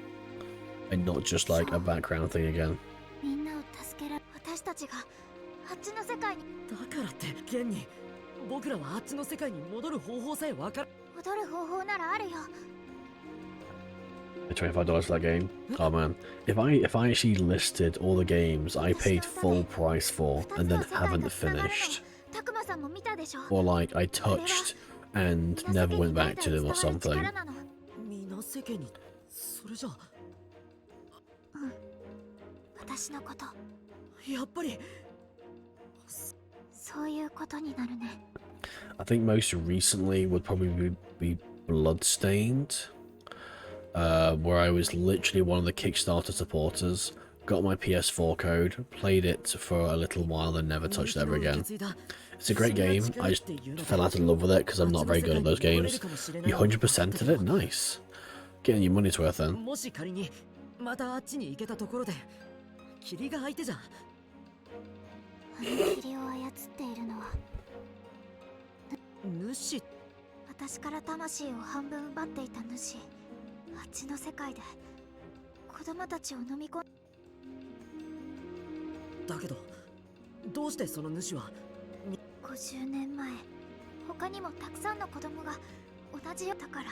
And not just like a background thing again. みんなを助けられ、私たちがあっちの世界に。だからって現に僕らはあっちの世界に戻る方法さえわかる。戻る方法ならあるよ。 $25 for that game. Oh man, if I actually listed all the games I paid full price for and then haven't finished, たくまさんも見たでしょ。 or like I touched and never went back to them or something. みなせ家にそれじゃ。うん。私のこと。やっぱり。そういうことになるね。 I think most recently would probably be Bloodstained, where I was literally one of the Kickstarter supporters, got my PS4 code, played it for a little while, and never touched it ever again. It's a great game. I just fell out of love with it because I'm not very good at those games. You 100%ed it? Nice. Getting your money's worth then. もし仮にまたあっちに行けたところで霧が相手じゃん。あの霧を操っているのは主。私から魂を半分奪っていた主。あっちの世界で子供たちを飲み込ん。だけどどうしてその主は。 50年前、他にもたくさんの子供が同じよだから。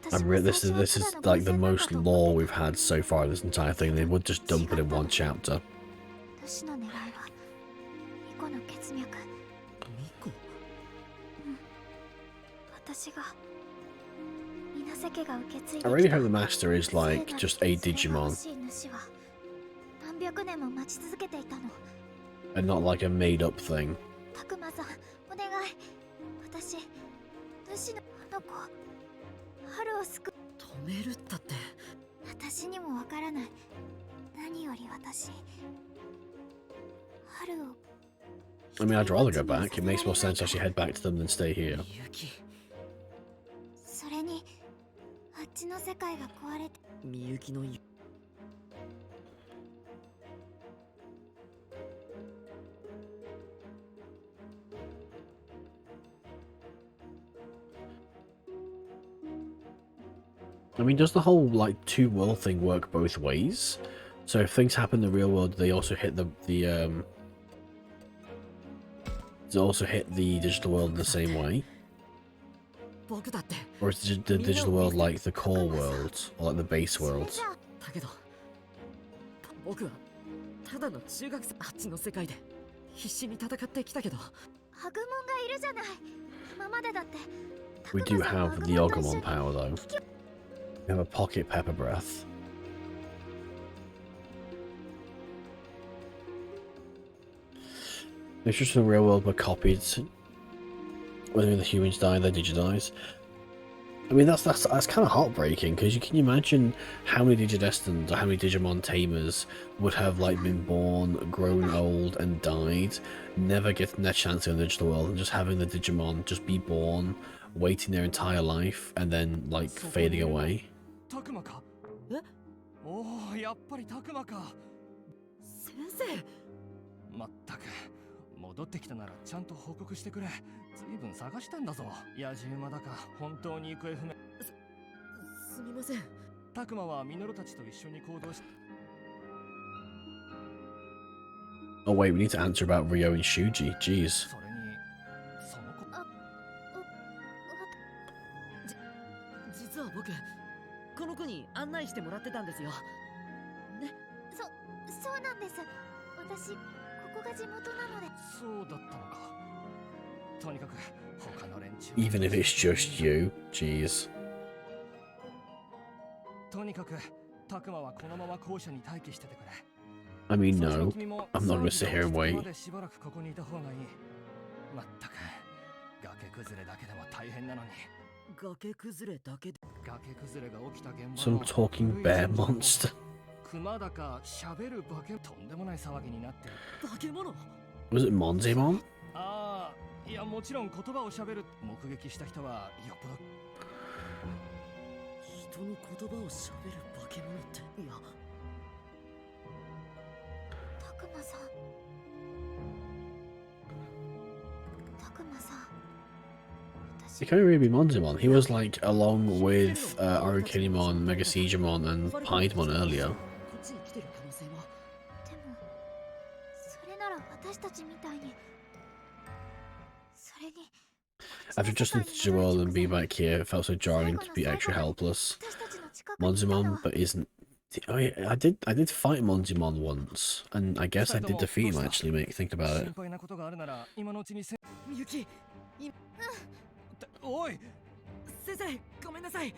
This is like the most lore we've had so far. This entire thing, they would just dump it in one chapter. 主の狙いは巫女の血脈。私が皆瀬家が受け継いできた。 I really hope the master is like just a Digimon 主は何百年も待ち続けていたの。 and not like a made-up thing. たくまさん、お願い。私、主のあの子、春を救う。止めるったって。私にもわからない。何より私、春を。 I mean, I'd rather go back. It makes more sense to actually head back to them than stay here. それに、あっちの世界が壊れて。みゆきの。 I mean, does the whole like two world thing work both ways? So if things happen in the real world, they also hit the they also hit the digital world in the same way? Or is the digital world like the core world, or like the base world? だけど僕はただの中学生。あっちの世界で必死に戦ってきたけど。ハグモンがいるじゃない。今までだって。 We do have the Ogumon power though. We have a pocket pepper breath. It's just in the real world were copied. When the humans die, their digitize. I mean, that's kind of heartbreaking, because you can imagine how many Digidestins or how many Digimon tamers would have like been born, grown old, and died, never getting their chance in the digital world, and just having the Digimon just be born, waiting their entire life, and then like fading away. たくまか？え？おお、やっぱりたくまか。先生。まったく、戻ってきたならちゃんと報告してくれ。ずいぶん探したんだぞ。野獣馬だか本当に行方不明。すみません。たくまはミノルたちと一緒に行動し。Oh wait, we need to answer about Ryo and Shuji. Jeez. それにその子。実は僕この子に案内してもらってたんですよ。ね。そうなんです。私ここが地元なので。そうだったのか。とにかく他の連中。Even if it's just you, jeez. とにかくたくまはこのまま校舎に待機しててくれ。I mean, no, I'm not gonna sit here and wait. しばらくここにいた方がいい。まったく崖崩れだけでも大変なのに。崖崩れだけで。崖崩れが起きた現場。Some talking bear monster. 熊だか喋る化けとんでもない騒ぎになってる。化け物 Was it Monzemon? ああ、いやもちろん言葉を喋る。目撃した人はよっぽど。人の言葉を喋る化け物って、いや。たくまさん。たくまさん。It can't really be Monzemon. He was like along with Arukinimon, Mega Siegemon, and Piedmon earlier. でもそれなら私たちみたいに。それに。After just into the world and being back here, it felt so jarring to be extra helpless. Monzemon, but isn't. Oh yeah, I did fight Monzemon once, and I guess I did defeat him actually. Make think about it. おい、先生、ごめんなさい。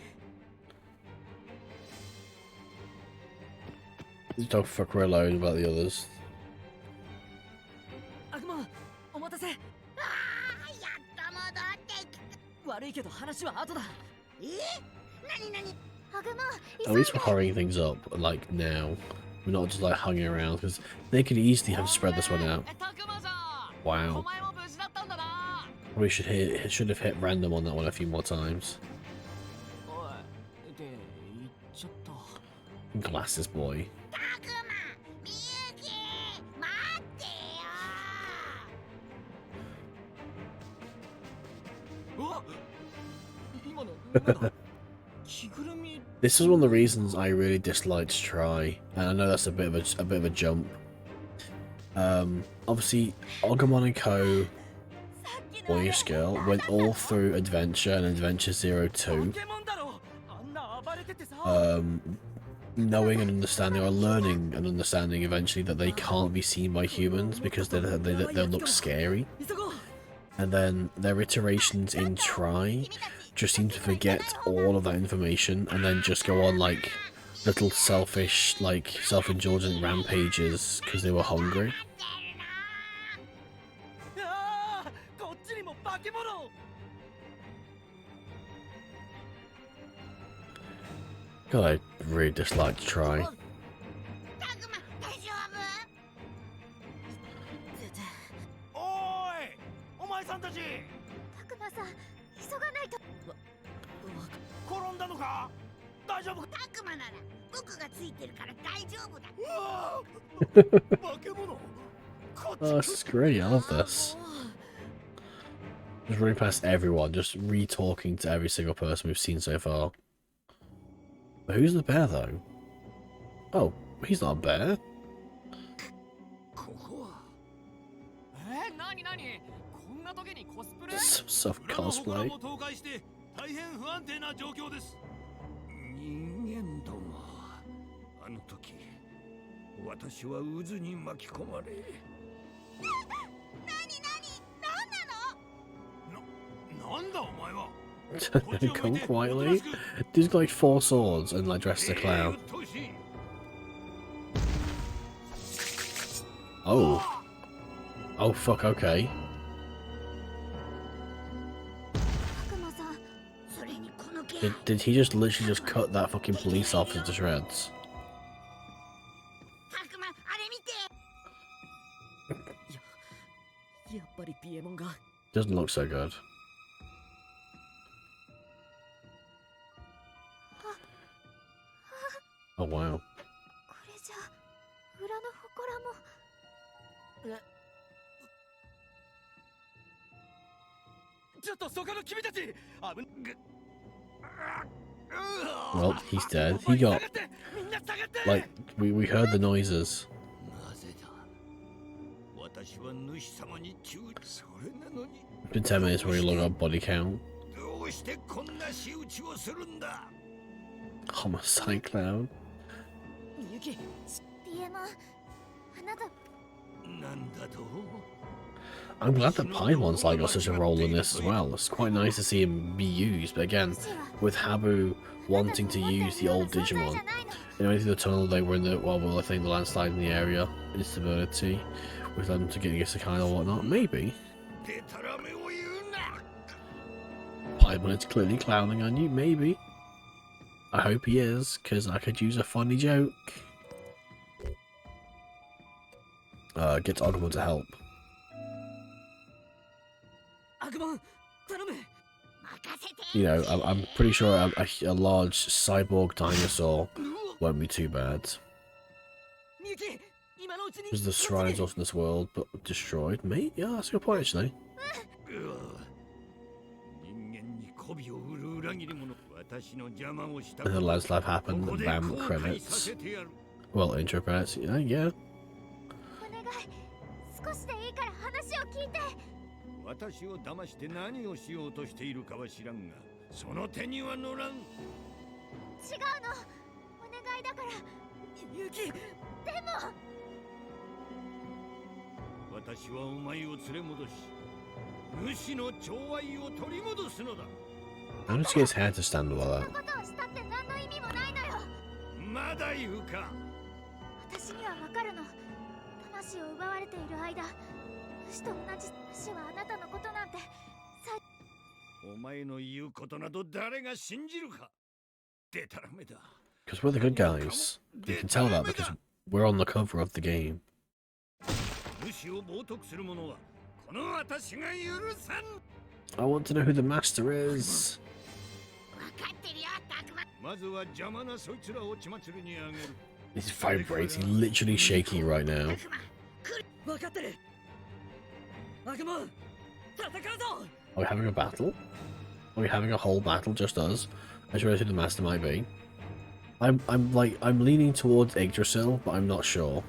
Don't fuck her alone about the others. 悪魔、お待たせ。やっと戻ってきた。悪いけど話は後だ。何アグモ At least we're hurrying things up, like now. We're not just like hanging around, because they could easily have spread this one out. Wow. We should have hit random on that one a few more times. Glasses boy. たくま、みゆき、待ってよ。This is one of the reasons I really disliked Try, and I know that's a bit of a jump. Obviously, Agumon and Co. Boyish Girl went all through Adventure and Adventure 02, knowing and understanding, or learning and understanding eventually that they can't be seen by humans because they'll look scary. And then their iterations in Try just seem to forget all of that information and then just go on like little selfish, like self-indulgent rampages because they were hungry. God, I really dislike Try. たくま、大丈夫？おーい、お前さんたち。たくまさん、急がないと。転んだのか？大丈夫か？たくまなら僕がついてるから大丈夫だ。化け物。 Oh, this is great, I love this. Just running past everyone, just re-talking to every single person we've seen so far. But who's the bear, though? Oh, he's not a bear. Some stuff cosplay. 人間ども、あの時私は渦に巻き込まれ。なんだお前は。 Come quietly. Dude's got like 4 swords and like dressed as a clown. Oh. Oh fuck, okay. たくまさん、それにこの剣 Did he just literally just cut that fucking police officer to shreds? たくま、あれ見て。やっぱりピエモンが Doesn't look so good. Oh wow. これじゃ裏の祠も。 Well, he's dead. He got like we heard the noises. なぜだ。私は主様に忠実。それなのに。 It's been 10 minutes where you look up body count. どうしてこんな仕打ちをするんだ。 Homicide clown. みゆき。ピエモン、あなた。なんだと。 I'm glad that Paimon's like got such a role in this as well. It's quite nice to see him be used, but again, with Habu wanting to use the old Digimon, you know, into the tunnel they were in the I think the landslide in the area, instability, with them to get Isekai or whatnot, maybe. Paimon is clearly clowning on you, maybe. I hope he is, because I could use a funny joke. Get Agumon to help. You know, I'm pretty sure a large cyborg dinosaur won't be too bad. Because the shrines also in this world, but destroyed. Mate, yeah, that's a good point actually. And the landslide happened, and bam, credits. Well, intro credits, yeah, yeah. 少しでいいから話を聞いて。 私を騙して何をしようとしているかは知らんが、その手には乗らん。違うの。お願いだから。みゆき。でも。私はお前を連れ戻し、主の寵愛を取り戻すのだ。 How does he get his hair to stand all that? まだ言うか。私にはわかるの。魂を奪われている間。 主と同じ主はあなたのことなんてお前の言うことなど誰が信じるか。でたらめだ。 Because we're the good guys. You can tell that because we're on the cover of the game. 主を冒涜する者はこの私が許さん。 I want to know who the master is. 分かってるよ、たくま。まずは邪魔なそいつらを血祭りにあげる。 He's vibrating, literally shaking right now. 分かってる。 Are we having a battle? Are we having a whole battle, just us? I just realized who the master might be. I'm leaning towards Yggdrasil, but I'm not sure.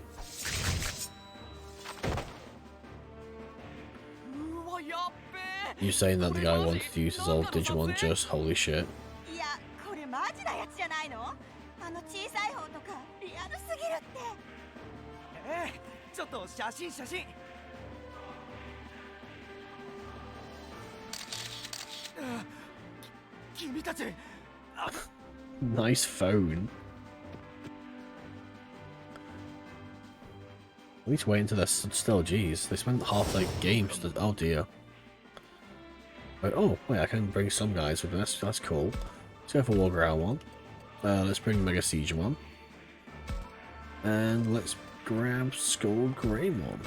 You saying that the guy wanted to use his old Digimon just holy shit. いや、これマジなやつじゃないの？あの小さい方とかリアルすぎるって。ちょっと写真。 Nice phone. At least wait until they're still. Jeez, they spent half their games to. Oh dear. Wait, oh wait, I can bring some guys with me. That's cool. Let's go for War Ground one. Let's bring Mega Siegemon. And let's grab Skull Greymon.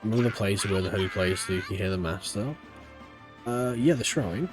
Another place where the holy place so you can hear the master. Yeah, the shrine.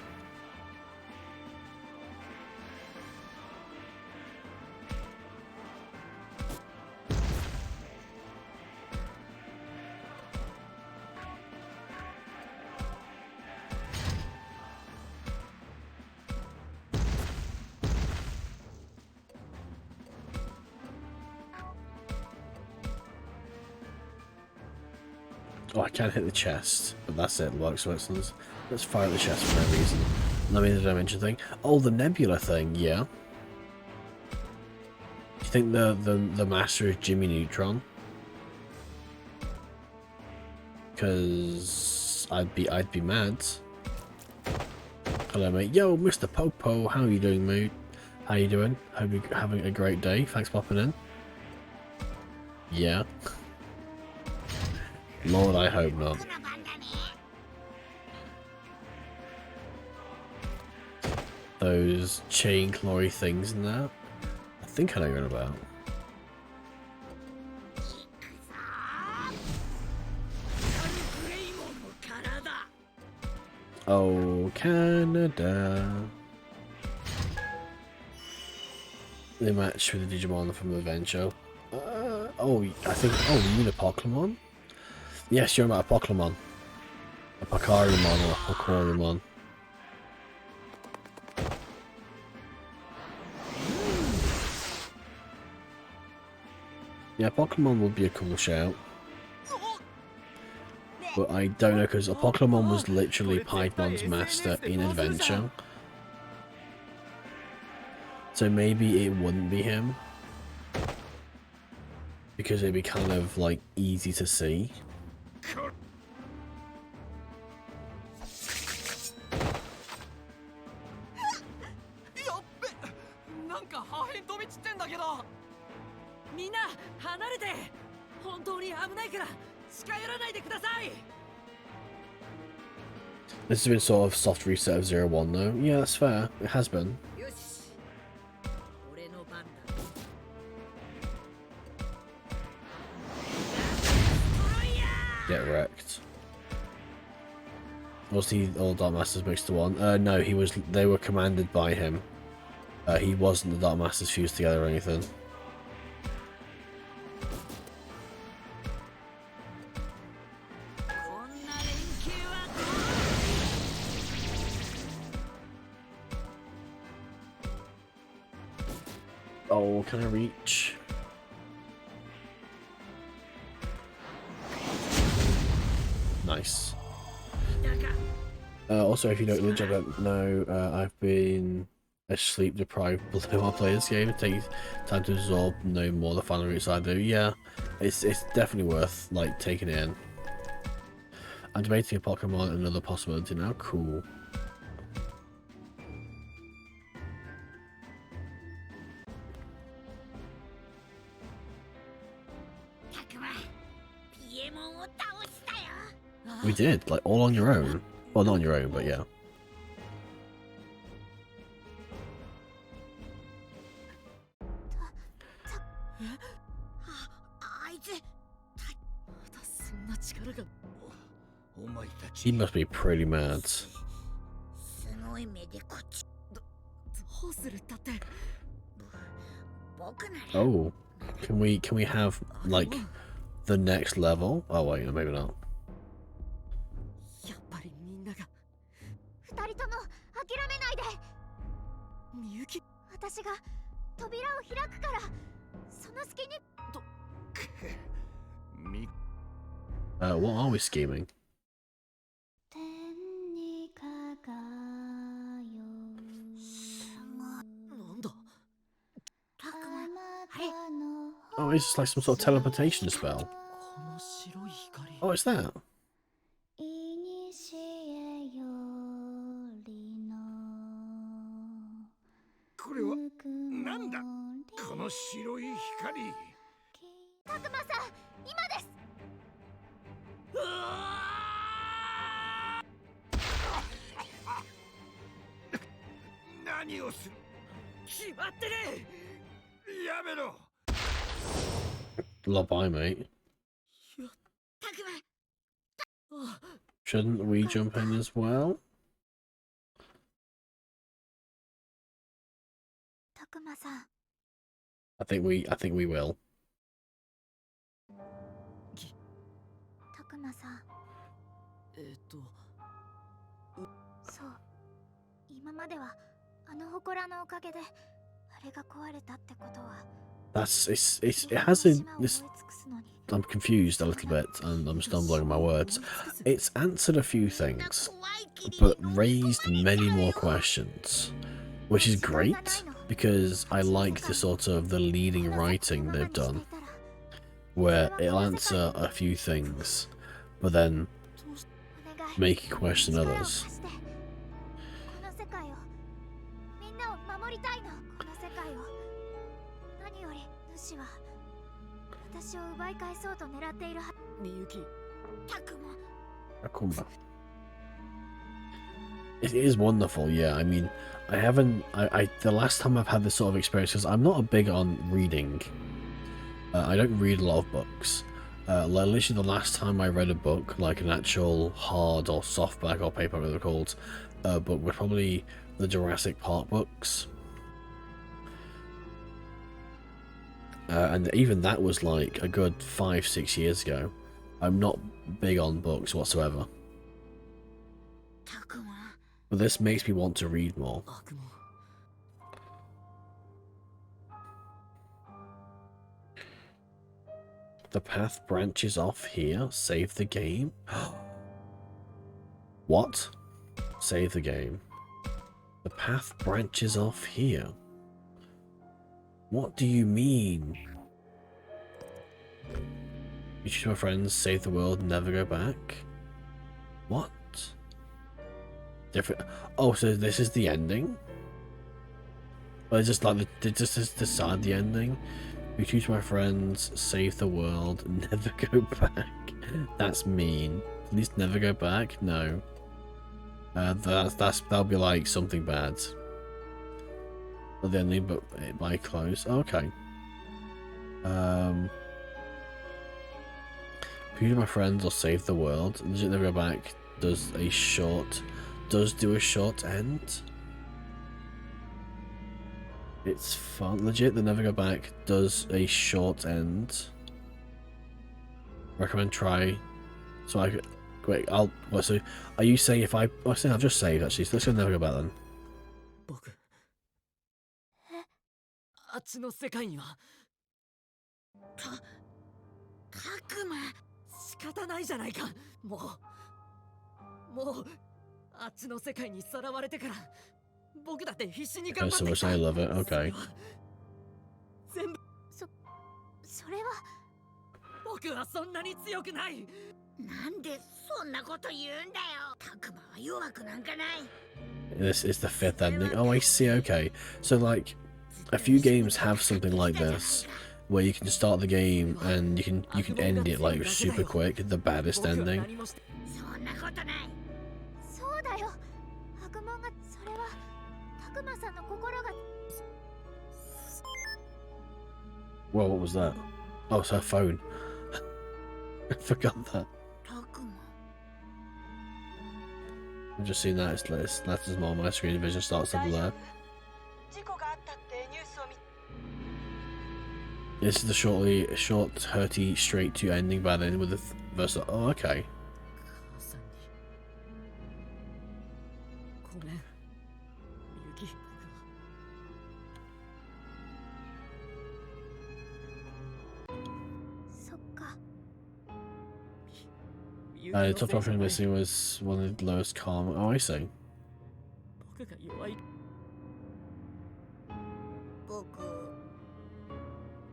Oh, I can't hit the chest, but that's it. Works for excellence. Let's fire at the chest for no reason. I mean the dimension thing. Oh, the nebula thing. Yeah. Do you think the master is Jimmy Neutron? Because I'd be mad. Hello, mate. Yo, Mr. Popo. How are you doing, mate? How you doing? Hope you're having a great day. Thanks for popping in. Yeah. Lord, I hope not. those chain clawy things in there. I think I know what you're on about. Oh, Canada. The match with the Digimon from Adventure. Oh, I think. Oh, you mean a Pokemon? Yes, you're about a Pokemon. A Pakarimon or a Pokorumon. Yeah, Pokemon would be a cool shout. But I don't know, because a Pokemon was literally Paimon's master in Adventure. So maybe it wouldn't be him. Because it'd be kind of like easy to see. This has been sort of soft reset of 0-1 though. Yeah, that's fair. It has been. Get wrecked. Was he all Dark Masters mixed to one? No, he was. They were commanded by him. He wasn't the Dark Masters fused together or anything. Oh, can I reach? Nice. Also, if you don't know, I've been a sleep deprived while I play this game. It takes time to absorb no more the final routes I do. Yeah, it's definitely worth like taking it in. I'm debating a Pokemon, another possibility now. Cool. We did, like, all on your own. Well, not on your own, but yeah. He must be pretty mad. Oh, can we have like the next level? Oh wait, no, maybe not. 二人とも諦めないで。みゆき、私が扉を開くから、その隙に。What are we scheming? 天に輝なんだ? Oh, it's just like some sort of teleportation spell. Oh, it's that. Lobby, mate. Shouldn't we jump in as well? I think we will. そう、今まではあの祠のおかげであれが壊れたってことは。It has this. I'm confused a little bit, and I'm stumbling on my words. It's answered a few things, but raised many more questions, which is great because I like the sort of the leading writing they've done, where it'll answer a few things, but then make you question others. Akuma. It is wonderful, yeah. I mean, I haven't. The last time I've had this sort of experience, because I'm not a big on reading. I don't read a lot of books. Literally, the last time I read a book, like an actual hard or softback or paper, whatever they're called, book was probably the Jurassic Park books. And even that was like a good 5-6 years ago. I'm not big on books whatsoever. But this makes me want to read more. The path branches off here. Save the game. What? Save the game. The path branches off here. What do you mean? You choose my friends, save the world, never go back? What? Different. Oh, so this is the ending? Well, it's just like just decide the ending. You choose my friends, save the world, never go back. That's mean. Please never go back. No. That'll be like something bad. Not the ending, but it might close. Okay. Choose my friends or save the world. Legit never go back. Does do a short end. It's fun. Legit, the never go back does a short end. Recommend try. So I wait. So are you saying if I? I think I've just saved actually. So let's go never go back then. あっちの世界にはたくま仕方ないじゃないか。もうあっちの世界にさらわれてから僕だって必死に頑張ってきた。 So much I love it. Okay. 全部それは僕はそんなに強くない。なんでそんなこと言うんだよ。たくまは弱くなんかない。 This is the 5th ending. Oh, I see. Okay. So like, a few games have something like this, where you can start the game and you can end it like super quick. The baddest ending. そんなことない。そうだよ。悪魔がそれはたくまさんの心が。 Whoa, what was that? Oh, it's her phone. I forgot that. たくま。 I've just seen that. It's letters more on my screen. Vision starts to blur. 事故があったってニュースを見。 This is the short, hurty, straight to ending bad end with the verse. Oh, okay. 母さんにごめん、みゆき。そっか。 The top option missing was one of the lowest calm. Oh, I see. 僕が弱い。僕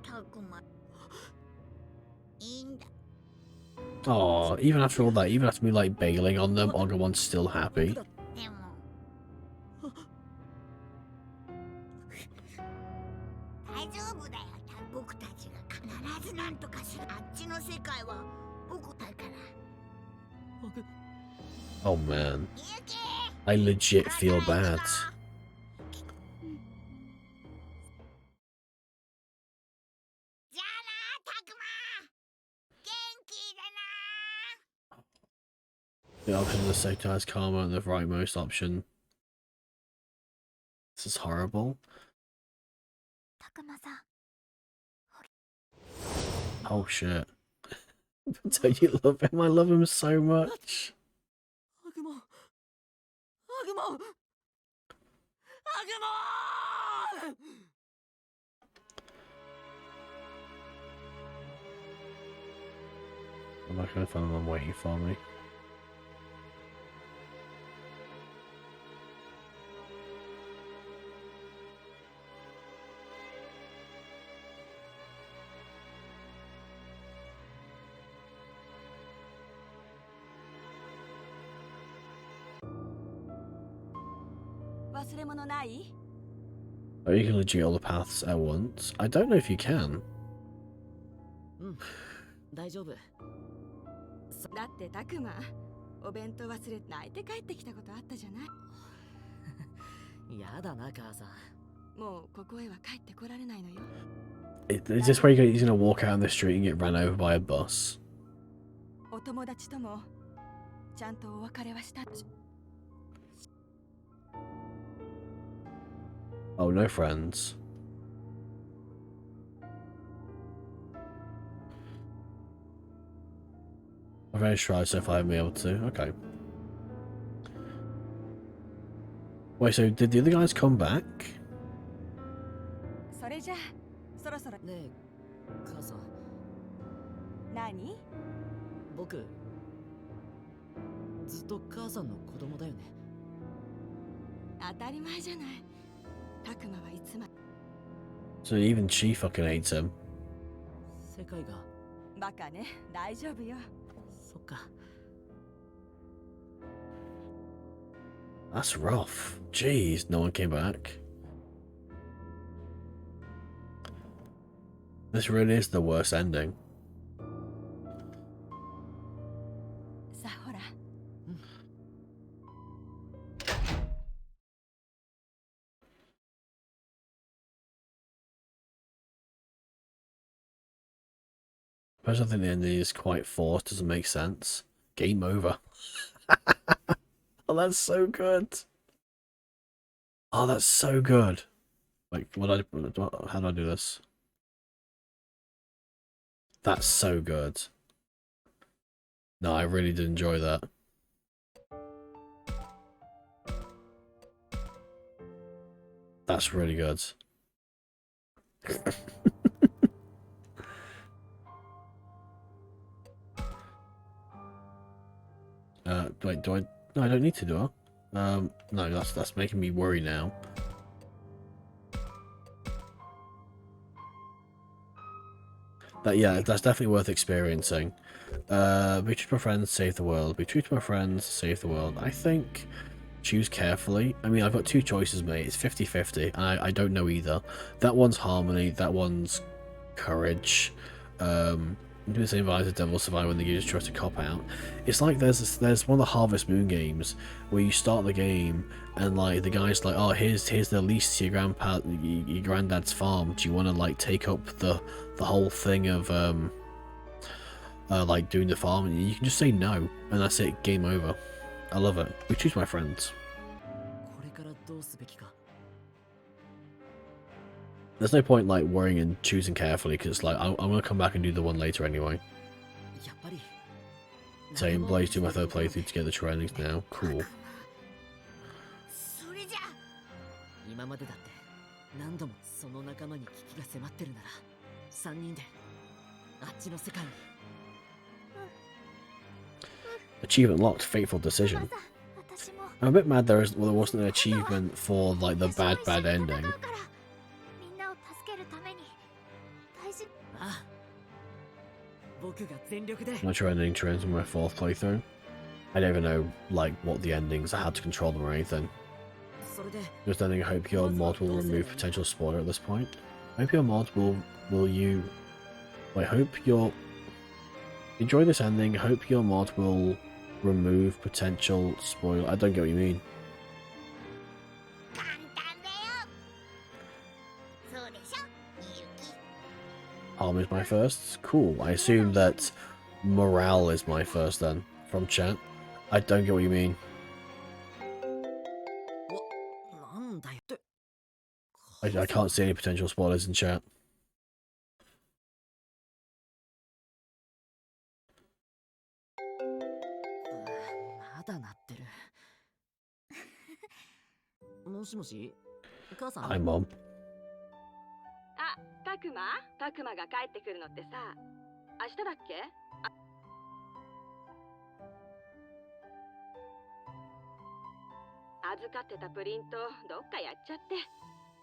たくまいいんだ。 Oh, even after all that, even after me like bailing on them, Ogamon's still happy. でも大丈夫だよ。僕たちが必ずなんとかする。あっちの世界は僕だから。 Oh man, I legit feel bad. じゃあな、たくま。元気でな。 The option of the sector has karma and the rightmost option. This is horrible. たくまさん。 Oh shit. Don't you love him? I love him so much. 悪魔。I'm not gonna find them waiting for me. Oh, you can legit all the paths at once. I don't know if you can. 大丈夫。だってたくまお弁当忘れて泣いて帰ってきたことあったじゃない。やだな、母さん。もうここへは帰ってこられないのよ。Is this where he's gonna walk out on the street and get ran over by a bus? お友達ともちゃんとお別れはした。 Oh, no friends. I've only tried so far, I haven't been able to. Okay. Wait, so did the other guys come back? それじゃあそろそろ。ねえ、母さん。何？僕、ずっと母さんの子供だよね。当たり前じゃない。たくまはいつま。 So even she fucking hates him. 世界が。バカね、大丈夫よ。そっか。That's rough. Jeez, no one came back. This really is the worst ending. さあほら。I don't think the ending is quite forced, doesn't make sense. Game over. Oh, that's so good. Oh, that's so good. Like, how do I do this? That's so good. No, I really did enjoy that. That's really good. Wait, do I? No, I don't need to, do I? No, that's making me worry now. Yeah, that's definitely worth experiencing. Be true to my friends, save the world. Be true to my friends, save the world. I think choose carefully. I mean, I've got two choices, mate. It's 50-50, and I don't know either. That one's harmony, that one's courage. Do the same vibe as Devil Survivor when the users try to cop out. It's like there's one of the Harvest Moon games where you start the game and like the guy's like, oh, here's the lease to your granddad's farm. Do you want to like take up the whole thing of like doing the farm? And you can just say no, and that's it. Game over. I love it. We choose my friends. There's no point like worrying and choosing carefully because like I'm gonna come back and do the one later anyway. Same, Blaze do my third playthrough to get the trainings now. Cool. 今までだって何度もその仲間に危機が迫ってるなら3人であっちの世界に。Achievement locked. Fateful decision. I'm a bit mad there wasn't an achievement for like the bad ending. I'm not sure ending trains in my fourth playthrough. I don't even know like what the endings. I had to control them or anything. Just ending. I hope your mod will remove potential spoiler at this point. I hope your mod will you. I hope your enjoy this ending. I hope your mod will remove potential spoiler. I don't get what you mean. Harm is my first? Cool. I assume that morale is my first then, from chat. I don't get what you mean. I can't see any potential spoilers in chat. Hi, Mom. あ、たくまが帰ってくるのってさ、明日だっけ？預かってたプリントどっかやっちゃって、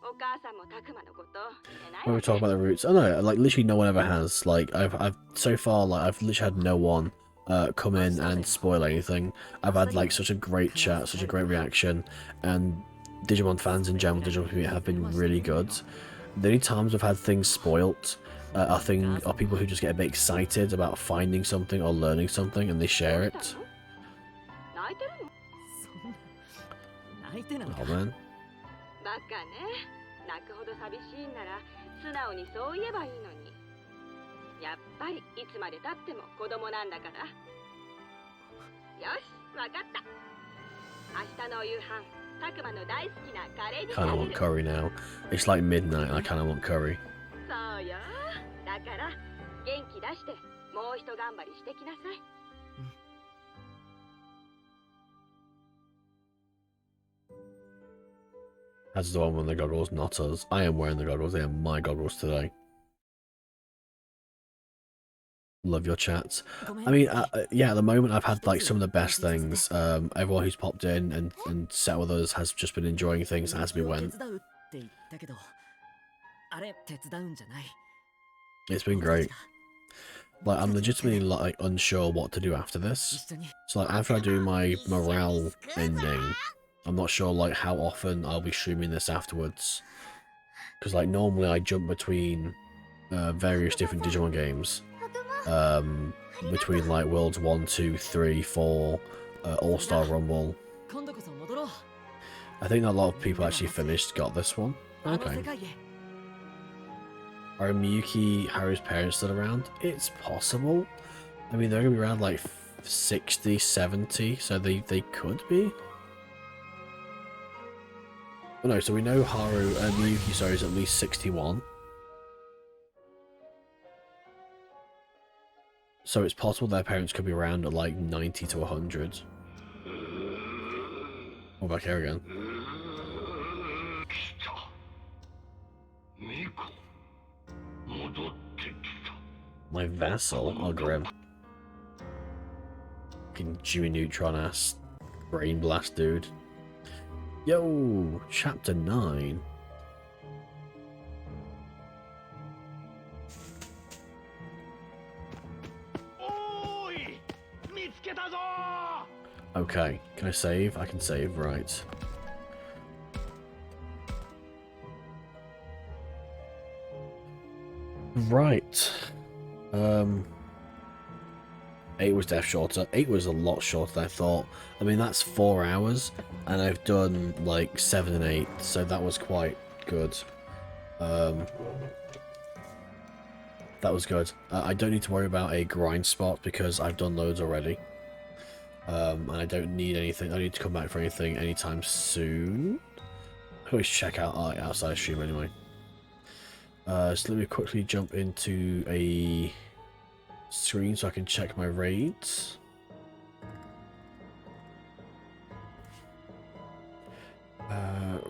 お母さんもたくまのこと言えない。 When we talk about the roots, oh no, like literally no one ever has. Like I've so far like I've literally had no one come in and spoil anything. I've had like such a great chat, such a great reaction, and Digimon fans in general, Digimon community have been really good. The only times I've had things spoilt are people who just get a bit excited about finding something or learning something and they share it. Oh man. バカね。泣くほど寂しいんなら素直にそう言えばいいのに。やっぱりいつまで経っても子供なんだから。よし、わかった。明日の夕飯、たくまの大好きなカレーにしてあ Kinda げ want る。 curry now. It's like midnight and I kinda want curry. そうよ。だから元気出してもう一頑張りしてきなさい。That's the one with the goggles, not us. I am wearing the goggles, they are my goggles today. Love your chats. I mean, yeah, at the moment I've had like some of the best things. Everyone who's popped in and sat with us has just been enjoying things as we went. It's been great. Like, I'm legitimately like unsure what to do after this. So like, after I do my morale ending, I'm not sure like how often I'll be streaming this afterwards. Because like normally I jump between various different Digimon games. Between like Worlds 1, 2, 3, 4, All-Star Rumble. I think a lot of people actually got this one. Okay. Are Miyuki Haru's parents still around? It's possible. I mean, they're going to be around like 60, 70, so they could be. Oh no, so we know Miyuki, sorry, is at least 61. So it's possible their parents could be around at like 90 to 100. Oh, back here again. My vessel? Oh, grim. Fucking Jimmy Neutron ass brain blast dude. Yo, chapter 9. Okay, can I save? I can save, right. Right. 8 was death shorter. 8 was a lot shorter than I thought. I mean, that's 4 hours, and I've done like 7 and 8, so that was quite good. That was good. I don't need to worry about a grind spot because I've done loads already. And I don't need anything. I don't need to come back for anything anytime soon. I can always check out outside stream anyway. So let me quickly jump into a screen so I can check my raids.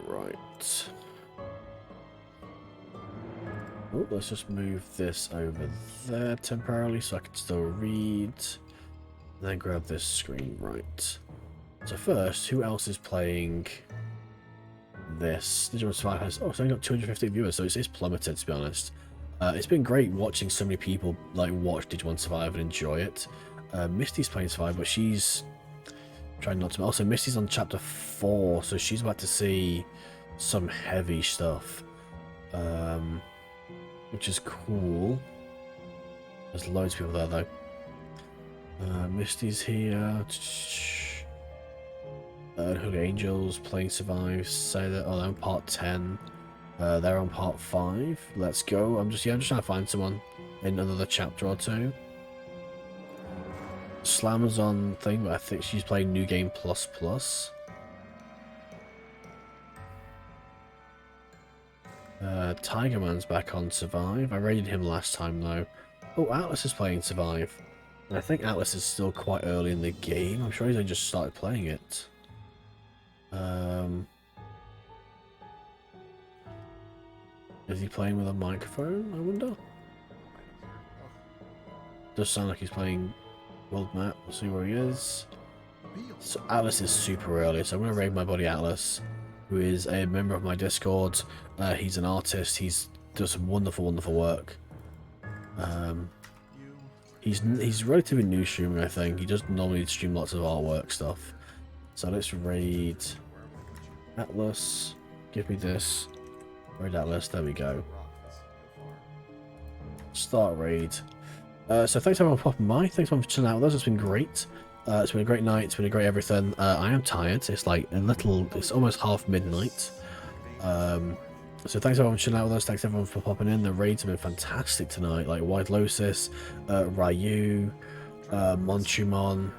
Right. Oh, let's just move this over there temporarily so I can still read. And then grab this screen, right. So first, who else is playing this? Digimon Survive has, it's only got 250 viewers, so it's plummeted, to be honest. It's been great watching so many people like watch Digimon Survive and enjoy it. Misty's playing Survive, but she's trying not to. Also, Misty's on chapter 4, so she's about to see some heavy stuff, which is cool. There's loads of people there, though. Misty's here. Holy Angels playing Survive. Say that. Oh, they're on part 10. They're on part 5. Let's go. I'm just trying to find someone in another chapter or two. Slammer's on thing, but I think she's playing New Game Plus Plus. Tiger Man's back on Survive. I raided him last time though. Oh, Atlas is playing Survive. And I think Atlas is still quite early in the game. I'm sure he's only just started playing it. Is he playing with a microphone, I wonder? Does sound like he's playing World Map. We'll see where he is. So Atlas is super early, so I'm going to raid my buddy Atlas, who is a member of my Discord. He's an artist. He's does some wonderful, wonderful work. He's relatively new streaming, I think. He doesn't normally stream lots of artwork stuff. So let's raid Atlas. Give me this. Raid Atlas. There we go. Start raid. So thanks everyone for popping by. Thanks everyone for chilling out with us. It's been great. It's been a great night. It's been a great everything. I am tired. It's like it's almost half midnight. So thanks everyone for chilling out with us. Thanks everyone for popping in. The raids have been fantastic tonight. Like White Lotus, Ryu, Monchumon,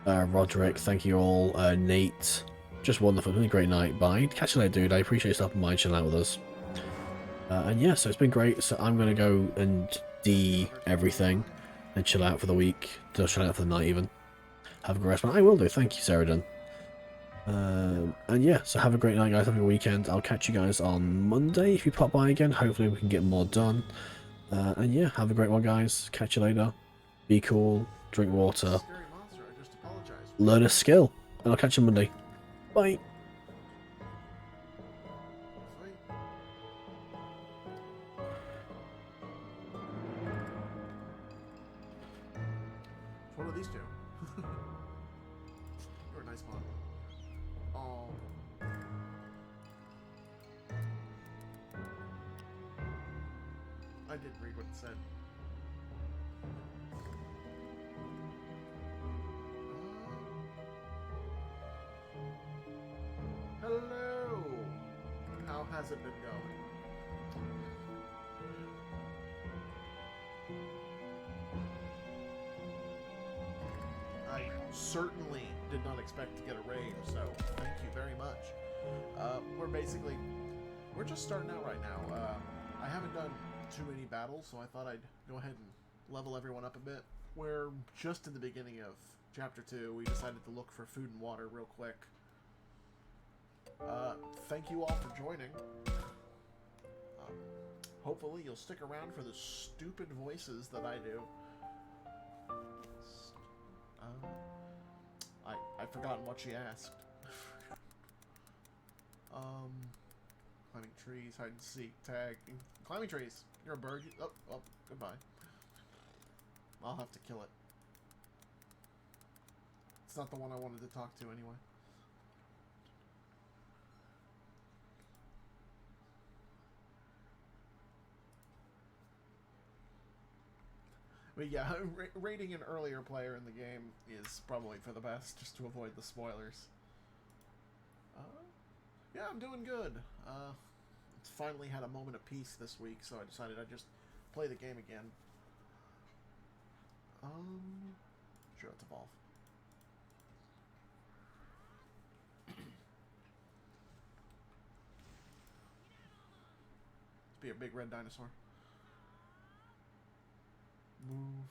Roderick. Thank you all. Nate. Just wonderful. It's been a great night. Bye. Catch you later, dude. I appreciate you stopping by and chilling out with us. And yeah, so it's been great. So I'm going to go and everything and chill out for the week. Just chill out for the night even. Have a great rest. I will do. Thank you, Sarah. And yeah, so have a great night, guys. Have a good weekend. I'll catch you guys on Monday if you pop by again. Hopefully we can get more done. And yeah, have a great one, guys. Catch you later. Be cool. Drink water. Learn a skill. And I'll catch you Monday. Bye. What are these two? You're a nice one. Oh. I didn't read what it said. Hello! How has it been going? I certainly did not expect to get a raid, so thank you very much. We're just starting out right now. I haven't done too many battles, so I thought I'd go ahead and level everyone up a bit. We're just in the beginning of Chapter 2. We decided to look for food and water real quick. Thank you all for joining. Hopefully you'll stick around for the stupid voices that I do. I've forgotten what she asked. Climbing trees, hide and seek, tag. Climbing trees. You're a bird. Oh, goodbye. I'll have to kill it. It's not the one I wanted to talk to anyway. But yeah, rating an earlier player in the game is probably for the best, just to avoid the spoilers. Yeah, I'm doing good. Finally had a moment of peace this week, so I decided I'd just play the game again. Sure, let's evolve. Let's be a big red dinosaur. Move.